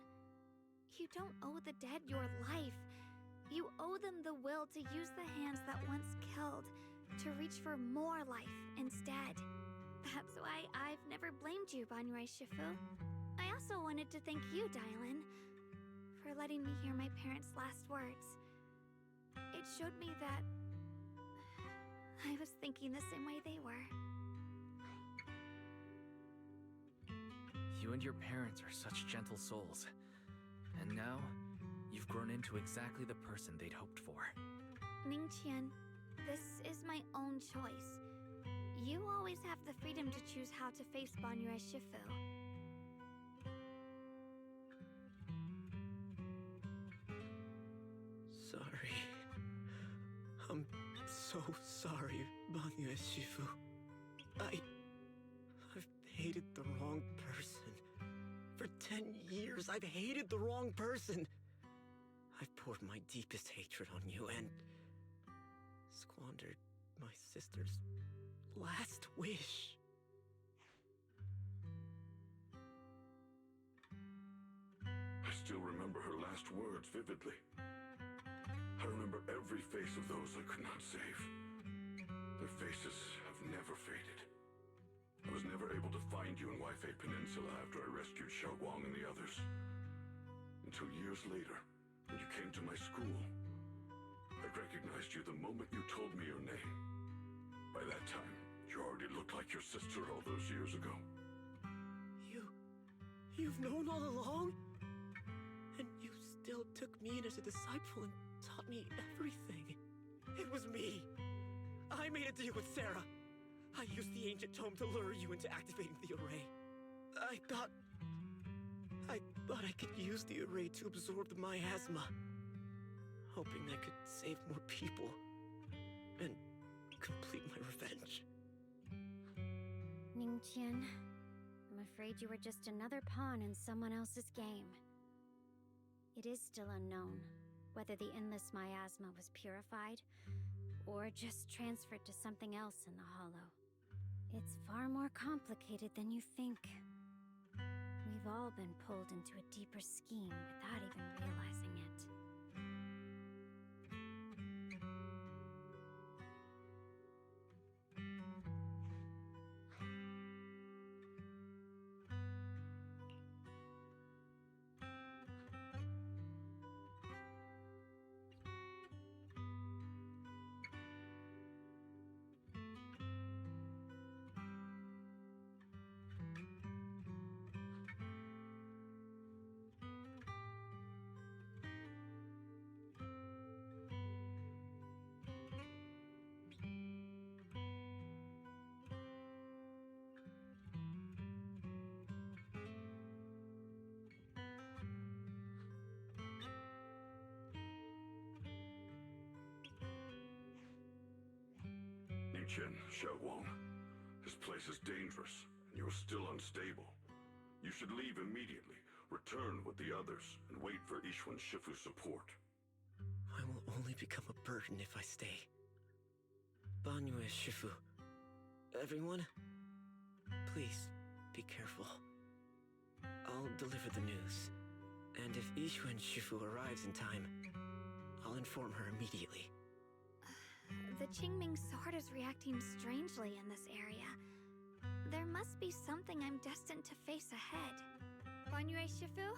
S10: You don't owe the dead your life. You owe them the will to use the hands that once killed to reach for more life instead. That's why I've never blamed you, Banyue Shifu. I also wanted to thank you, Dylan, for letting me hear my parents' last words. It showed me that I was thinking the same way they were.
S7: You and your parents are such gentle souls. And now, you've grown into exactly the person they'd hoped for.
S10: Ningqian, this is my own choice. You always have the freedom to choose how to face Banyue Shifu.
S9: Sorry. I'm so sorry, Banyue Shifu. I've hated the wrong person. For 10 years, I've hated the wrong person. I've poured my deepest hatred on you and squandered my sister's last wish.
S8: vividly. I remember every face of those I could not save. Their faces have never faded. I was never able to find you in Waifei Peninsula after I rescued Xiaoguang and the others. Until years later, when you came to my school, I recognized you the moment you told me your name. By that time, you already looked like your sister all those years ago.
S9: You've known all along? And you still took me in as a disciple and taught me everything. It was me. I made a deal with Sarah. I used the ancient tome to lure you into activating the array. I thought I could use the array to absorb the miasma, hoping I could save more people and complete my revenge.
S13: Ningqian, I'm afraid you were just another pawn in someone else's game. It is still unknown whether the endless miasma was purified or just transferred to something else in the Hollow. It's far more complicated than you think. We've all been pulled into a deeper scheme without even realizing it.
S8: Ningqian, Xiaoguang, this place is dangerous, and you're still unstable. You should leave immediately, return with the others, and wait for Yixuan Shifu's support.
S9: I will only become a burden if I stay. Banyue Shifu, everyone, please be careful. I'll deliver the news, and if Yixuan Shifu arrives in time, I'll inform her immediately.
S10: The Qingming sword is reacting strangely in this area. There must be something I'm destined to face ahead. Banyue Shifu,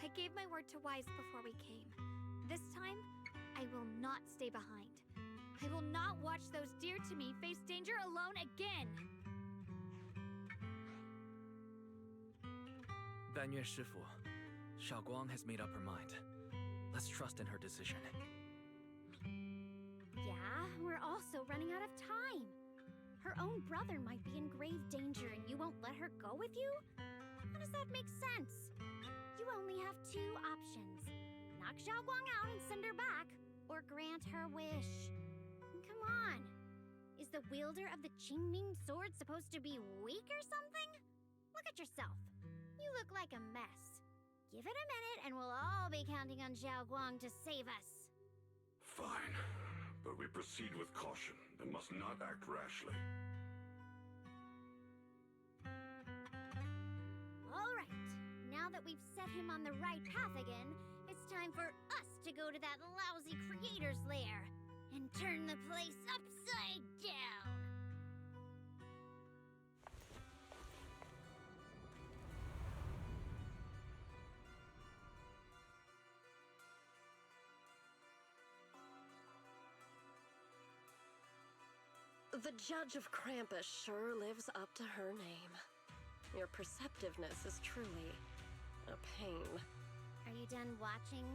S10: I gave my word to Wise before we came. This time, I will not stay behind. I will not watch those dear to me face danger alone again!
S7: Banyue Shifu, Xiaoguang has made up her mind. Let's trust in her decision.
S13: Yeah, we're also running out of time. Her own brother might be in grave danger and you won't let her go with you? How does that make sense? You only have two options. Knock Xiaoguang out and send her back, or grant her wish. Come on. Is the wielder of the Qingming sword supposed to be weak or something? Look at yourself. You look like a mess. Give it a minute and we'll all be counting on Xiaoguang to save us.
S8: Fine, but we proceed with caution and must not act rashly.
S13: All right. Now that we've set him on the right path again, it's time for us to go to that lousy creator's lair and turn the place upside down.
S11: The Judge of Krampus sure lives up to her name. Your perceptiveness is truly a pain.
S13: Are you done watching,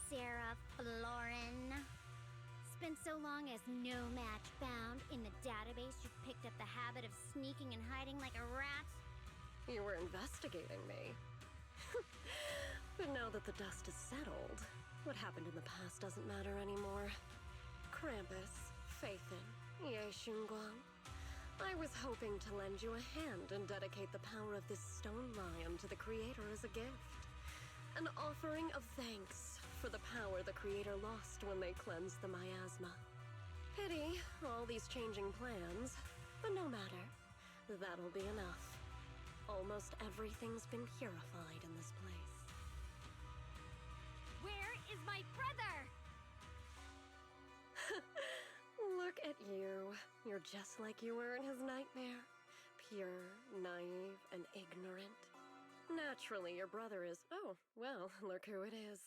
S13: Sarah Florin? Spent so long as no match found in the database you picked up the habit of sneaking and hiding like a rat?
S11: You were investigating me. But now that the dust is settled, what happened in the past doesn't matter anymore. Krampus, Faithin, Ye Xunguang. I was hoping to lend you a hand and dedicate the power of this stone lion to the Creator as a gift. An offering of thanks for the power the Creator lost when they cleansed the miasma. Pity, all these changing plans, but no matter. That'll be enough. Almost everything's been purified in this place.
S13: Where
S10: is my brother!
S11: Look at you. You're just like you were in his nightmare. Pure, naive, and ignorant. Naturally, your brother is... Oh, well, look who it is.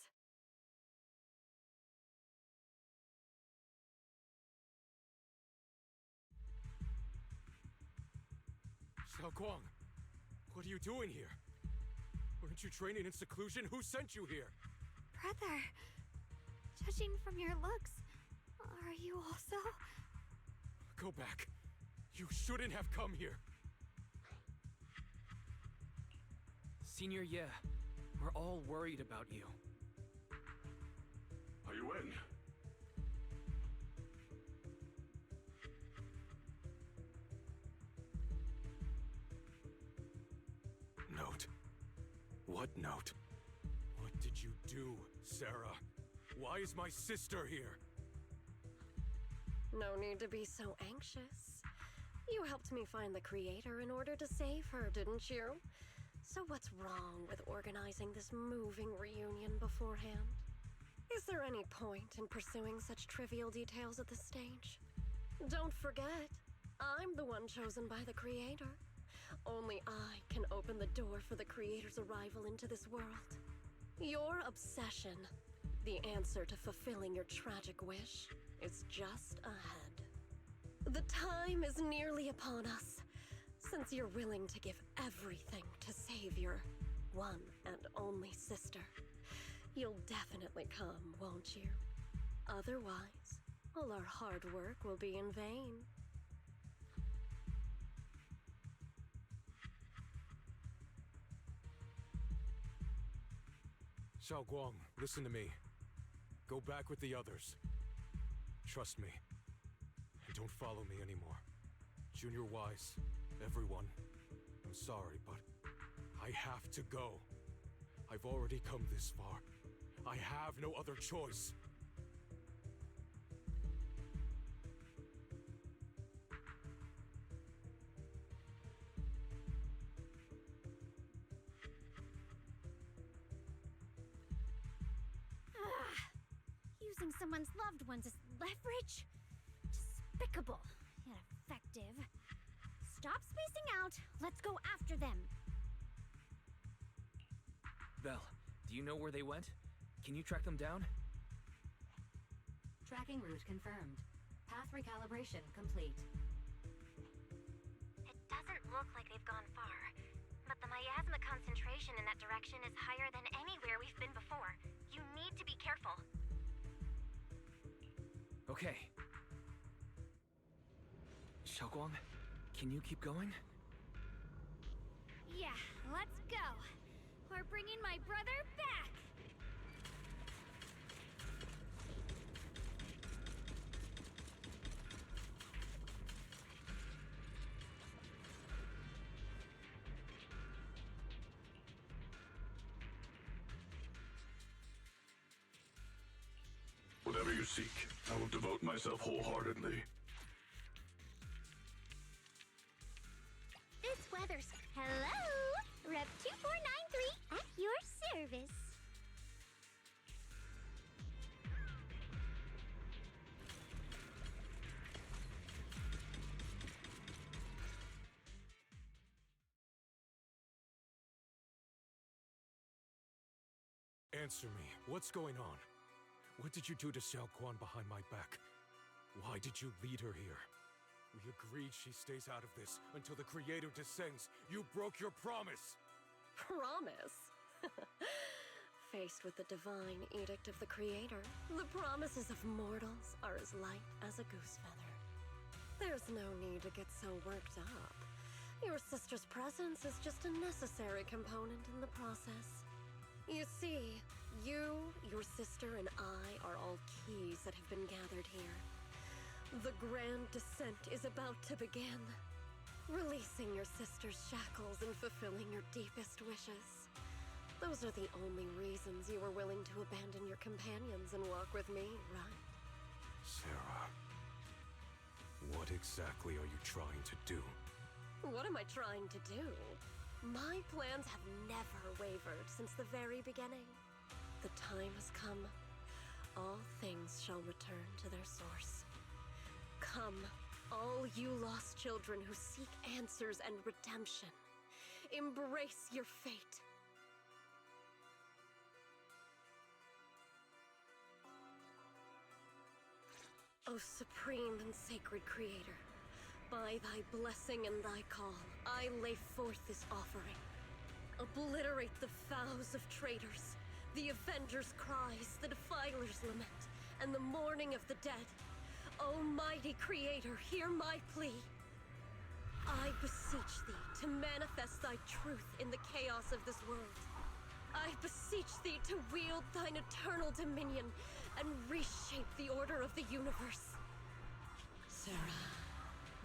S2: Xiaoguang, what are you doing here? Weren't you training in seclusion? Who sent you here?
S10: Brother, judging from your looks, are you also?
S2: Go back. You shouldn't have come here.
S7: Senior Ye, we're all worried about you.
S8: Are you in?
S2: Note? What note? What did you do, Sarah? Why is my sister here?
S11: No need to be so anxious. You helped me find the creator in order to save her, didn't you? So what's wrong with organizing this moving reunion beforehand? Is there any point in pursuing such trivial details at this stage? Don't forget, I'm the one chosen by the creator. Only I can open the door for the creator's arrival into this world. Your obsession, the answer to fulfilling your tragic wish, is just ahead. The time is nearly upon us. Since you're willing to give everything to save your one and only sister, you'll definitely come, won't you? Otherwise, all our hard work will be in vain.
S2: Xiaoguang, listen to me. Go back with the others. Trust me. And don't follow me anymore. Junior Wise, everyone. I'm sorry, but I have to go. I've already come this far. I have no other choice.
S6: Using someone's loved ones as leverage? Despicable, yet effective. Stop spacing out. Let's go after them.
S7: Belle, do you know where they went? Can you track them down?
S15: Tracking route confirmed. Path recalibration complete.
S13: It doesn't look like they've gone far, but the miasma concentration in that direction is higher than anywhere we've been before. You need to be careful.
S7: Okay. Xiaoguang, can you keep going?
S10: Yeah, let's go. We're bringing my brother back.
S8: Whatever you seek, I will devote myself wholeheartedly.
S13: This weather's... Hello? Rep 2493 at your service.
S2: Answer me. What's going on? What did you do to Xiaoguang behind my back? Why did you lead her here? We agreed she stays out of this until the creator descends. You broke your promise!
S11: Promise? Faced with the divine edict of the creator, the promises of mortals are as light as a goose feather. There's no need to get so worked up. Your sister's presence is just a necessary component in the process. You see, you, your sister, and I are all keys that have been gathered here. The grand descent is about to begin. Releasing your sister's shackles and fulfilling your deepest wishes. Those are the only reasons you were willing to abandon your companions and walk with me, right?
S2: Sarah, what exactly are you trying to do?
S11: What am I trying to do? My plans have never wavered since the very beginning. The time has come all things shall return to their source. Come, all you lost children who seek answers and redemption. Embrace your fate. O supreme and sacred creator, by thy blessing and thy call, I lay forth this offering. Obliterate the vows of traitors, the avengers' cries, the defiler's lament, and the mourning of the dead. Almighty creator, hear my plea. I beseech thee to manifest thy truth in the chaos of this world. I beseech thee to wield thine eternal dominion and reshape the order of the universe.
S14: Sarah,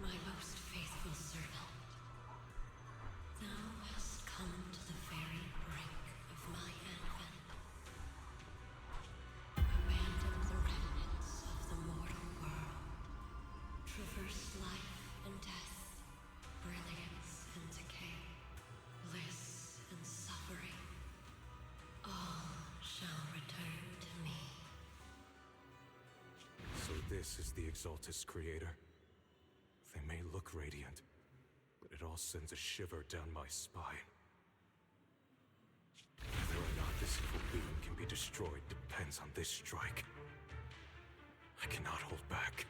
S14: my most faithful servant, thou hast come to the very brink of my advent. Abandon the remnants of the mortal world. Traverse life and death, brilliance and decay, bliss and suffering. All shall return to me.
S2: So this is the Exaltus creator. They may look radiant, but it all sends a shiver down my spine. Whether or not this evil being can be destroyed depends on this strike. I cannot hold back.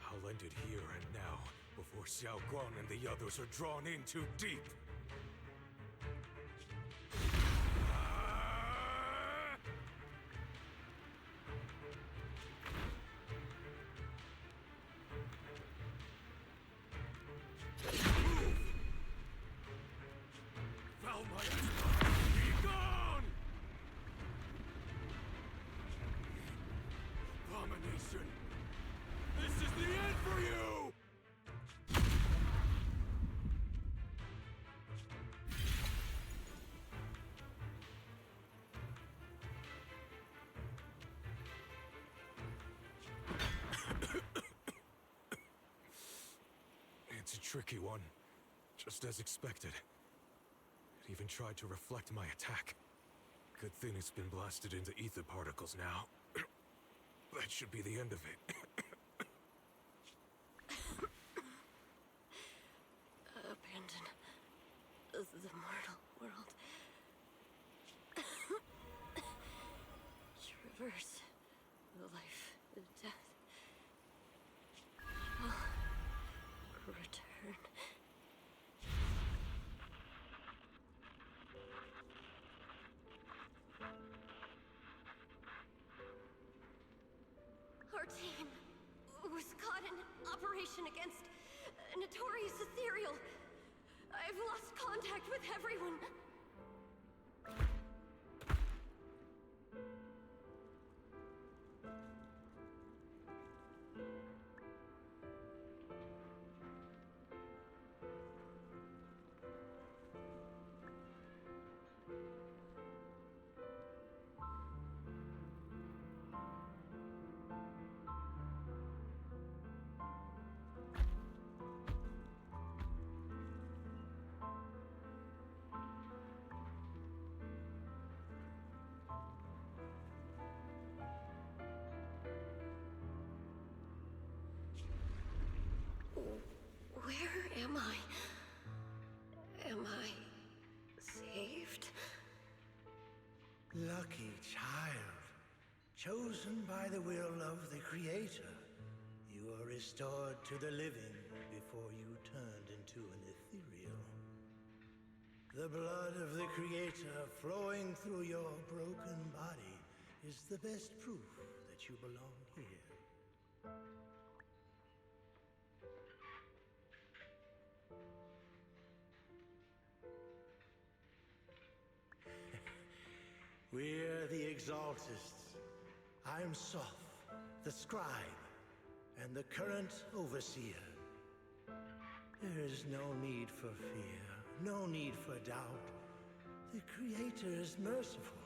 S2: I'll end it here and now, before Xiao Guang and the others are drawn in too deep. Abomination! This is the end for you! It's a tricky one, just as expected. It even tried to reflect my attack. Good thing it's been blasted into ether particles now. That should be the end of it.
S11: Abandon the mortal world. Traverse life and death. I'll return. Our team was caught in operation against a notorious ethereal. I've lost contact with everyone. Where am I? Am I saved?
S21: Lucky child, chosen by the will of the Creator, you are restored to the living before you turned into an ethereal. The blood of the Creator flowing through your broken body is the best proof that you belong here. We're the Exaltists. I'm Soph, the scribe, and the current overseer. There is no need for fear, no need for doubt. The Creator is merciful.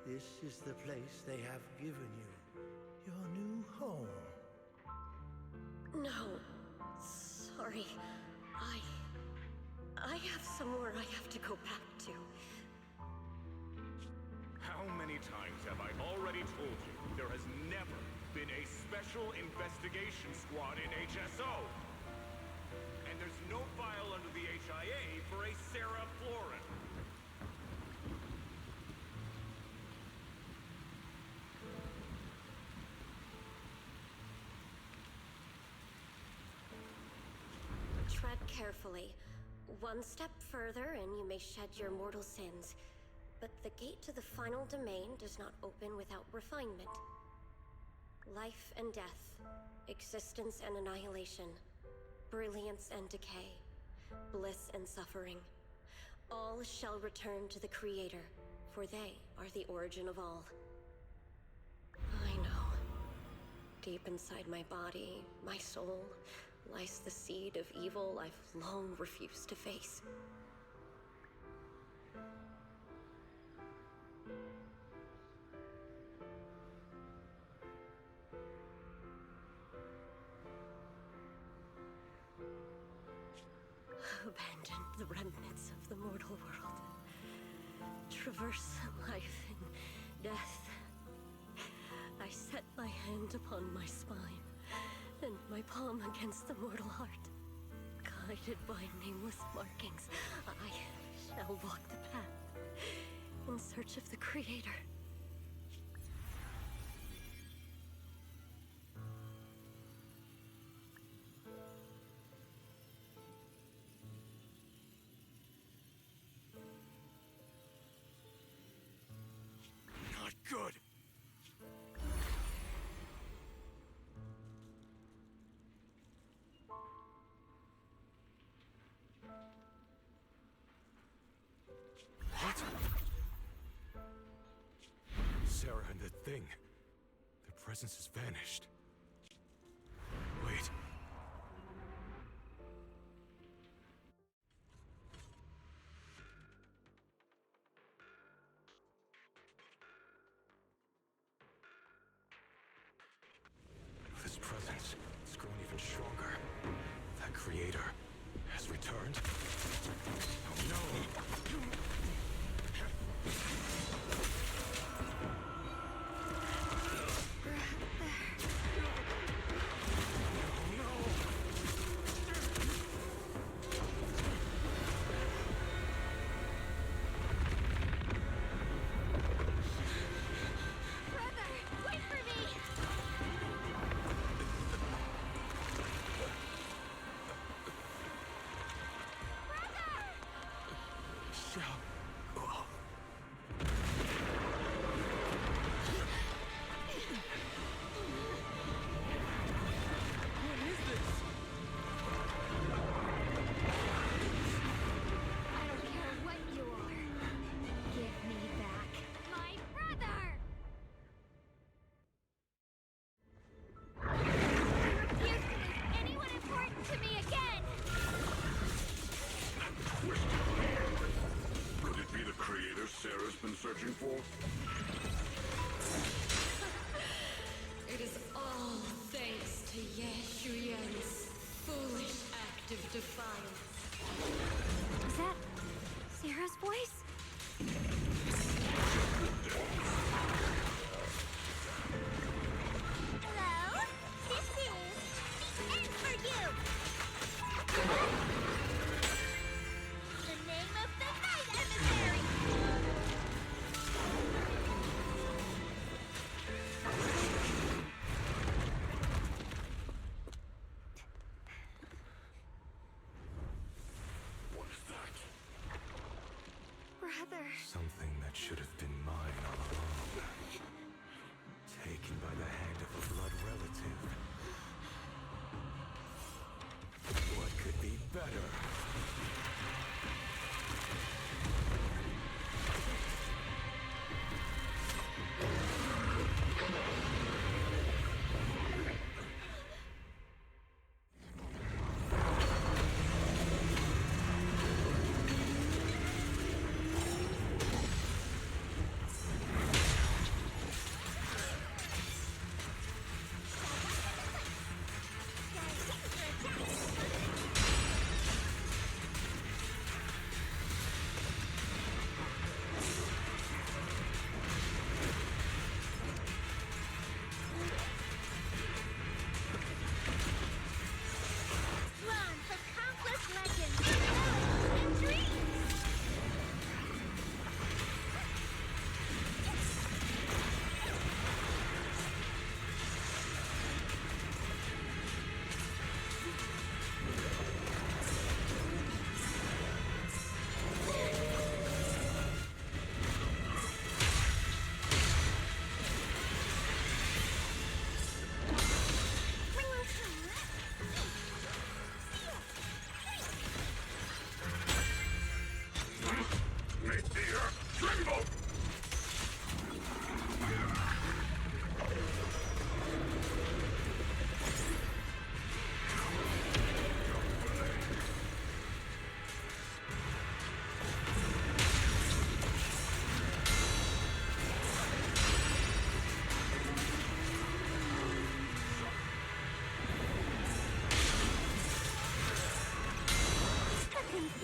S21: This is the place they have given you, your new home.
S11: No. Sorry. I have somewhere I have to go back to.
S2: How
S1: How many times have I already told you there has never been a special investigation squad in HSO? And there's no file under the HIA for a Sarah Florin.
S11: Tread carefully. One step further and you may shed your mortal sins. But the gate to the final domain does not open without refinement. Life and death, existence and annihilation, brilliance and decay, bliss and suffering. All shall return to the Creator, for they are the origin of all. I know. Deep inside my body, my soul, lies the seed of evil I've long refused to face. Abandon the remnants of the mortal world. Traverse life and death. I set my hand upon my spine, and my palm against the mortal heart. Guided by nameless markings, I shall walk the path in search of the Creator.
S2: Not good. What? Sarah and the thing. Their presence has vanished. Wait. This presence has grown even stronger. That creator has returned. Oh no!
S6: Brother, wait for me!
S2: What is this?
S6: I don't care what you are. Give me back my brother! I refuse to lose anyone important to me again!
S8: Could it be the creator Sarah's been searching for?
S14: It is all thanks to Yeshuyan's foolish act of defiance.
S6: Is that Sarah's voice? Hello? This is the end for you! The name of the night emissary!
S8: What is that?
S6: Brother.
S2: Something that should have been mine all along. Taken by the hand of a blood relative. What could be better?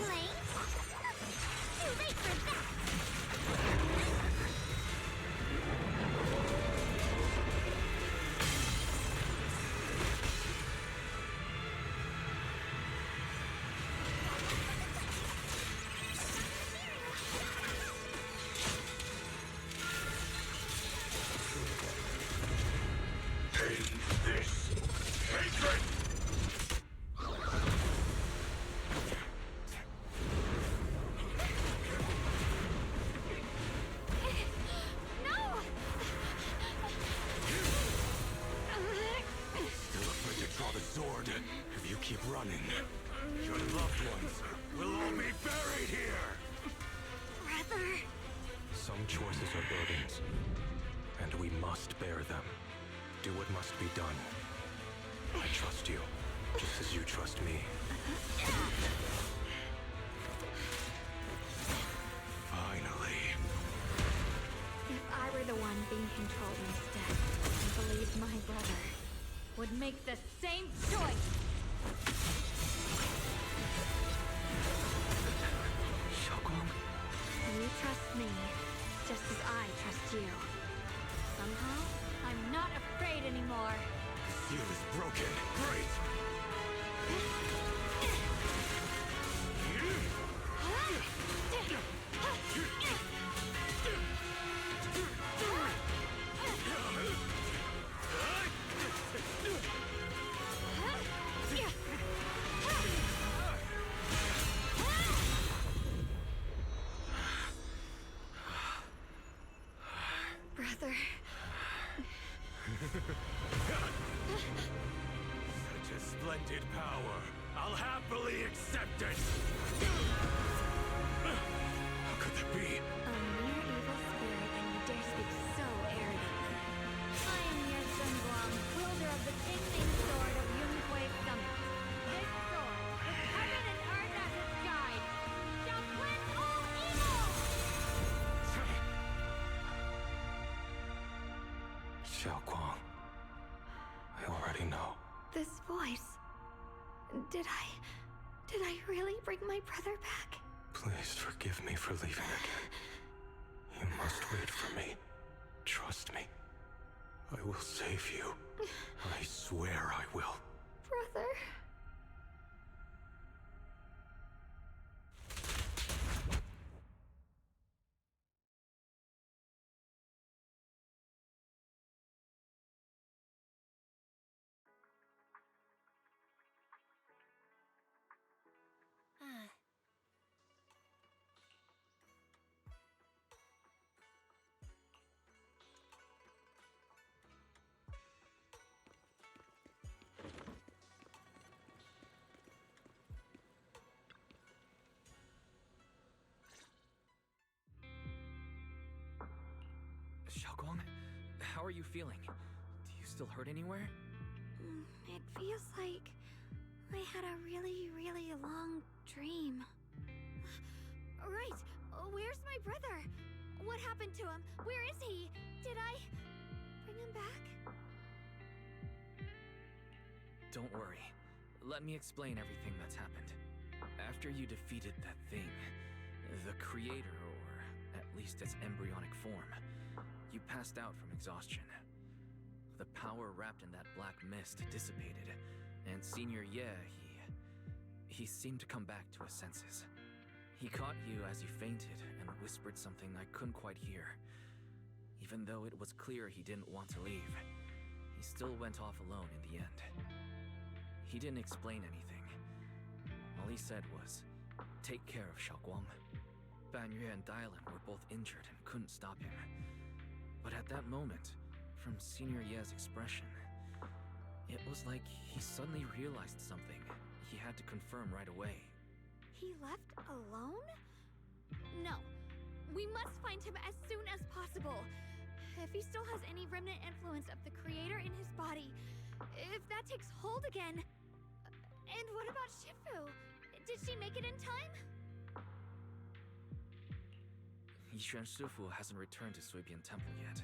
S6: complaint? Too late for that!
S8: This hatred!
S2: Still afraid to draw the sword? If you keep running, your loved ones will all be buried here!
S6: Brother!
S2: Some choices are burdens, and we must bear them. Do what must be done. I trust you, just as you trust me. Finally.
S10: If I were the one being controlled instead, I believe my brother would make the same choice!
S2: Xiaoguang?
S10: You trust me, just as I trust you. Somehow, I'm not afraid anymore.
S2: The seal is broken. Great!
S10: Brother.
S2: Such a splendid power. I'll happily accept it! How could that be?
S10: A mere evil spirit, and you dare speak so arrogantly. I am Ye Zhenguang, wielder of the Tingling Sword of Yunhui Summit. This sword, with heaven and earth as its guide, shall cleanse all evil!
S2: Xiaoguang, I already know.
S10: This voice. Did I really bring my brother back?
S2: Please forgive me for leaving again. You must wait for me. Trust me. I will save you. I swear I will.
S10: Brother.
S7: Xiaoguang, how are you feeling? Do you still hurt anywhere?
S10: It feels like I had a really, really long dream. Right! Where's my brother? What happened to him? Where is he? Did I bring him back?
S7: Don't worry. Let me explain everything that's happened. After you defeated that thing, the creator, or at least its embryonic form, you passed out from exhaustion. The power wrapped in that black mist dissipated, and Senior Ye, he seemed to come back to his senses. He caught you as you fainted and whispered something I couldn't quite hear. Even though it was clear he didn't want to leave, he still went off alone in the end. He didn't explain anything. All he said was, "Take care of Xiaoguang." Banyue and Dylan were both injured and couldn't stop him. But at that moment, from Senior Ye's expression, it was like he suddenly realized something he had to confirm right away.
S10: He left alone? No. We must find him as soon as possible. If he still has any remnant influence of the creator in his body, if that takes hold again. And what about Shifu? Did she make it in time?
S7: Yixuan Shifu hasn't returned to Suibian Temple yet.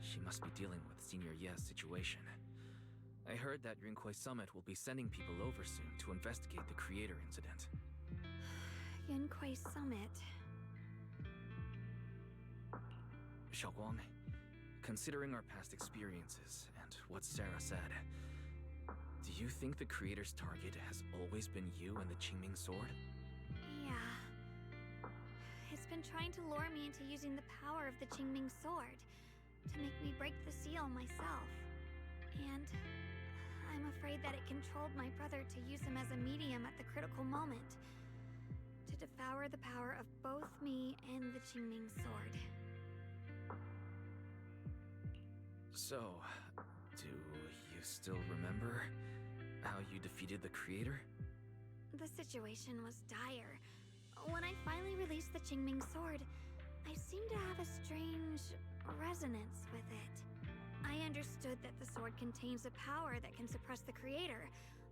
S7: She must be dealing with Senior Ye's situation. I heard that Yunhui Summit will be sending people over soon to investigate the creator incident.
S10: Yunquei Summit.
S7: Xiaoguang, considering our past experiences and what Sarah said, do you think the Creator's target has always been you and the Qingming Sword?
S10: Yeah. It's been trying to lure me into using the power of the Qingming Sword to make me break the seal myself. And I'm afraid that it controlled my brother to use him as a medium at the critical moment, to devour the power of both me and the Qingming Sword.
S7: So, do you still remember how you defeated the Creator?
S10: The situation was dire. When I finally released the Qingming Sword, I seemed to have a strange resonance with it. I understood that the sword contains a power that can suppress the Creator,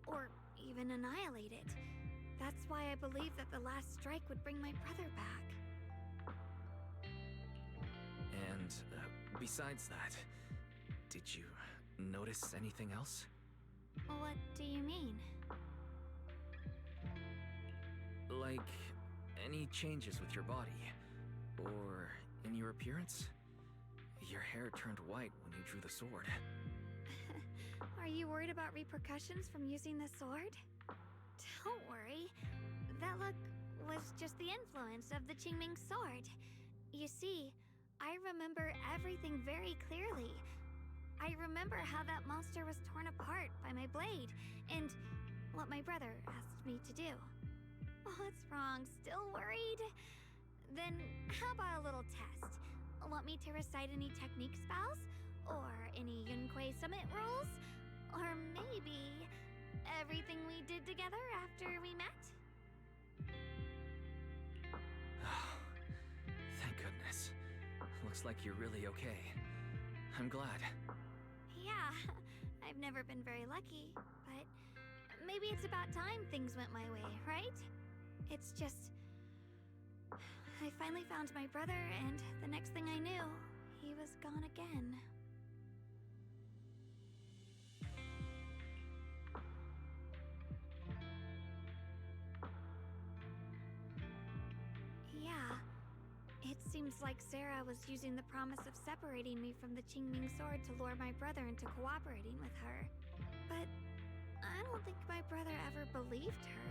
S10: or even annihilate it. That's why I believed that the last strike would bring my brother back.
S7: And besides that, did you notice anything else?
S10: What do you mean?
S7: Like, any changes with your body? Or in your appearance? Your hair turned white when you drew the sword.
S10: Are you worried about repercussions from using the sword? Don't worry. That look was just the influence of the Qingming Sword. You see, I remember everything very clearly. I remember how that monster was torn apart by my blade, and what my brother asked me to do. What's wrong? Still worried? Then how about a little test? Want me to recite any technique spells? Or any Yunquei Summit rules? Or maybe everything we did together after we met?
S7: Thank goodness. Looks like you're really okay. I'm glad.
S10: Yeah, I've never been very lucky, but maybe it's about time things went my way, right? It's just... I finally found my brother, and the next thing I knew, he was gone again. Yeah, it seems like Sarah was using the promise of separating me from the Qingming Sword to lure my brother into cooperating with her. But I don't think my brother ever believed her.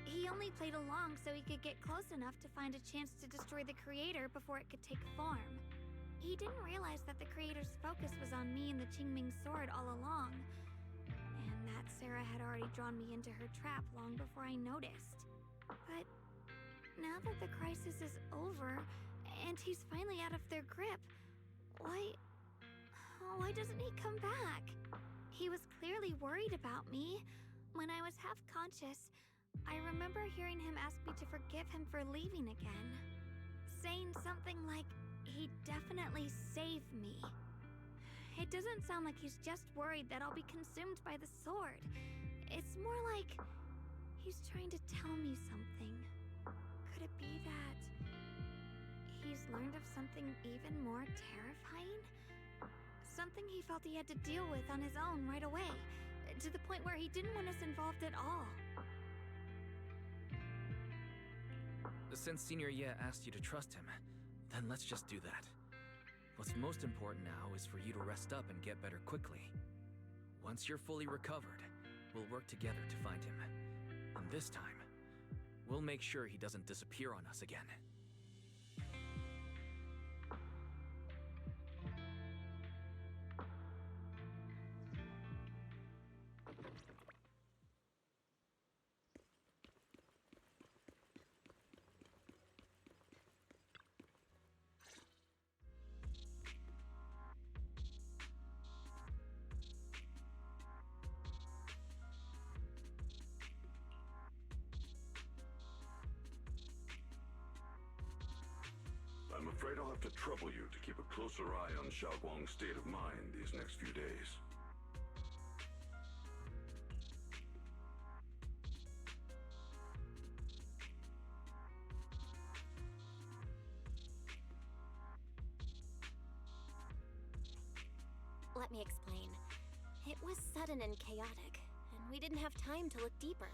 S10: He only played along so he could get close enough to find a chance to destroy the Creator before it could take form. He didn't realize that the Creator's focus was on me and the Qingming Sword all along, and that Sarah had already drawn me into her trap long before I noticed. But now that the crisis is over, and he's finally out of their grip, why doesn't he come back? He was clearly worried about me. When I was half conscious, I remember hearing him ask me to forgive him for leaving again, saying something like he'd definitely save me. It doesn't sound like he's just worried that I'll be consumed by the sword. It's more like he's trying to tell me something. Could it be that he's learned of something even more terrifying? Something he felt he had to deal with on his own right away, to the point where he didn't want us involved at all.
S7: Since Senior Ye asked you to trust him, then let's just do that. What's most important now is for you to rest up and get better quickly. Once you're fully recovered, we'll work together to find him. And this time, we'll make sure he doesn't disappear on us again.
S8: I'm afraid I'll have to trouble you to keep a closer eye on Xiaoguang's state of mind these next few days.
S6: Let me explain. It was sudden and chaotic, and we didn't have time to look deeper,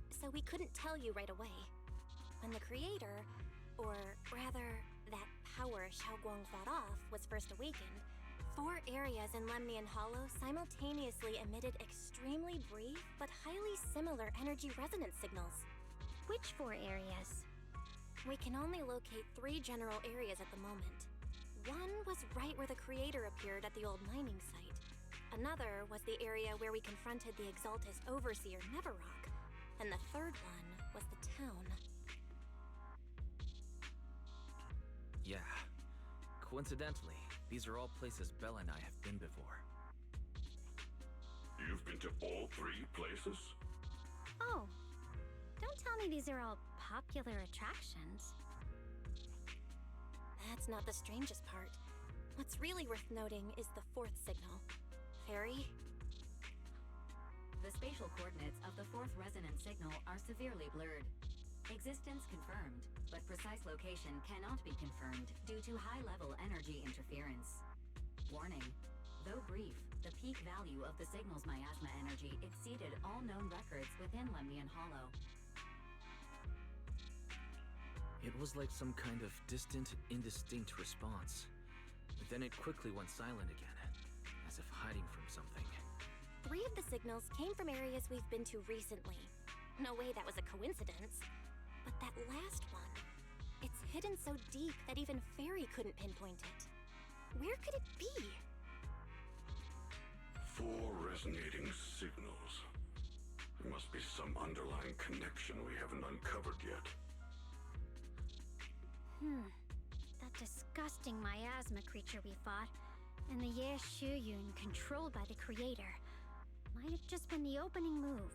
S6: so we couldn't tell you right away.
S4: when the creator, or rather, that power Xiaoguang fought off, was first awakened, 4 areas in Lemnian Hollow simultaneously emitted extremely brief but highly similar energy resonance signals.
S13: Which 4 areas?
S4: We can only locate 3 general areas at the moment. One was right where the creator appeared at the old mining site. Another was the area where we confronted the Exaltus Overseer Neverrock. And the third one was the town.
S7: Yeah. Coincidentally, these are all places Bella and I have been before.
S8: You've been to all 3 places?
S13: Oh, don't tell me these are all popular attractions.
S4: That's not the strangest part. What's really worth noting is the 4th signal. Fairy?
S15: The spatial coordinates of the 4th resonant signal are severely blurred. Existence confirmed, but precise location cannot be confirmed due to high-level energy interference. Warning. Though brief, the peak value of the signal's miasma energy exceeded all known records within Lemnian Hollow.
S7: It was like some kind of distant, indistinct response. Then it quickly went silent again, as if hiding from something.
S4: 3 of the signals came from areas we've been to recently. No way that was a coincidence. But that last one, it's hidden so deep that even Fairy couldn't pinpoint it. Where could it be?
S8: 4 resonating signals. There must be some underlying connection we haven't uncovered yet.
S13: That disgusting miasma creature we fought, and the Ye Shuyun controlled by the creator, might have just been the opening move.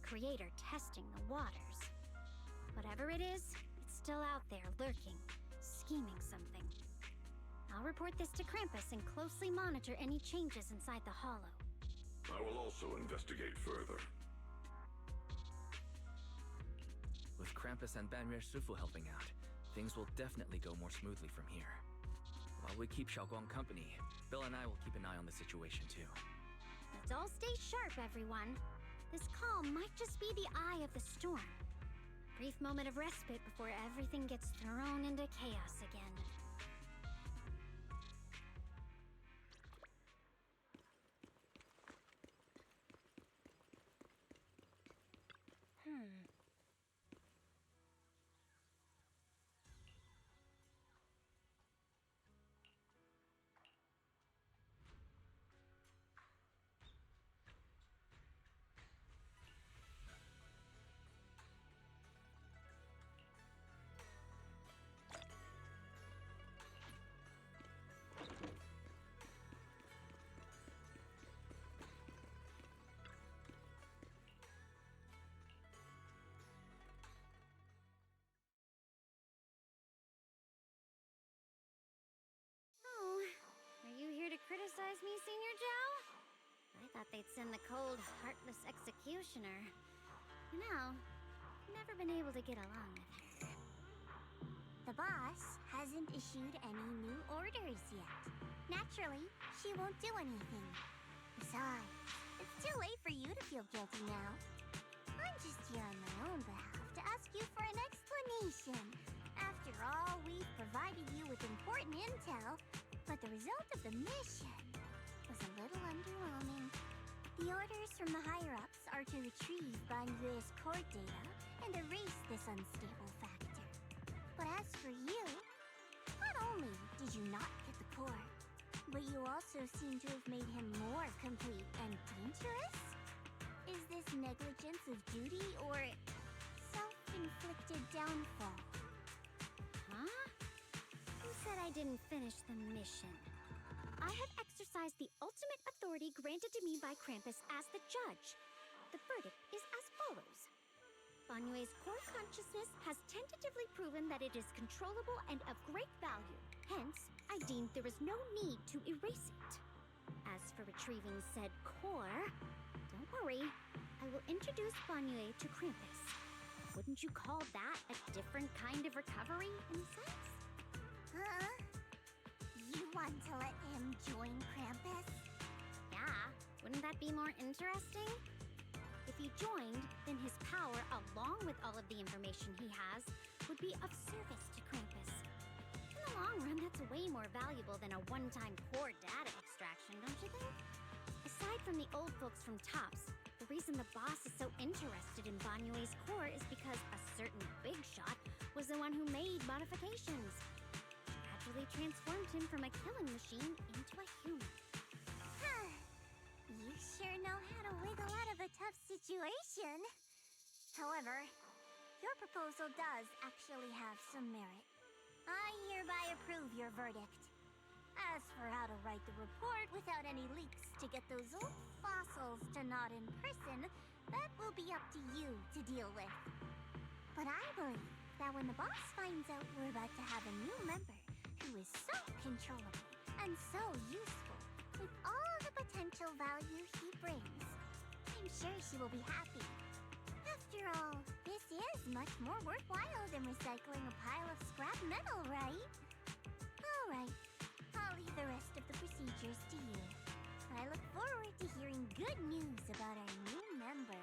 S13: The creator testing the waters. Whatever it is, it's still out there lurking, scheming something. I'll report this to Krampus and closely monitor any changes inside the hollow.
S8: I will also investigate further.
S7: With Krampus and Banrier Sufu helping out, things will definitely go more smoothly from here. While we keep Xiaoguang company, Bill and I will keep an eye on the situation too.
S13: Let's all stay sharp, everyone. This calm might just be the eye of the storm. Brief moment of respite before everything gets thrown into chaos again. Criticize me, Senior Zhao? I thought they'd send the cold, heartless executioner. No, never been able to get along with her.
S6: The boss hasn't issued any new orders yet. Naturally, she won't do anything. Besides, it's too late for you to feel guilty now. I'm just here on my own behalf to ask you for an explanation. After all, we've provided you with important intel, but the result of the mission was a little underwhelming. The orders from the higher-ups are to retrieve Banyue's court data and erase this unstable factor. But as for you, not only did you not get the core, but you also seem to have made him more complete and dangerous? Is this negligence of duty or self-inflicted downfall?
S13: Huh? Who said I didn't finish the mission? I have exercised the ultimate authority granted to me by Krampus as the judge. The verdict is as follows. Banyue's core consciousness has tentatively proven that it is controllable and of great value. Hence, I deemed there is no need to erase it. As for retrieving said core, don't worry. I will introduce Banyue to Krampus. Wouldn't you call that a different kind of recovery, in a sense?
S6: Huh? You want to let him join Krampus?
S13: Yeah, wouldn't that be more interesting? If he joined, then his power, along with all of the information he has, would be of service to Krampus. In the long run, that's way more valuable than a one-time core data extraction, don't you think? Aside from the old folks from TOPS, the reason the boss is so interested in Banyue's core is because a certain big shot was the one who made modifications. Gradually transformed him from a killing machine into a human.
S6: Huh. You sure know how to wiggle out of a tough situation. However, your proposal does actually have some merit. I hereby approve your verdict. As for how to write the report without any leaks to get those old fossils to nod in person, that will be up to you to deal with. But I believe that when the boss finds out we're about to have a new member who is so controllable and so useful with all the potential value he brings, I'm sure she will be happy. After all, this is much more worthwhile than recycling a pile of scrap metal, right? Alright, I'll leave the rest of the procedures to you. I look forward to hearing good news about our new member.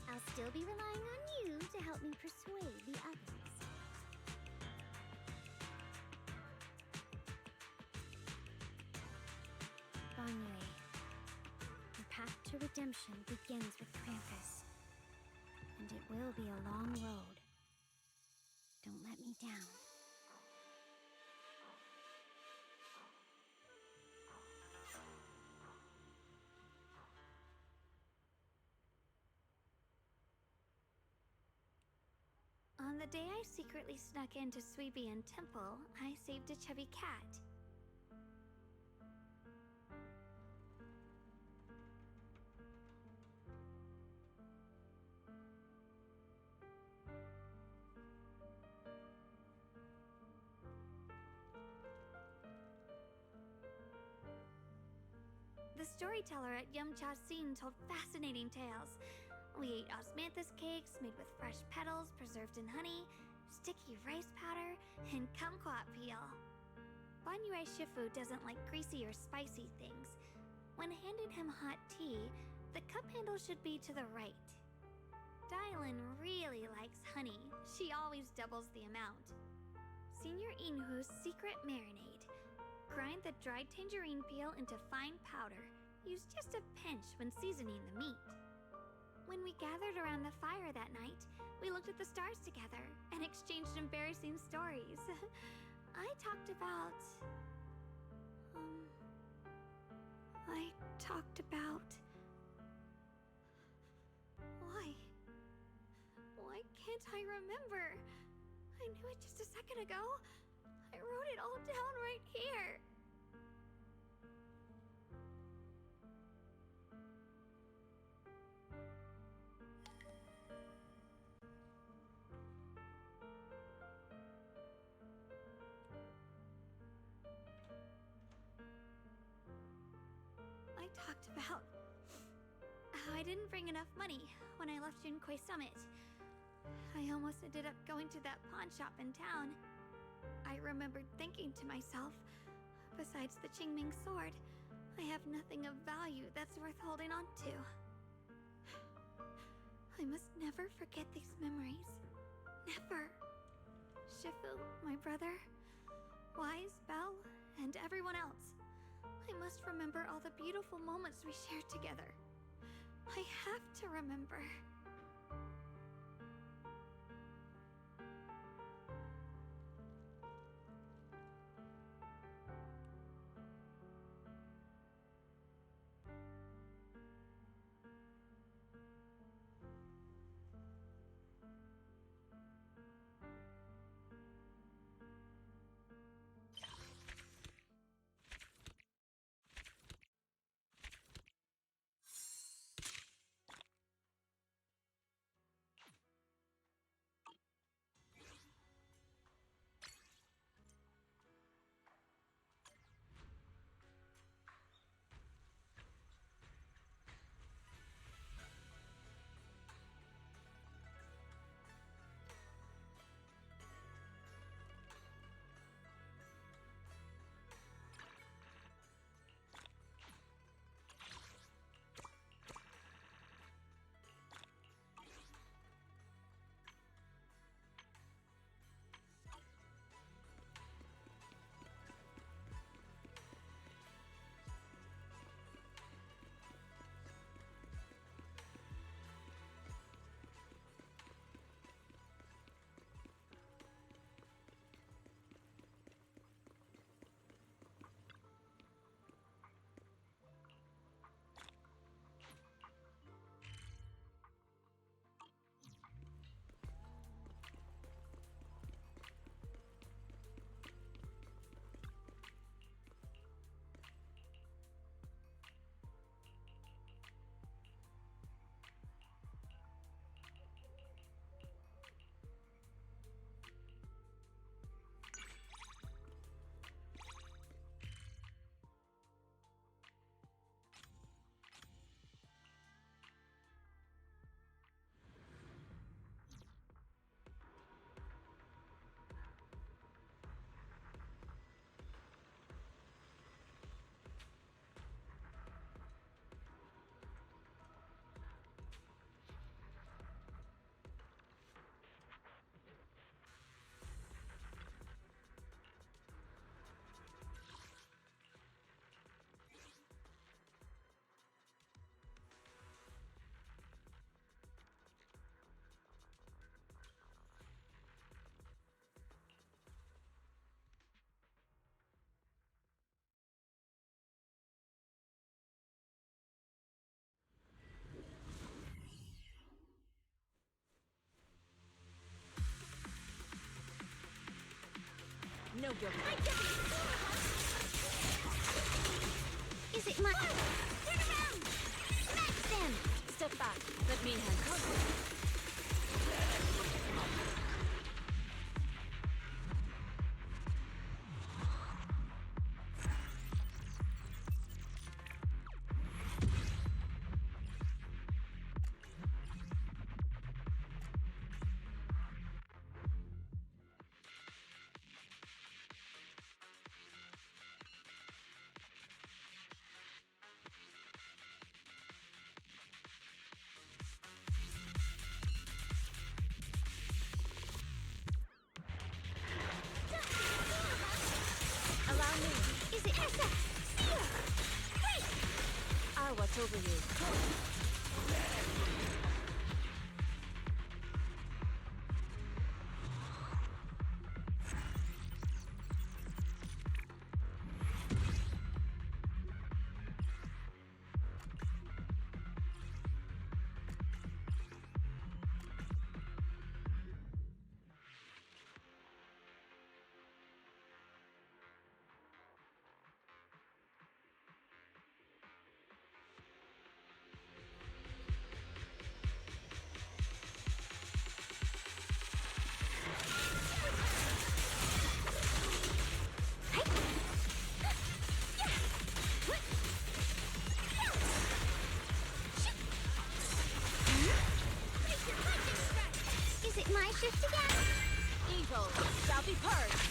S13: I'll still be relying on you to help me persuade the others. Banyue, your path to redemption begins with Krampus. And it will be a long road. Don't let me down.
S10: On the day I secretly snuck into Sweebian Temple, I saved a chubby cat. The storyteller at Yumcha Scene told fascinating tales. We ate osmanthus cakes made with fresh petals preserved in honey, sticky rice powder, and kumquat peel. Banyue Shifu doesn't like greasy or spicy things. When handing him hot tea, the cup handle should be to the right. Dylan really likes honey. She always doubles the amount. Senior Inhu's secret marinade. Grind the dried tangerine peel into fine powder. Use just a pinch when seasoning the meat. When we gathered around the fire that night, we looked at the stars together and exchanged embarrassing stories. I talked about... Why can't I remember? I knew it just a second ago. I wrote it all down right here. I talked about how I didn't bring enough money when I left Junkoi Summit. I almost ended up going to that pawn shop in town. I remembered thinking to myself, besides the Qingming sword, I have nothing of value that's worth holding on to. I must never forget these memories. Never. Shifu, my brother, Wise, Belle, and everyone else. I must remember all the beautiful moments we shared together. I have to remember.
S4: no guilty.
S13: Is it my... Turn around! Smash them!
S4: Step back. Let me handle it. What's over you?
S13: My shift again?
S4: Evil shall be purged.